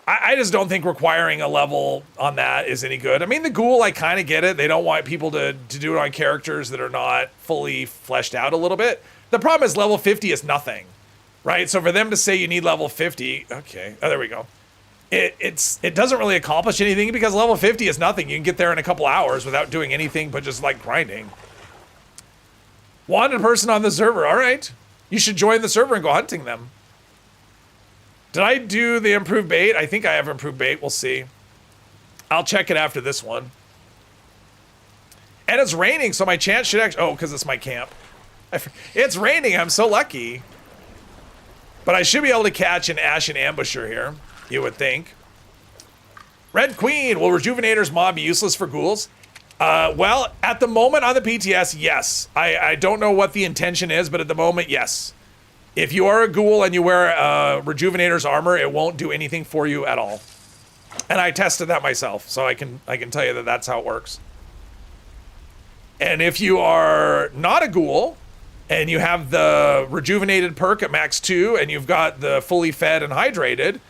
I just don't think requiring a level on that is any good. I mean, the ghoul, I kind of get it. They don't want people to do it on characters that are not fully fleshed out a little bit. The problem is level 50 is nothing, right? So for them to say you need level 50, okay, oh, there we go. It doesn't really accomplish anything because level 50 is nothing. You can get there in a couple hours without doing anything but just like grinding. Wanted person on the server. All right. You should join the server and go hunting them. Did I do the improved bait? I think I have improved bait. We'll see. I'll check it after this one. And it's raining, so my chance should actually... Oh, because it's my camp. It's raining. I'm so lucky. But I should be able to catch an Ashen Ambusher here. You would think. Red Queen, will Rejuvenator's mod be useless for ghouls? Well, at the moment on the PTS, yes. I don't know what the intention is, but at the moment, yes. If you are a ghoul and you wear Rejuvenator's armor, it won't do anything for you at all. And I tested that myself, so I can tell you that that's how it works. And if you are not a ghoul, and you have the Rejuvenated perk at max 2, and you've got the fully fed and hydrated,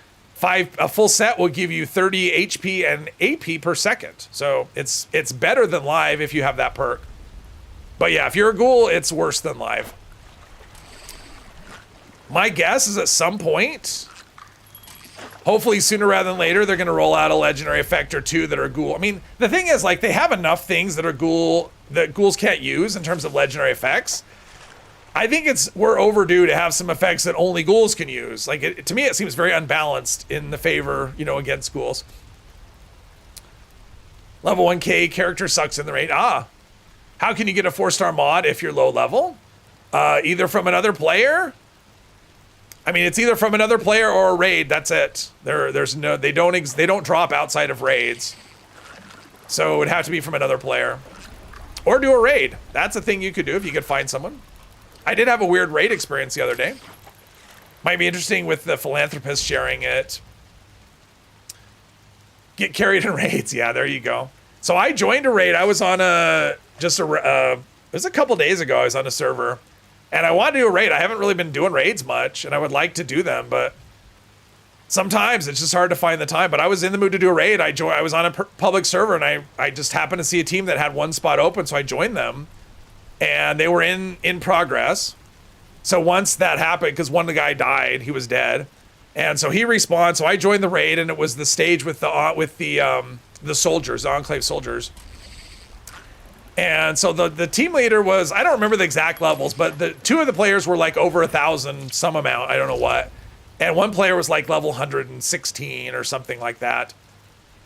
a full set will give you 30 HP and AP per second. So it's better than live if you have that perk. But yeah, if you're a ghoul, it's worse than live. My guess is at some point, hopefully sooner rather than later, they're going to roll out a legendary effect or two that are ghoul. I mean, the thing is, like, they have enough things that are that ghouls can't use in terms of legendary effects. I think we're overdue to have some effects that only ghouls can use. Like, to me, it seems very unbalanced in the favor, against ghouls. Level 1K character sucks in the raid. How can you get a 4-star mod if you're low level? Either from another player. I mean, it's either from another player or a raid. That's it. They don't drop outside of raids. So it would have to be from another player, or do a raid. That's a thing you could do if you could find someone. I did have a weird raid experience the other day. Might be interesting with the philanthropist sharing it. Get carried in raids. Yeah, there you go. So I joined a raid. I was on it was a couple days ago. I was on a server. And I want to do a raid. I haven't really been doing raids much, and I would like to do them, but sometimes it's just hard to find the time. But I was in the mood to do a raid. I was on a public server, and I just happened to see a team that had one spot open, so I joined them. And they were in progress. So once that happened, because one guy died, he was dead. And so he respawned. So I joined the raid, and it was the stage with the soldiers, the Enclave soldiers. And so the team leader was, I don't remember the exact levels, but the two of the players were like over 1,000 some amount, I don't know what. And one player was like level 116 or something like that.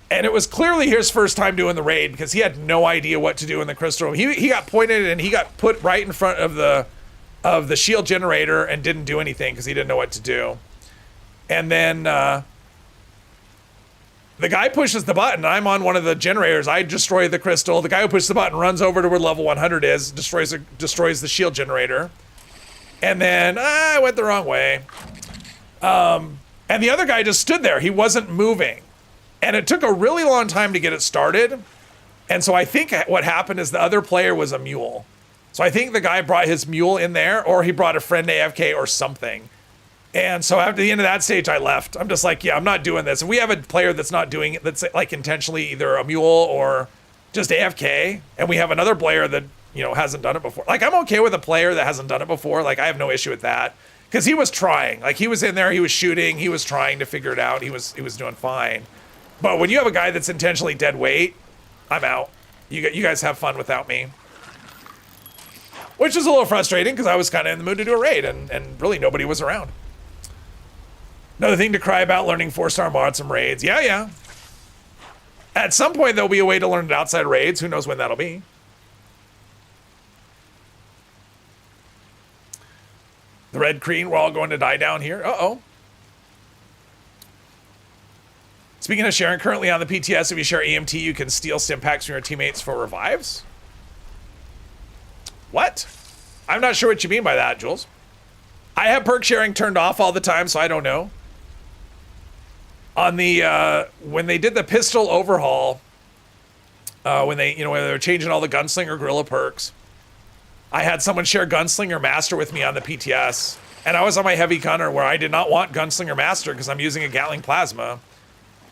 And it was clearly his first time doing the raid because he had no idea what to do in the crystal room. He got pointed and he got put right in front of the shield generator and didn't do anything because he didn't know what to do. And then the guy pushes the button. I'm on one of the generators. I destroy the crystal. The guy who pushes the button runs over to where level 100 is, destroys the shield generator. And then I went the wrong way. And the other guy just stood there. He wasn't moving. And it took a really long time to get it started. And so I think what happened is the other player was a mule. So I think the guy brought his mule in there, or he brought a friend AFK or something. And so after the end of that stage, I left. I'm just like, yeah, I'm not doing this. And we have a player that's not doing it, that's like intentionally either a mule or just AFK. And we have another player that, you know, hasn't done it before. Like, I'm okay with a player that hasn't done it before. Like, I have no issue with that. Because he was trying. Like, he was in there, he was shooting, he was trying to figure it out. He was doing fine. But when you have a guy that's intentionally dead weight, I'm out. You guys have fun without me. Which is a little frustrating because I was kind of in the mood to do a raid and really nobody was around. Another thing to cry about, learning 4-star mods and raids. Yeah. At some point, there'll be a way to learn it outside raids. Who knows when that'll be. The red green, we're all going to die down here. Uh-oh. Speaking of sharing, currently on the PTS, if you share EMT, you can steal stim packs from your teammates for revives. What? I'm not sure what you mean by that, Jules. I have perk sharing turned off all the time, so I don't know. On the, when they did the pistol overhaul, when they were changing all the Gunslinger Gorilla perks, I had someone share Gunslinger Master with me on the PTS, and I was on my Heavy Gunner where I did not want Gunslinger Master because I'm using a Gatling Plasma.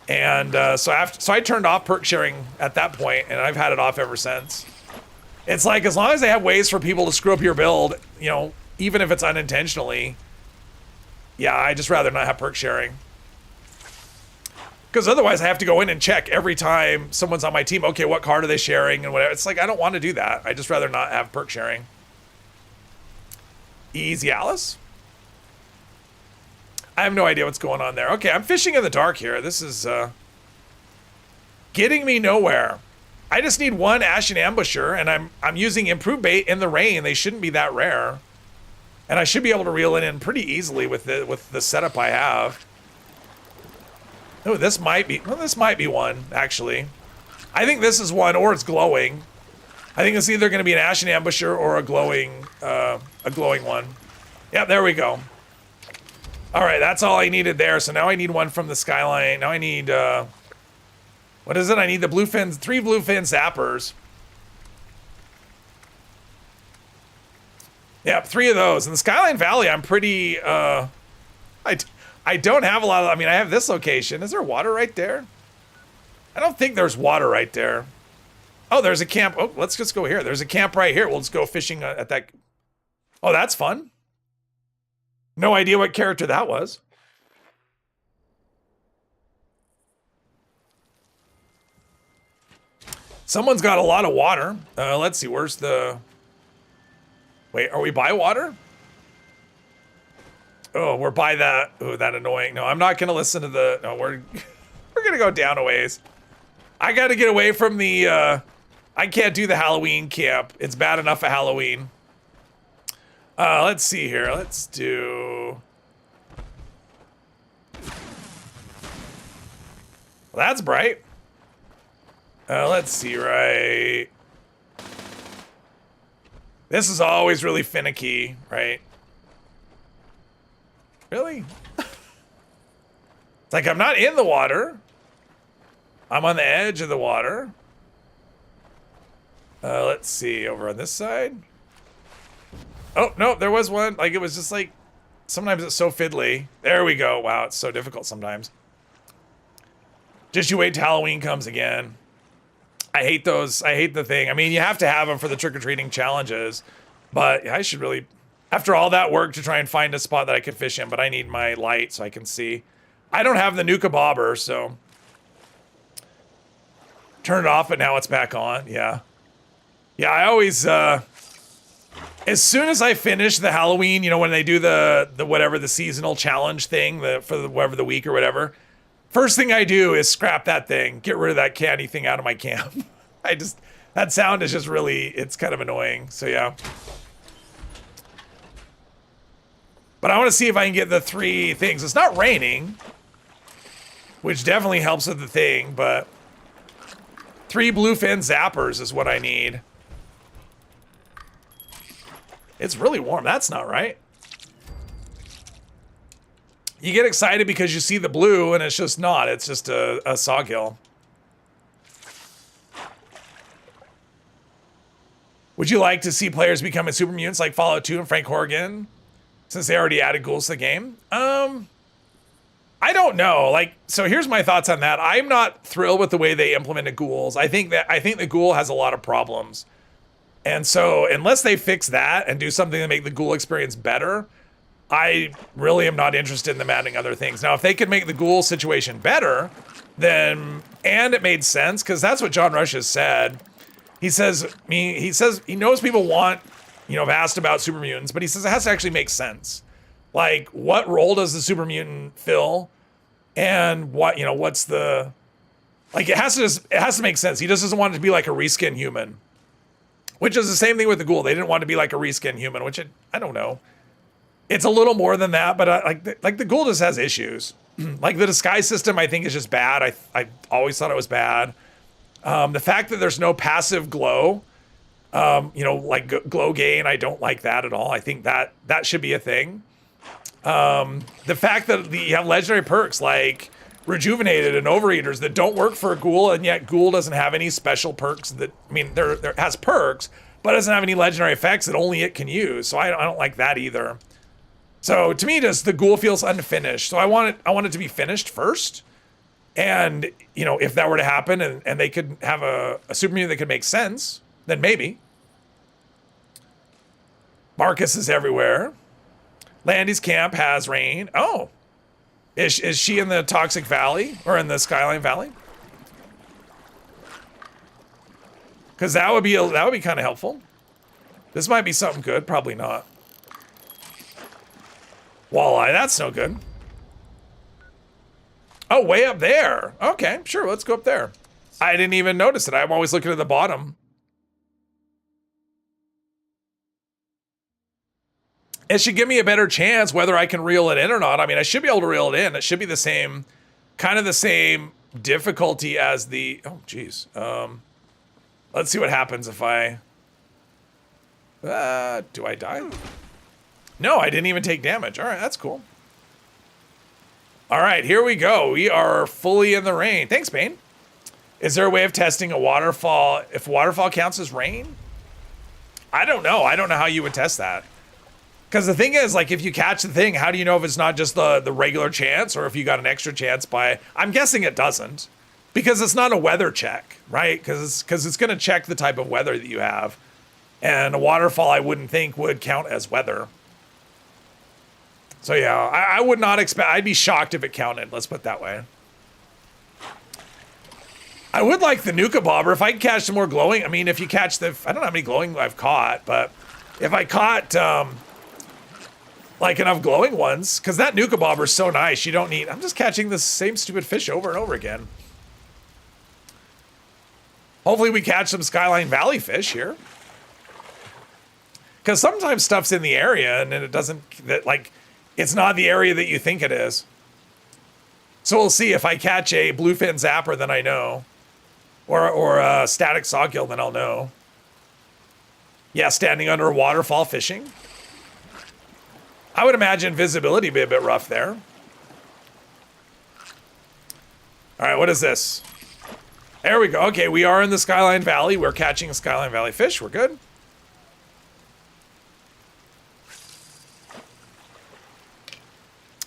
And so I turned off perk sharing at that point, and I've had it off ever since. It's like, as long as they have ways for people to screw up your build, you know, even if it's unintentionally, yeah, I just rather not have perk sharing. Because otherwise I have to go in and check every time someone's on my team, okay, what card are they sharing and whatever. It's like, I don't want to do that. I just rather not have perk sharing. Easy Alice? I have no idea what's going on there. Okay, I'm fishing in the dark here. This is getting me nowhere. I just need one Ashen Ambusher, and I'm using improved bait in the rain. They shouldn't be that rare. And I should be able to reel it in pretty easily with the setup I have. Oh, this might be one, actually. I think this is one, or it's glowing. I think it's either going to be an Ashen Ambusher or a glowing one. Yeah, there we go. All right, that's all I needed there. So now I need one from the Skyline. Now I need, what is it? I need the bluefin, 3 bluefin zappers. Yep, 3 of those. In the Skyline Valley, I'm pretty, I don't have a lot of, I mean, I have this location. Is there water right there? I don't think there's water right there. Oh, there's a camp. Oh, let's just go here. There's a camp right here. We'll just go fishing at that. Oh, that's fun. No idea what character that was. Someone's got a lot of water. Let's see, where's the... Wait, are we by water? Oh, we're by that. Oh, that annoying. No, I'm not going to listen to the... No, we're going to go down a ways. I got to get away from the... I can't do the Halloween camp. It's bad enough at Halloween. Let's see here. Let's do... Well, that's bright. Let's see, right? This is always really finicky, right? Really? It's like I'm not in the water. I'm on the edge of the water. Let's see, over on this side. Oh, no, there was one. Like, it was just like, sometimes it's so fiddly. There we go. Wow, it's so difficult sometimes. Just you wait till Halloween comes again. I hate those. I hate the thing. I mean, you have to have them for the trick-or-treating challenges. But I should really... After all that work to try and find a spot that I could fish in, but I need my light so I can see. I don't have the Nuka Bobber, so. Turn it off, but now it's back on. Yeah. Yeah, I always, as soon as I finish the Halloween, you know, when they do the whatever, the seasonal challenge thing, whatever the week or whatever, first thing I do is scrap that thing, get rid of that candy thing out of my camp. That sound is just really, it's kind of annoying. So yeah. But I want to see if I can get the 3 things. It's not raining, which definitely helps with the thing, but 3 bluefin zappers is what I need. It's really warm. That's not right. You get excited because you see the blue, and it's just not. It's just a sawgill. Would you like to see players becoming super mutants like Fallout 2 and Frank Horgan? Since they already added ghouls to the game? I don't know. Like, so here's my thoughts on that. I'm not thrilled with the way they implemented ghouls. I think the ghoul has a lot of problems. And so unless they fix that and do something to make the ghoul experience better, I really am not interested in them adding other things. Now, if they could make the ghoul situation better, then, and it made sense, because that's what John Rush has said. He says he knows people want, you know, have asked about super mutants, but he says it has to actually make sense. Like, what role does the super mutant fill? And what, you know, what's the, like, it has to make sense. He just doesn't want it to be like a reskin human, which is the same thing with the ghoul. They didn't want to be like a reskin human, which I don't know. It's a little more than that, but like the ghoul just has issues. Like the disguise system, I think is just bad. I always thought it was bad. The fact that there's no passive glow, you know, like glow gain, I don't like that at all. I think that should be a thing. The fact that you have legendary perks like Rejuvenated and Overeaters that don't work for a ghoul, and yet ghoul doesn't have any special perks that, I mean, there has perks, but it doesn't have any legendary effects that only it can use. So I don't like that either. So to me, just the ghoul feels unfinished. So I want it to be finished first. And, you know, if that were to happen and they could have a super mutant that could make sense, then maybe. Marcus is everywhere. Landy's camp has rain. Oh, is she in the Toxic Valley or in the Skyline Valley? Because that would be kind of helpful. This might be something good. Probably not. Walleye, that's no good. Oh, way up there. Okay, sure, let's go up there. I didn't even notice it. I'm always looking at the bottom. It should give me a better chance whether I can reel it in or not. I mean, I should be able to reel it in. It should be the same, kind of the same difficulty as the, oh, geez. Let's see what happens if I, do I die? No, I didn't even take damage. All right, that's cool. All right, here we go. We are fully in the rain. Thanks, Bane. Is there a way of testing a waterfall, if waterfall counts as rain? I don't know. I don't know how you would test that. Because the thing is, like, if you catch the thing, how do you know if it's not just the regular chance or if you got an extra chance by, I'm guessing it doesn't. Because it's not a weather check, right? Because it's going to check the type of weather that you have. And a waterfall, I wouldn't think, would count as weather. So yeah, I would not expect, I'd be shocked if it counted, let's put it that way. I would like the Nuka Bobber, if I could catch some more glowing, I mean, if you catch I don't know how many glowing I've caught, but if I caught, like enough glowing ones, because that Nuka Bobber is so nice, you don't need, I'm just catching the same stupid fish over and over again. Hopefully we catch some Skyline Valley fish here. Because sometimes stuff's in the area and then it doesn't, like, it's not the area that you think it is. So we'll see. If I catch a bluefin zapper, then I know. Or a static sawgill, then I'll know. Yeah, standing under a waterfall fishing. I would imagine visibility would be a bit rough there. All right, what is this? There we go. Okay, we are in the Skyline Valley. We're catching a Skyline Valley fish. We're good.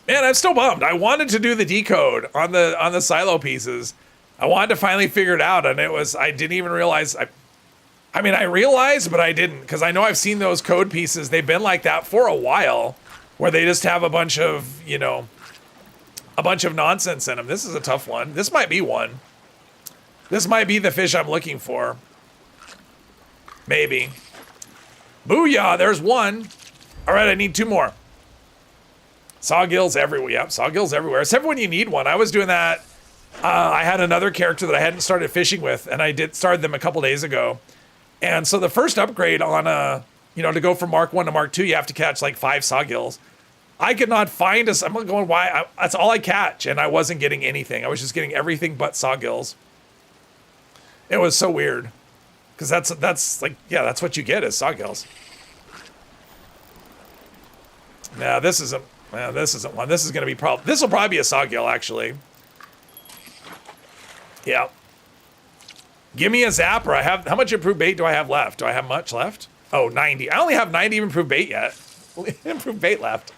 Man, I'm still bummed. I wanted to do the decode on the silo pieces. I wanted to finally figure it out, and I didn't even realize I mean, I realized, but I didn't, because I know I've seen those code pieces. They've been like that for a while, where they just have a bunch of, you know, a bunch of nonsense in them. This is a tough one. This might be one. This might be the fish I'm looking for. Maybe. Booyah, there's one. All right, I need 2 more. Sawgills everywhere. Yep, sawgills everywhere. Except when you need one. I was doing that. I had another character that I hadn't started fishing with, and I started them a couple days ago. And so the first upgrade on you know, to go from Mark 1 to Mark 2, you have to catch like 5 sawgills. I could not find I'm going, why? That's all I catch, and I wasn't getting anything. I was just getting everything but sawgills. It was so weird. Because that's like, yeah, that's what you get is sawgills. Now this isn't one. This is going to be this will probably be a sawgill, actually. Yeah. Give me a zapper. How much improved bait do I have left? Do I have much left? Oh, 90. I only have 90 improved bait yet. Improved bait left.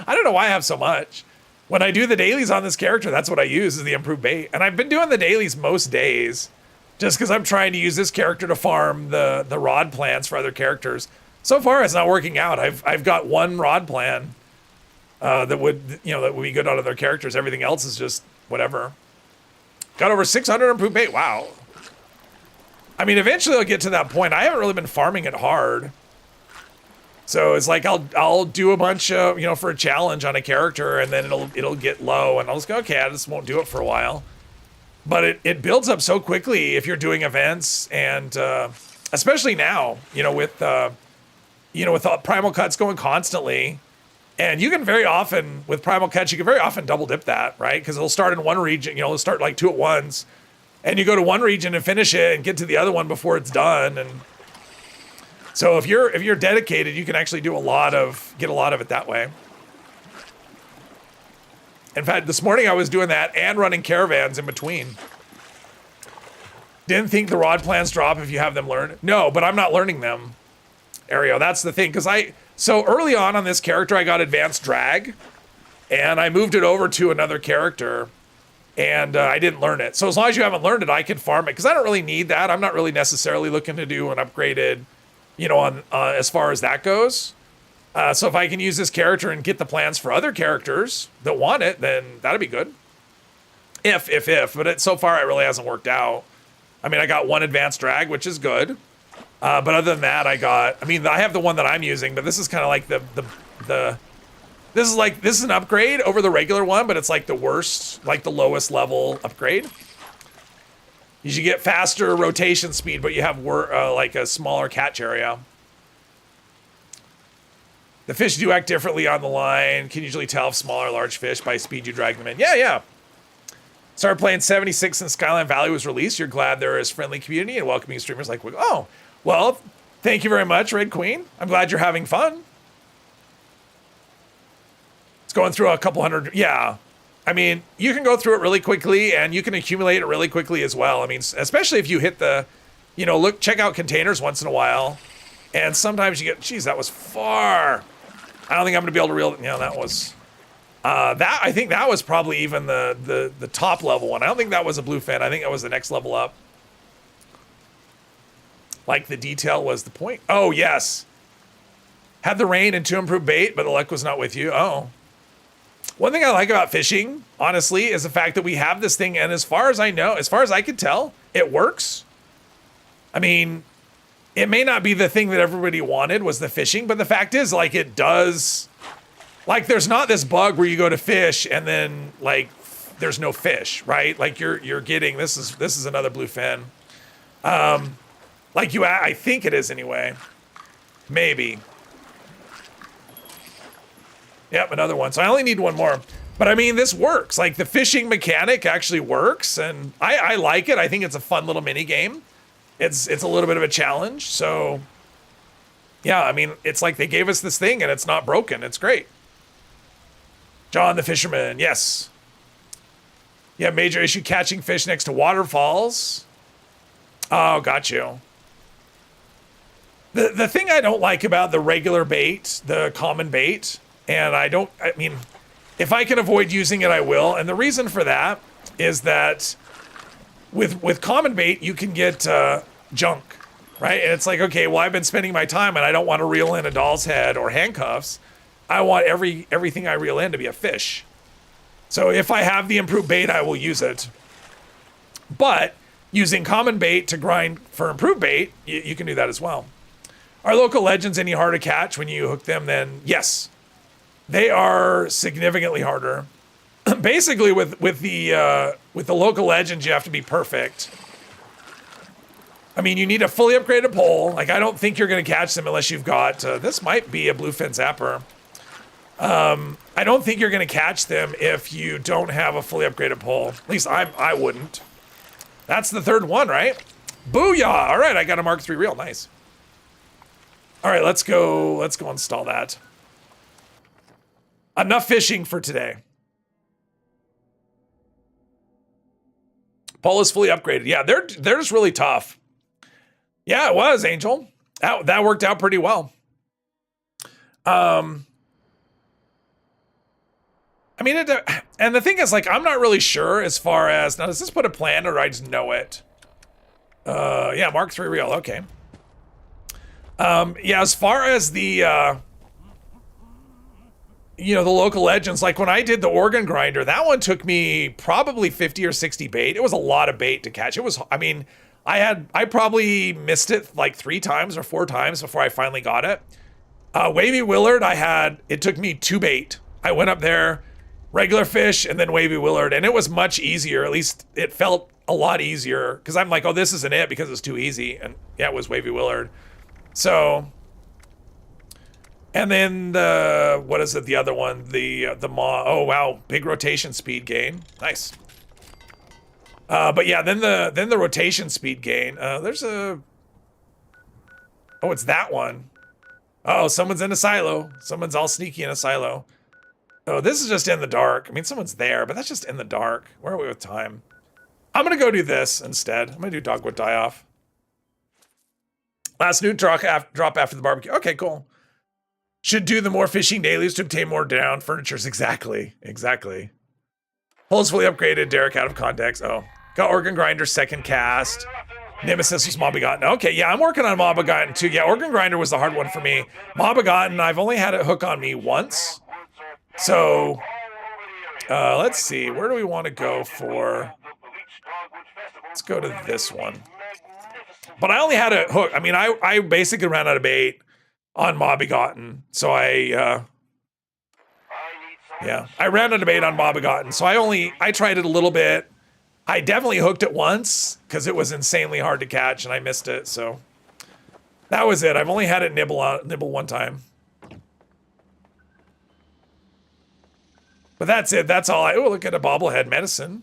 I don't know why I have so much. When I do the dailies on this character, that's what I use is the improved bait. And I've been doing the dailies most days just because I'm trying to use this character to farm the rod plans for other characters. So far, it's not working out. I've got 1 rod plan that would be good on other characters. Everything else is just whatever. Got over 600 improved bait. Wow. I mean, eventually I'll get to that point. I haven't really been farming it hard. So it's like I'll do a bunch of, you know, for a challenge on a character, and then it'll get low, and I'll just go, okay, I just won't do it for a while. But it builds up so quickly if you're doing events, and especially now, you know, with primal cuts going constantly, and you can very often with primal cuts, you can very often double dip that, right? Because it'll start in one region, you know, it'll start like 2 at once. And you go to one region and finish it and get to the other one before it's done. And so if you're dedicated, you can actually get a lot of it that way. In fact, this morning I was doing that and running caravans in between. Didn't think the rod plans drop if you have them learned. No, but I'm not learning them, Ario. That's the thing. So early on this character, I got advanced drag, and I moved it over to another character. And I didn't learn it. So as long as you haven't learned it, I can farm it. Because I don't really need that. I'm not really necessarily looking to do an upgraded, you know, on as far as that goes. So if I can use this character and get the plans for other characters that want it, then that'd be good. But so far it really hasn't worked out. I mean, I got 1 advanced drag, which is good. But other than that, I have the one that I'm using, but this is kind of like this is an upgrade over the regular one, but it's like the worst, like the lowest level upgrade. You should get faster rotation speed, but you have like a smaller catch area. The fish do act differently on the line. Can usually tell if small or large fish by speed you drag them in. Yeah. Started playing 76 and Skyline Valley was released. You're glad there is friendly community and welcoming streamers like, oh, well, thank you very much, Red Queen. I'm glad you're having fun. It's going through a couple hundred. Yeah. I mean, you can go through it really quickly and you can accumulate it really quickly as well. I mean, especially if you hit check out containers once in a while. And sometimes you get, geez, that was far. I don't think I'm going to be able to reel it. That was, I think that was probably even the top level one. I don't think that was a bluefin. I think that was the next level up. Like the detail was the point. Oh, yes. Had the rain and 2 improved bait, but the luck was not with you. Oh. One thing I like about fishing, honestly, is the fact that we have this thing, and as far as I know, as far as I could tell, it works. I mean, it may not be the thing that everybody wanted was the fishing, but the fact is, like, it does. Like, there's not this bug where you go to fish and then, like, there's no fish, right? Like, you're getting this is another bluefin. I think it is anyway. Maybe. Yep, another one. So I only need 1 more. But I mean, this works. Like, the fishing mechanic actually works, and I like it. I think it's a fun little mini game. It's a little bit of a challenge. So, yeah, I mean, it's like they gave us this thing, and it's not broken. It's great. John the Fisherman, yes. Yeah, major issue catching fish next to waterfalls. Oh, got you. The thing I don't like about the regular bait, the common bait, and I mean, if I can avoid using it, I will. And the reason for that is that with common bait, you can get junk. right? And it's like, okay, well, I've been spending my time and I don't want to reel in a doll's head or handcuffs. I want everything I reel in to be a fish. So if I have the improved bait, I will use it. But using common bait to grind for improved bait, you can do that as well. Are local legends any harder to catch when you hook them? Then yes, they are significantly harder. Basically, with the local legends, you have to be perfect. I mean, you need a fully upgraded pole. Like, I don't think you're going to catch them unless you've got. This might be a bluefin zapper. I don't think you're going to catch them if you don't have a fully upgraded pole. At least I wouldn't. That's the third one, right? Booyah! All right, I got a Mark III reel. Nice. All right, let's go install that. Enough fishing for today. Pole is fully upgraded. Yeah, they're just really tough. Yeah, it was, Angel. That worked out pretty well. I mean, and the thing is, like, I'm not really sure as far as, now, does this put a plan or do I just know it? Yeah, Mark III reel, okay. Yeah, as far as the, you know, the local legends, like when I did the organ grinder, that one took me probably 50 or 60 bait. It was a lot of bait to catch. It was, I mean, I probably missed it like 3 times or 4 times before I finally got it. Wavy Willard, it took me 2 bait. I went up there, regular fish, and then Wavy Willard, and it was much easier. At least it felt a lot easier because I'm like, oh, this isn't it because it's too easy. And yeah, it was Wavy Willard. So, and then what is it? The other one, the maw. Oh wow, big rotation speed gain. Nice. But yeah, then the rotation speed gain. There's a. Oh, it's that one. Oh, someone's in a silo. Someone's all sneaky in a silo. Oh, this is just in the dark. I mean, someone's there, but that's just in the dark. Where are we with time? I'm gonna go do this instead. I'm gonna do dogwood die off. Last new drop after the barbecue. Okay, cool. Should do the more fishing dailies to obtain more down furnitures. Exactly. Holes fully upgraded. Derek out of context. Oh, got organ grinder second cast. Nemesis was Mob-Begotten. Okay, yeah, I'm working on Mob-Begotten too. Yeah, organ grinder was the hard one for me. Mob-Begotten, I've only had it hook on me once. So, let's see. Where do we want to go for? Let's go to this one. But I only had a hook. I mean, I basically ran out of bait on Mob-Begotten. So I ran out of bait on Mob-Begotten. So I tried it a little bit. I definitely hooked it once because it was insanely hard to catch and I missed it. So that was it. I've only had it nibble one time. But that's it. That's all. Oh, look at a bobblehead medicine.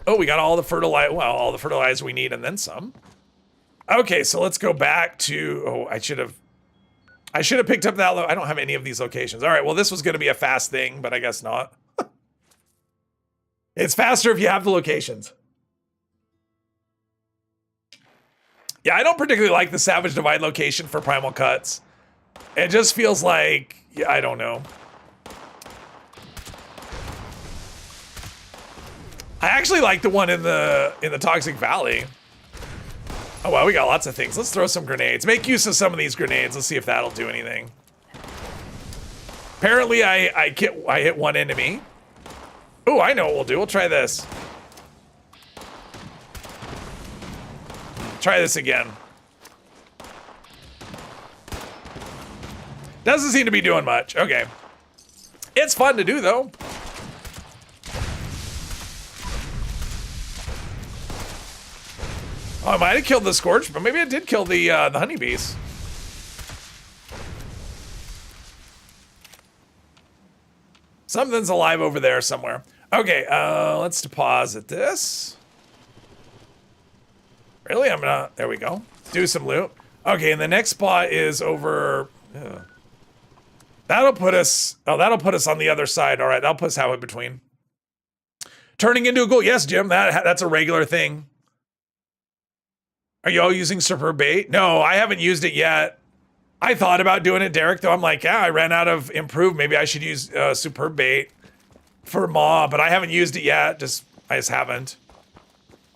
Oh, we got all the fertilizer. Well, all the fertilizer we need and then some. Okay, so let's go back to. Oh, I should have picked up that. I don't have any of these locations. All right. Well, this was going to be a fast thing, but I guess not. It's faster if you have the locations. Yeah, I don't particularly like the Savage Divide location for Primal Cuts. It just feels like, yeah, I don't know. I actually like the one in the Toxic Valley. Oh well, we got lots of things. Let's throw some grenades. Make use of some of these grenades. Let's see if that'll do anything. Apparently, I hit one enemy. Oh, I know what we'll do. We'll try this. Try this again. Doesn't seem to be doing much. Okay. It's fun to do, though. Oh, I might have killed the Scorch, but maybe I did kill the honeybees. Something's alive over there somewhere. Okay, let's deposit this. Really? There we go. Do some loot. Okay, and the next spot is over. That'll put us on the other side. All right, that'll put us halfway between. Turning into a ghoul. Yes, Jim, that's a regular thing. Are you all using Superb Bait? No, I haven't used it yet. I thought about doing it, Derek, though. I'm like, yeah, I ran out of Improved. Maybe I should use Superb Bait for Maw, but I haven't used it yet. I just haven't.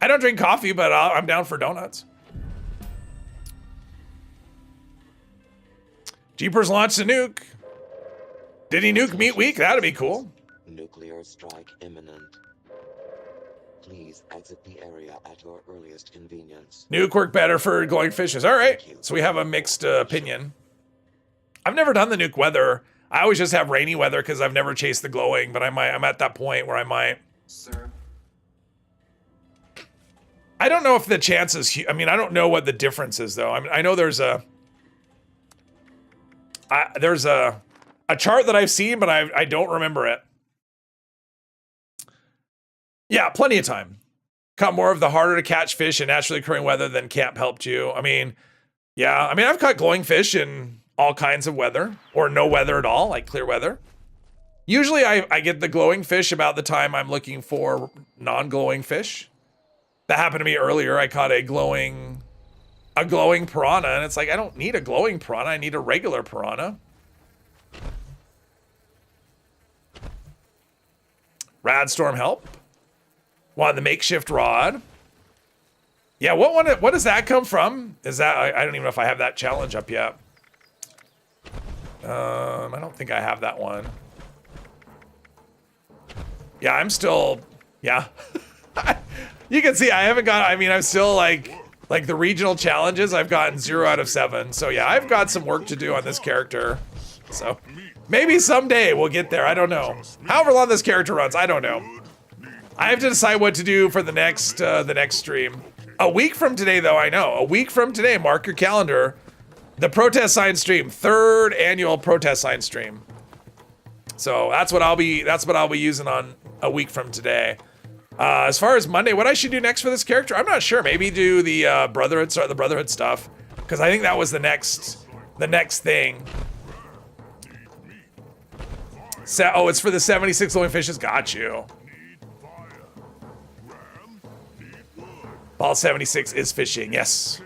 I don't drink coffee, but I'm down for donuts. Jeepers launched a nuke. Did he nuke Meat Week? That'd be cool. Nuclear strike imminent. Please exit the area at your earliest convenience. Nuke work better for glowing fishes. All right. So we have a mixed opinion. I've never done the nuke weather. I always just have rainy weather because I've never chased the glowing, but I'm at that point where I might. Sir, I don't know if the chances, I mean, I don't know what the difference is though. I mean, I know there's a chart that I've seen, but I don't remember it. Yeah, plenty of time. Caught more of the harder to catch fish in naturally occurring weather than camp helped you. I mean, yeah, I mean, I've caught glowing fish in all kinds of weather or no weather at all, like clear weather. Usually I get the glowing fish about the time I'm looking for non-glowing fish. That happened to me earlier. I caught a glowing piranha, and it's like, I don't need a glowing piranha. I need a regular piranha. Radstorm help. Want the makeshift rod. Yeah, what does that come from? Is that, I don't even know if I have that challenge up yet. I don't think I have that one. Yeah, I'm still, yeah. You can see I haven't got, I mean, I'm still like the regional challenges, I've gotten 0 out of 7. So yeah, I've got some work to do on this character. So maybe someday we'll get there. I don't know. However long this character runs, I don't know. I have to decide what to do for the next stream. A week from today, though, I know. A week from today, mark your calendar. The protest sign stream, 3rd annual protest sign stream. So that's what I'll be using on a week from today. As far as Monday, what I should do next for this character, I'm not sure. Maybe do the Brotherhood, start the Brotherhood stuff, because I think that was the next thing. Oh, it's for the 76 glowing fishes. Got you. Ball 76 is fishing. Yes.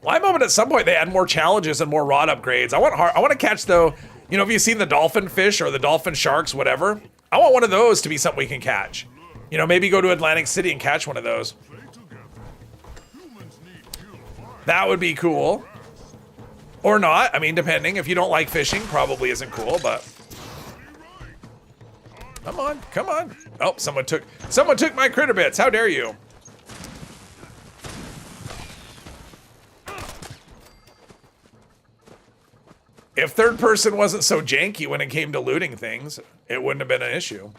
Well, I'm hoping at some point they add more challenges and more rod upgrades. I want to catch though. You know, have you seen the dolphin fish or the dolphin sharks, whatever? I want one of those to be something we can catch. You know, maybe go to Atlantic City and catch one of those. That would be cool. Or not. I mean, depending. If you don't like fishing, probably isn't cool, but... Come on, come on. Oh, someone took my critter bits. How dare you? If third person wasn't so janky when it came to looting things, it wouldn't have been an issue.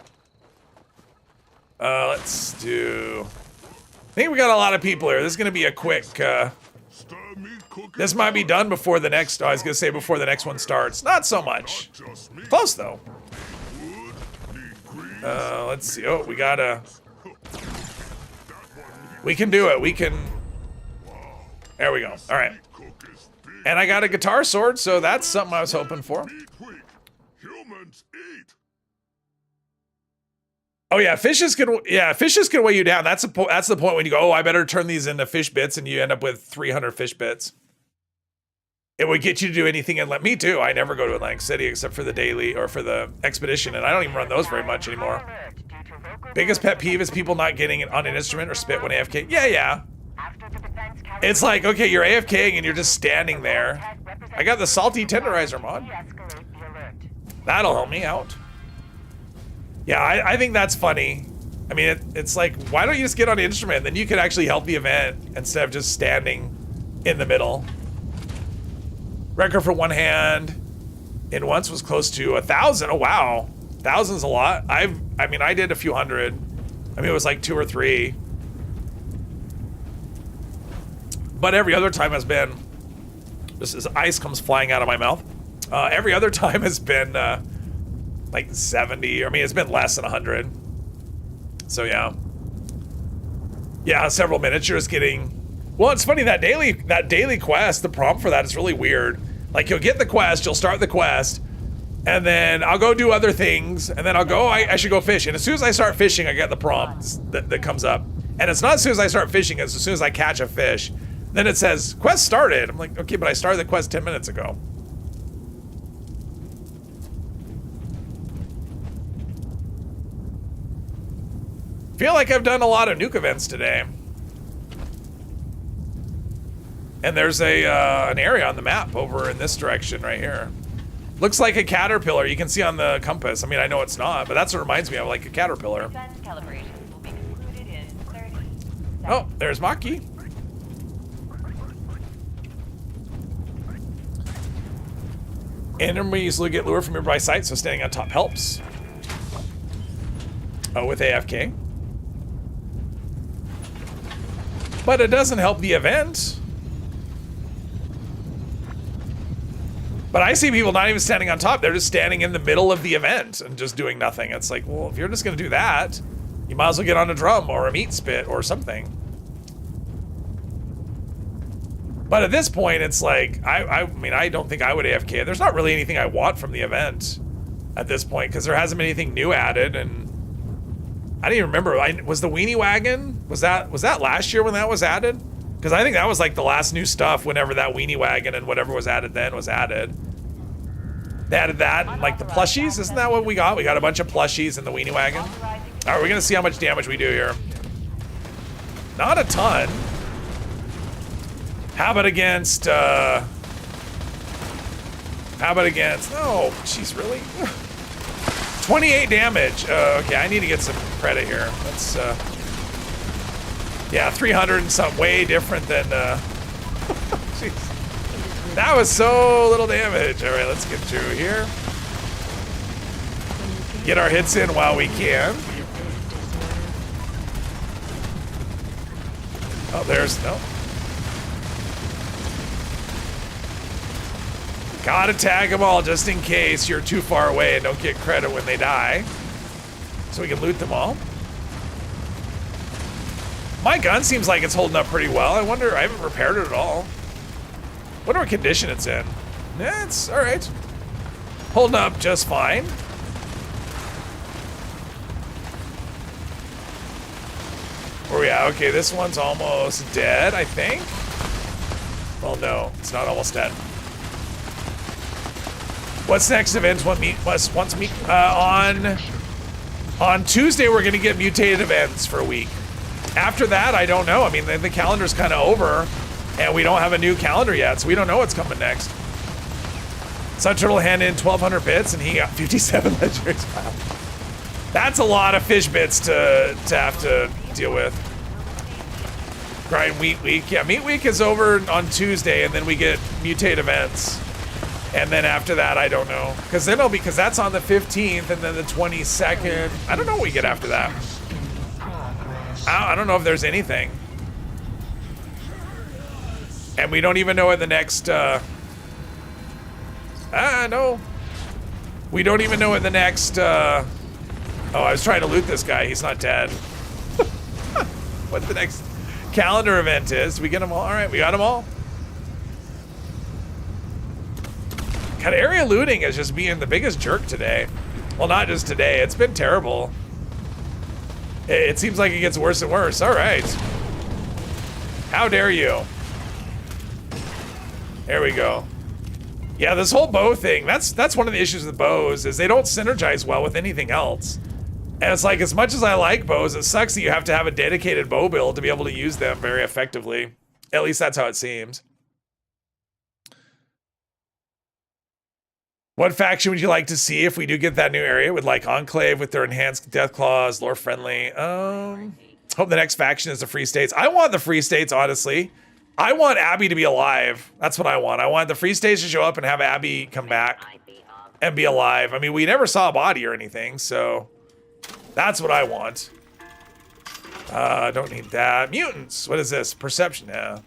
Let's do... I think we got a lot of people here. This is going to be a quick... This might be done before the next... I was going to say before the next one starts. Not so much. Close, though. Let's see. Oh, we gotta... We can do it. We can... There we go. All right. And I got a guitar sword, so that's something I was hoping for. Oh yeah, fishes can weigh you down. That's the point when you go, oh, I better turn these into fish bits, and you end up with 300 fish bits. It would get you to do anything and let me too. I never go to Atlantic City except for the daily or for the expedition, and I don't even run those very much anymore. Biggest pet peeve is people not getting it on an instrument or spit when AFK. Yeah. It's like, okay, you're AFKing and you're just standing there. I got the salty tenderizer mod. That'll help me out. Yeah, I think that's funny. I mean, it's like, why don't you just get on the instrument? Then you could actually help the event instead of just standing in the middle. Record for one hand in once was close to 1,000. Oh, wow. 1,000's a lot. I mean, I did a few hundred. I mean, it was like 2 or 3. But every other time has been, just as ice comes flying out of my mouth, every other time has been like 70. I mean, it's been less than 100. So yeah. Yeah, several miniatures getting... Well, it's funny, that daily quest, the prompt for that is really weird. Like, you'll get the quest, you'll start the quest, and then I'll go do other things, and then I'll go, I should go fish. And as soon as I start fishing, I get the prompt that comes up. And it's not as soon as I start fishing, it's as soon as I catch a fish. Then it says, quest started. I'm like, okay, but I started the quest 10 minutes ago. Feel like I've done a lot of nuke events today. And there's an area on the map over in this direction right here. Looks like a caterpillar. You can see on the compass. I mean, I know it's not, but that's what reminds me of, like a caterpillar. Calibrations will be concluded in 30 Oh, there's Maki. Enemies will get lured from nearby sites, so standing on top helps. Oh, with AFK. But it doesn't help the event. But I see people not even standing on top. They're just standing in the middle of the event and just doing nothing. It's like, well, if you're just going to do that, you might as well get on a drum or a meat spit or something. But at this point, it's like, I mean, I don't think I would AFK. There's not really anything I want from the event at this point because there hasn't been anything new added. And I don't even remember. Was the weenie wagon? Was that last year when that was added? Because I think that was like the last new stuff whenever that weenie wagon and whatever was added then was added. They added that and like the plushies. Isn't that what we got? We got a bunch of plushies in the weenie wagon. All right, we're going to see how much damage we do here. Not a ton. How about against, no, jeez, really? 28 damage. Okay, I need to get some credit here. Let's, yeah, 300 and something, way different than, jeez. That was so little damage. All right, let's get through here. Get our hits in while we can. Oh, there's, no. Gotta tag them all just in case you're too far away and don't get credit when they die. So we can loot them all. My gun seems like it's holding up pretty well. I wonder, I haven't repaired it at all. Wonder what condition it's in. Yeah, it's all right. Holding up just fine. Where we at? Okay, this one's almost dead, I think. Well, no, it's not almost dead. What's next event? On Tuesday, we're gonna get mutated events for a week. After that, I don't know. I mean, the calendar's kind of over, and we don't have a new calendar yet, so we don't know what's coming next. Sun Turtle handed in 1,200 bits, and he got 57 legendaries. Wow. That's a lot of fish bits to have to deal with. Grind Meat Week. Yeah, Meat Week is over on Tuesday, and then we get mutate events. And then after that, I don't know. Because that's on the 15th, and then the 22nd. I don't know what we get after that. I don't know if there's anything. And we don't even know what the next, no. We don't even know what the next, oh, I was trying to loot this guy. He's not dead. What the next calendar event is. We get them all? All right, we got them all. God, area looting is just being the biggest jerk today. Well, not just today. It's been terrible. It seems like it gets worse and worse. All right. How dare you? There we go. Yeah, this whole bow thing, that's one of the issues with bows, is they don't synergize well with anything else. And it's like, as much as I like bows, it sucks that you have to have a dedicated bow build to be able to use them very effectively. At least that's how it seems. What faction would you like to see if we do get that new area with like Enclave with their enhanced death claws, lore friendly? Hope the next faction is the Free States. I want the Free States, honestly. I want Abby to be alive. That's what I want. I want the Free States to show up and have Abby come back and be alive. I mean, we never saw a body or anything, so that's what I want. Don't need that. Mutants. What is this? Perception. Yeah.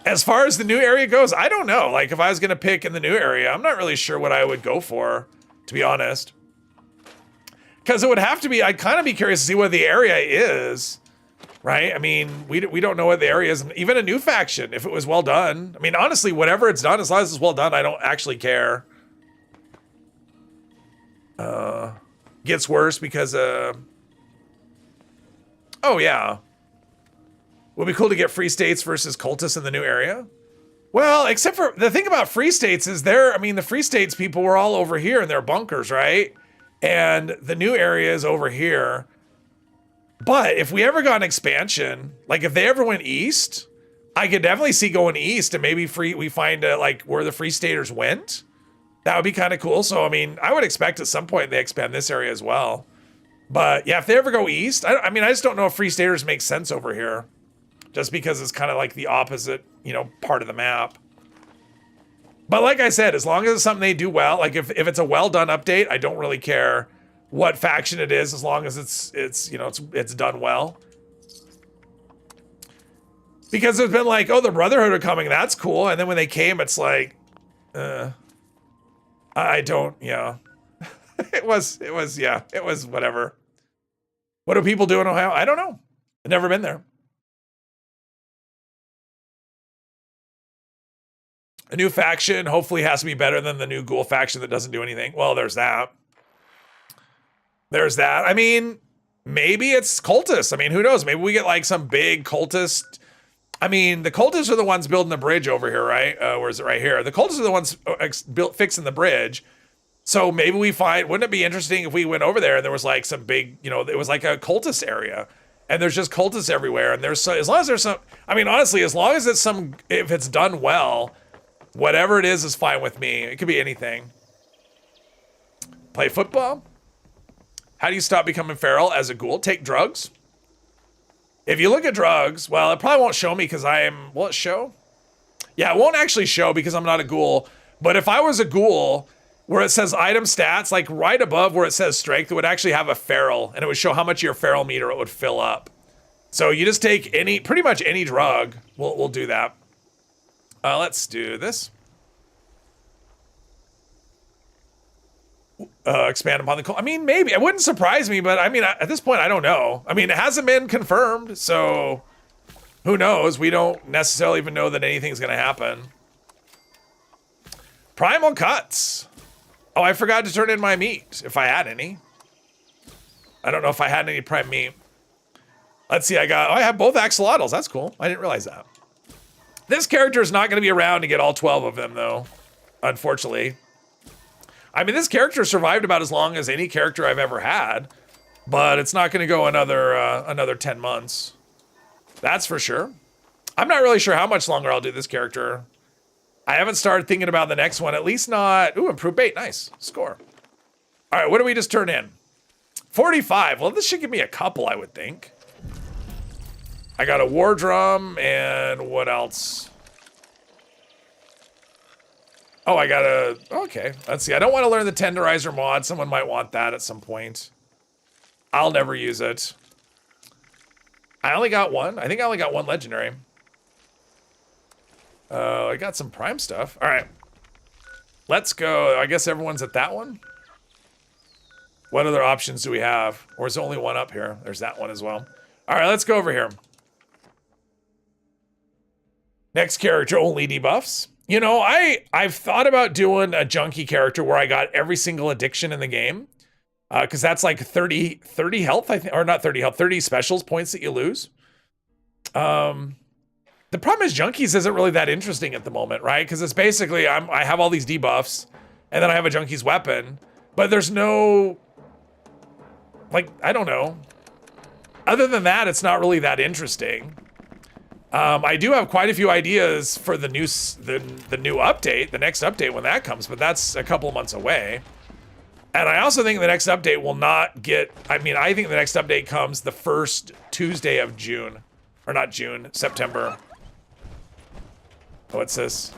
As far as the new area goes, I don't know. Like, if I was going to pick in the new area, I'm not really sure what I would go for, to be honest. Because it would have to be, I'd kind of be curious to see what the area is, right? I mean, we don't know what the area is. Even a new faction, if it was well done. I mean, honestly, whatever it's done, as long as it's well done, I don't actually care. Gets worse because, oh yeah. Would be cool to get Free States versus Cultists in the new area. Well, except for the thing about Free States is I mean, the Free States people were all over here in their bunkers, right? and the new area is over here. But if we ever got an expansion, like if they ever went east, I could definitely see going east and maybe we find like where the Free Staters went. That would be kind of cool. So, I mean, I would expect at some point they expand this area as well. But yeah, if they ever go east, I mean, I just don't know if Free Staters make sense over here. Just because it's kind of like the opposite, you know, part of the map. But like I said, as long as it's something they do well, like if it's a well done update, I don't really care what faction it is, as long as it's you know, it's done well. Because there's been like, oh, the Brotherhood are coming, that's cool. And then when they came, it's like, I don't, yeah. it was whatever. What do people do in Ohio? I don't know. I've never been there. A new faction hopefully has to be better than the new ghoul faction that doesn't do anything. Well, there's that. There's that. I mean, maybe it's cultists. I mean, who knows? Maybe we get like some big cultist. I mean, the cultists are the ones building the bridge over here, right? Where is it? Right here. The cultists are the ones fixing the bridge. So maybe we find, wouldn't it be interesting if we went over there and there was like some big, you know, it was like a cultist area. And there's just cultists everywhere. And there's, as long as there's some, I mean, honestly, as long as it's some, if it's done well, whatever it is fine with me. It could be anything. Play football? How do you stop becoming feral as a ghoul? Take drugs. If you look at drugs, well, it probably won't show me because I am, will it show? Yeah, it won't actually show because I'm not a ghoul. But if I was a ghoul, where it says item stats, like right above where it says strength, it would actually have a feral, and it would show how much of your feral meter it would fill up. So you just take pretty much any drug. We'll do that. Let's do this. Expand upon the. I mean, maybe it wouldn't surprise me, but I mean, at this point, I don't know. I mean, it hasn't been confirmed, so who knows? We don't necessarily even know that anything's going to happen. Primal cuts. Oh, I forgot to turn in my meat if I had any. I don't know if I had any prime meat. Let's see. I have both axolotls. That's cool. I didn't realize that. This character is not going to be around to get all 12 of them, though, unfortunately. I mean, this character survived about as long as any character I've ever had, but it's not going to go another 10 months. That's for sure. I'm not really sure how much longer I'll do this character. I haven't started thinking about the next one, at least not... Ooh, improved bait. Nice. Score. All right, what do we just turn in? 45. Well, this should give me a couple, I would think. I got a war drum, and what else? Oh, I got a... Okay, let's see. I don't want to learn the Tenderizer mod. Someone might want that at some point. I'll never use it. I only got one. I think I only got one legendary. I got some prime stuff. All right. Let's go. I guess everyone's at that one. What other options do we have? Or is there only one up here? There's that one as well. All right, let's go over here. Next character, only debuffs. You know, I've thought about doing a junkie character where I got every single addiction in the game. Because that's like 30 health, I think. Or not 30 health, 30 specials points that you lose. The problem is junkies isn't really that interesting at the moment, right? Because it's basically, I have all these debuffs, and then I have a junkie's weapon. But there's no... Like, I don't know. Other than that, it's not really that interesting. I do have quite a few ideas for the new update, the next update when that comes, but that's a couple of months away. And I also think the next update will not get, I mean, I think the next update comes the first Tuesday of June. Or not June, September. Oh, what's this?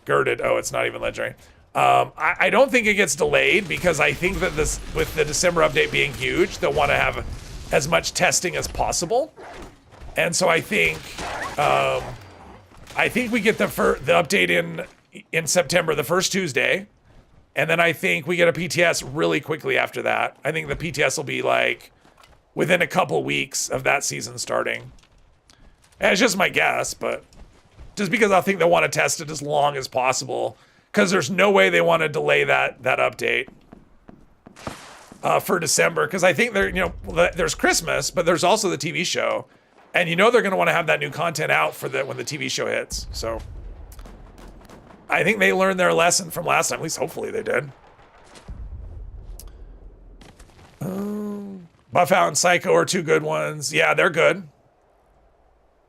Girded. Oh, it's not even legendary. I don't think it gets delayed because I think that this, with the December update being huge, they'll want to have as much testing as possible. And so I think we get the update in September, the first Tuesday, and then I think we get a PTS really quickly after that. I think the PTS will be like within a couple weeks of that season starting. And it's just my guess, but just because I think they want to test it as long as possible, because there's no way they want to delay that update for December. Because I think there's Christmas, but there's also the TV show. And you know they're going to want to have that new content out for when the TV show hits. So I think they learned their lesson from last time. At least hopefully they did. Buff Out and Psycho are two good ones. Yeah, they're good.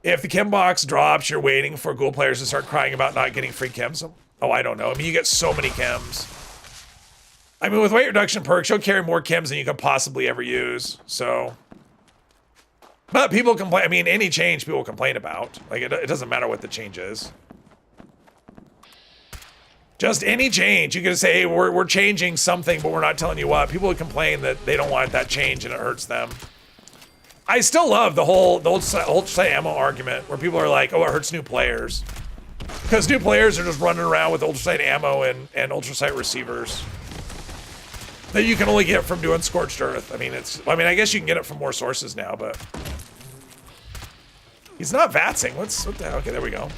If the chem box drops, you're waiting for ghoul players to start crying about not getting free chems. Oh, I don't know. I mean, you get so many chems. I mean, with weight reduction perks, you'll carry more chems than you could possibly ever use. So, but people complain. I mean, any change people complain about. Like, it doesn't matter what the change is. Just any change. You can say, hey, we're changing something, but we're not telling you what. People would complain that they don't want that change and it hurts them. I still love the ultrasight ammo argument where people are like, oh, it hurts new players. Because new players are just running around with ultrasight ammo and ultrasight receivers that you can only get from doing Scorched Earth. I mean, I guess you can get it from more sources now, but he's not vatsing. What the hell? Okay, there we go.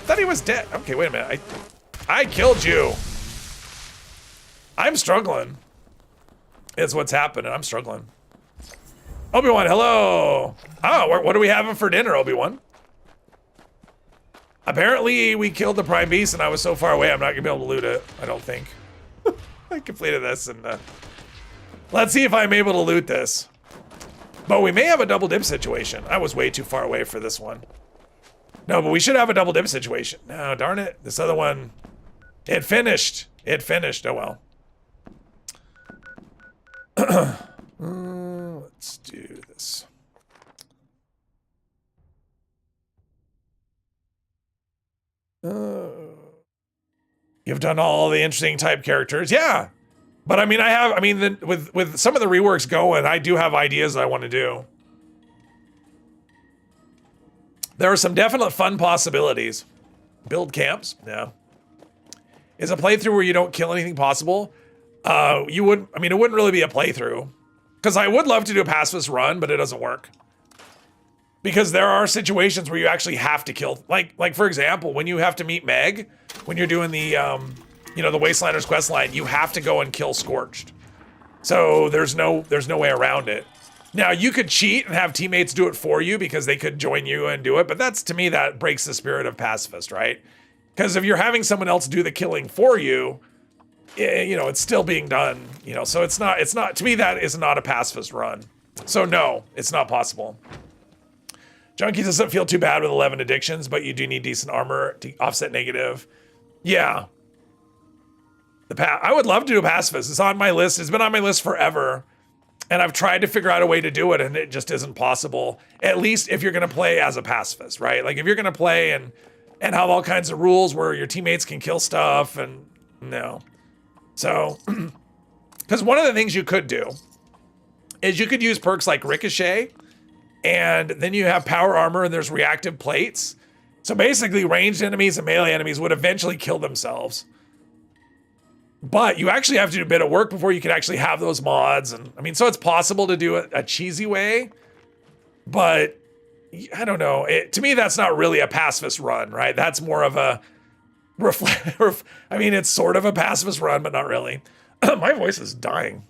Thought he was dead. Okay, wait a minute. I killed you. I'm struggling. It's what's happening. I'm struggling. Obi-Wan, hello. Oh, what are we having for dinner, Obi-Wan? Apparently, we killed the Prime Beast, and I was so far away, I'm not going to be able to loot it. I don't think. I completed this, and let's see if I'm able to loot this. But we may have a double dip situation. I was way too far away for this one. No, but we should have a double dip situation. No, darn it. This other one, it finished. It finished. Oh, well. Let's do this. You've done all the interesting type characters. Yeah. But I mean, with some of the reworks going, I do have ideas that I want to do. There are some definite fun possibilities. Build camps. Yeah. Is a playthrough where you don't kill anything possible? It wouldn't really be a playthrough. Because I would love to do a pacifist run, but it doesn't work. Because there are situations where you actually have to kill, like for example, when you have to meet Meg, when you're doing the, the Wastelanders quest line, you have to go and kill Scorched. So there's no way around it. Now you could cheat and have teammates do it for you because they could join you and do it, but to me, that breaks the spirit of pacifist, right? Because if you're having someone else do the killing for you, it's still being done, so it's not, to me, that is not a pacifist run. So no, it's not possible. Junkie doesn't feel too bad with 11 addictions, but you do need decent armor to offset negative. Yeah. I would love to do a pacifist. It's on my list. It's been on my list forever. And I've tried to figure out a way to do it, and it just isn't possible. At least if you're going to play as a pacifist, right? Like if you're going to play and have all kinds of rules where your teammates can kill stuff, and no. So, because one of the things you could do is you could use perks like Ricochet, and then you have power armor and there's reactive plates. So basically ranged enemies and melee enemies would eventually kill themselves. But you actually have to do a bit of work before you can actually have those mods. And I mean, so it's possible to do it a cheesy way, but I don't know. To me, that's not really a pacifist run, right? That's more of a it's sort of a pacifist run, but not really. My voice is dying.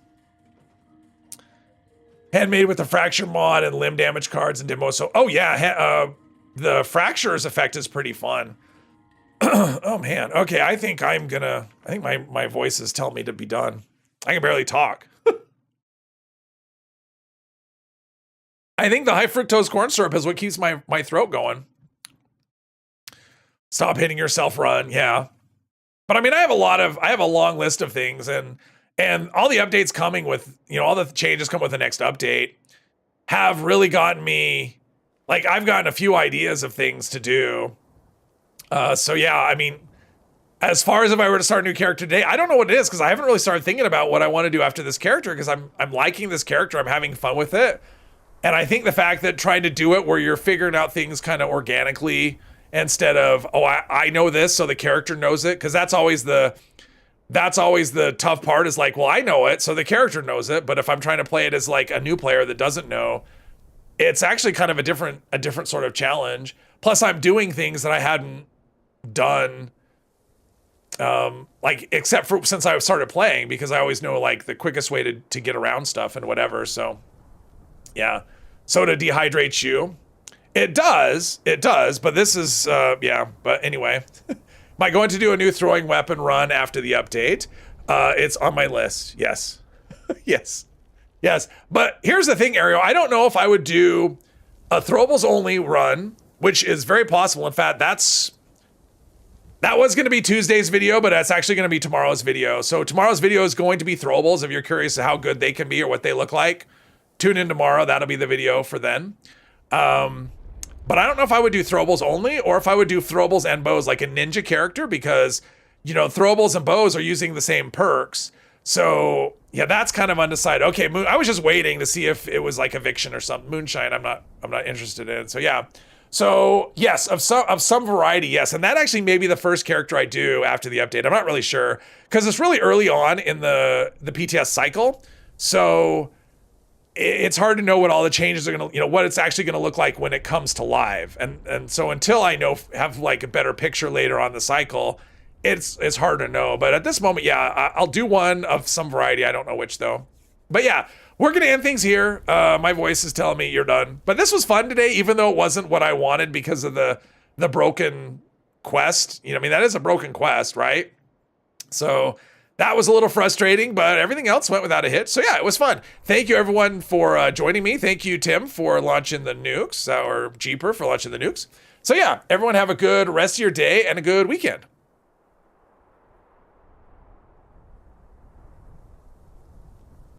Handmade with the fracture mod and limb damage cards and demo. So, oh yeah, the fractures effect is pretty fun. Oh man. Okay, I think my voice is telling me to be done. I can barely talk. I think the high fructose corn syrup is what keeps my throat going. Stop hitting yourself run, yeah. But I mean, I have a long list of things, and all the updates coming with, all the changes come with the next update have really gotten me, like I've gotten a few ideas of things to do. So yeah, I mean, as far as if I were to start a new character today, I don't know what it is because I haven't really started thinking about what I want to do after this character because I'm liking this character, I'm having fun with it. And I think the fact that trying to do it where you're figuring out things kind of organically instead of, oh, I know this, so the character knows it, because that's always the tough part is like, well, I know it, so the character knows it, but if I'm trying to play it as like a new player that doesn't know, it's actually kind of a different sort of challenge. Plus, I'm doing things that I hadn't done, except for since I started playing, because I always know like the quickest way to get around stuff and whatever. So, yeah, soda dehydrates you. It does, but this is, yeah, but anyway. Am I going to do a new throwing weapon run after the update? It's on my list, yes. Yes. Yes. But here's the thing, Ariel. I don't know if I would do a throwables only run, which is very possible. In fact, that was going to be Tuesday's video, but that's actually going to be tomorrow's video. So tomorrow's video is going to be throwables. If you're curious how good they can be or what they look like, tune in tomorrow. That'll be the video for then. But I don't know if I would do throwables only or if I would do throwables and bows like a ninja character, because, you know, throwables and bows are using the same perks. So yeah, that's kind of undecided. Okay, I was just waiting to see if it was like eviction or something. Moonshine, I'm not interested in. So yeah. So yes, of some variety, yes. And that actually may be the first character I do after the update. I'm not really sure because it's really early on in the PTS cycle. So it's hard to know what all the changes are going to, you know, what it's actually going to look like when it comes to live. And so until I have like a better picture later on the cycle, it's hard to know. But at this moment, yeah, I'll do one of some variety. I don't know which though. But yeah, we're going to end things here. My voice is telling me you're done. But this was fun today, even though it wasn't what I wanted because of the broken quest. You know, I mean, that is a broken quest, right? So that was a little frustrating, but everything else went without a hitch. So yeah, it was fun. Thank you everyone for joining me. Thank you, Tim, for launching the nukes, or Jeeper for launching the nukes. So yeah, everyone have a good rest of your day and a good weekend.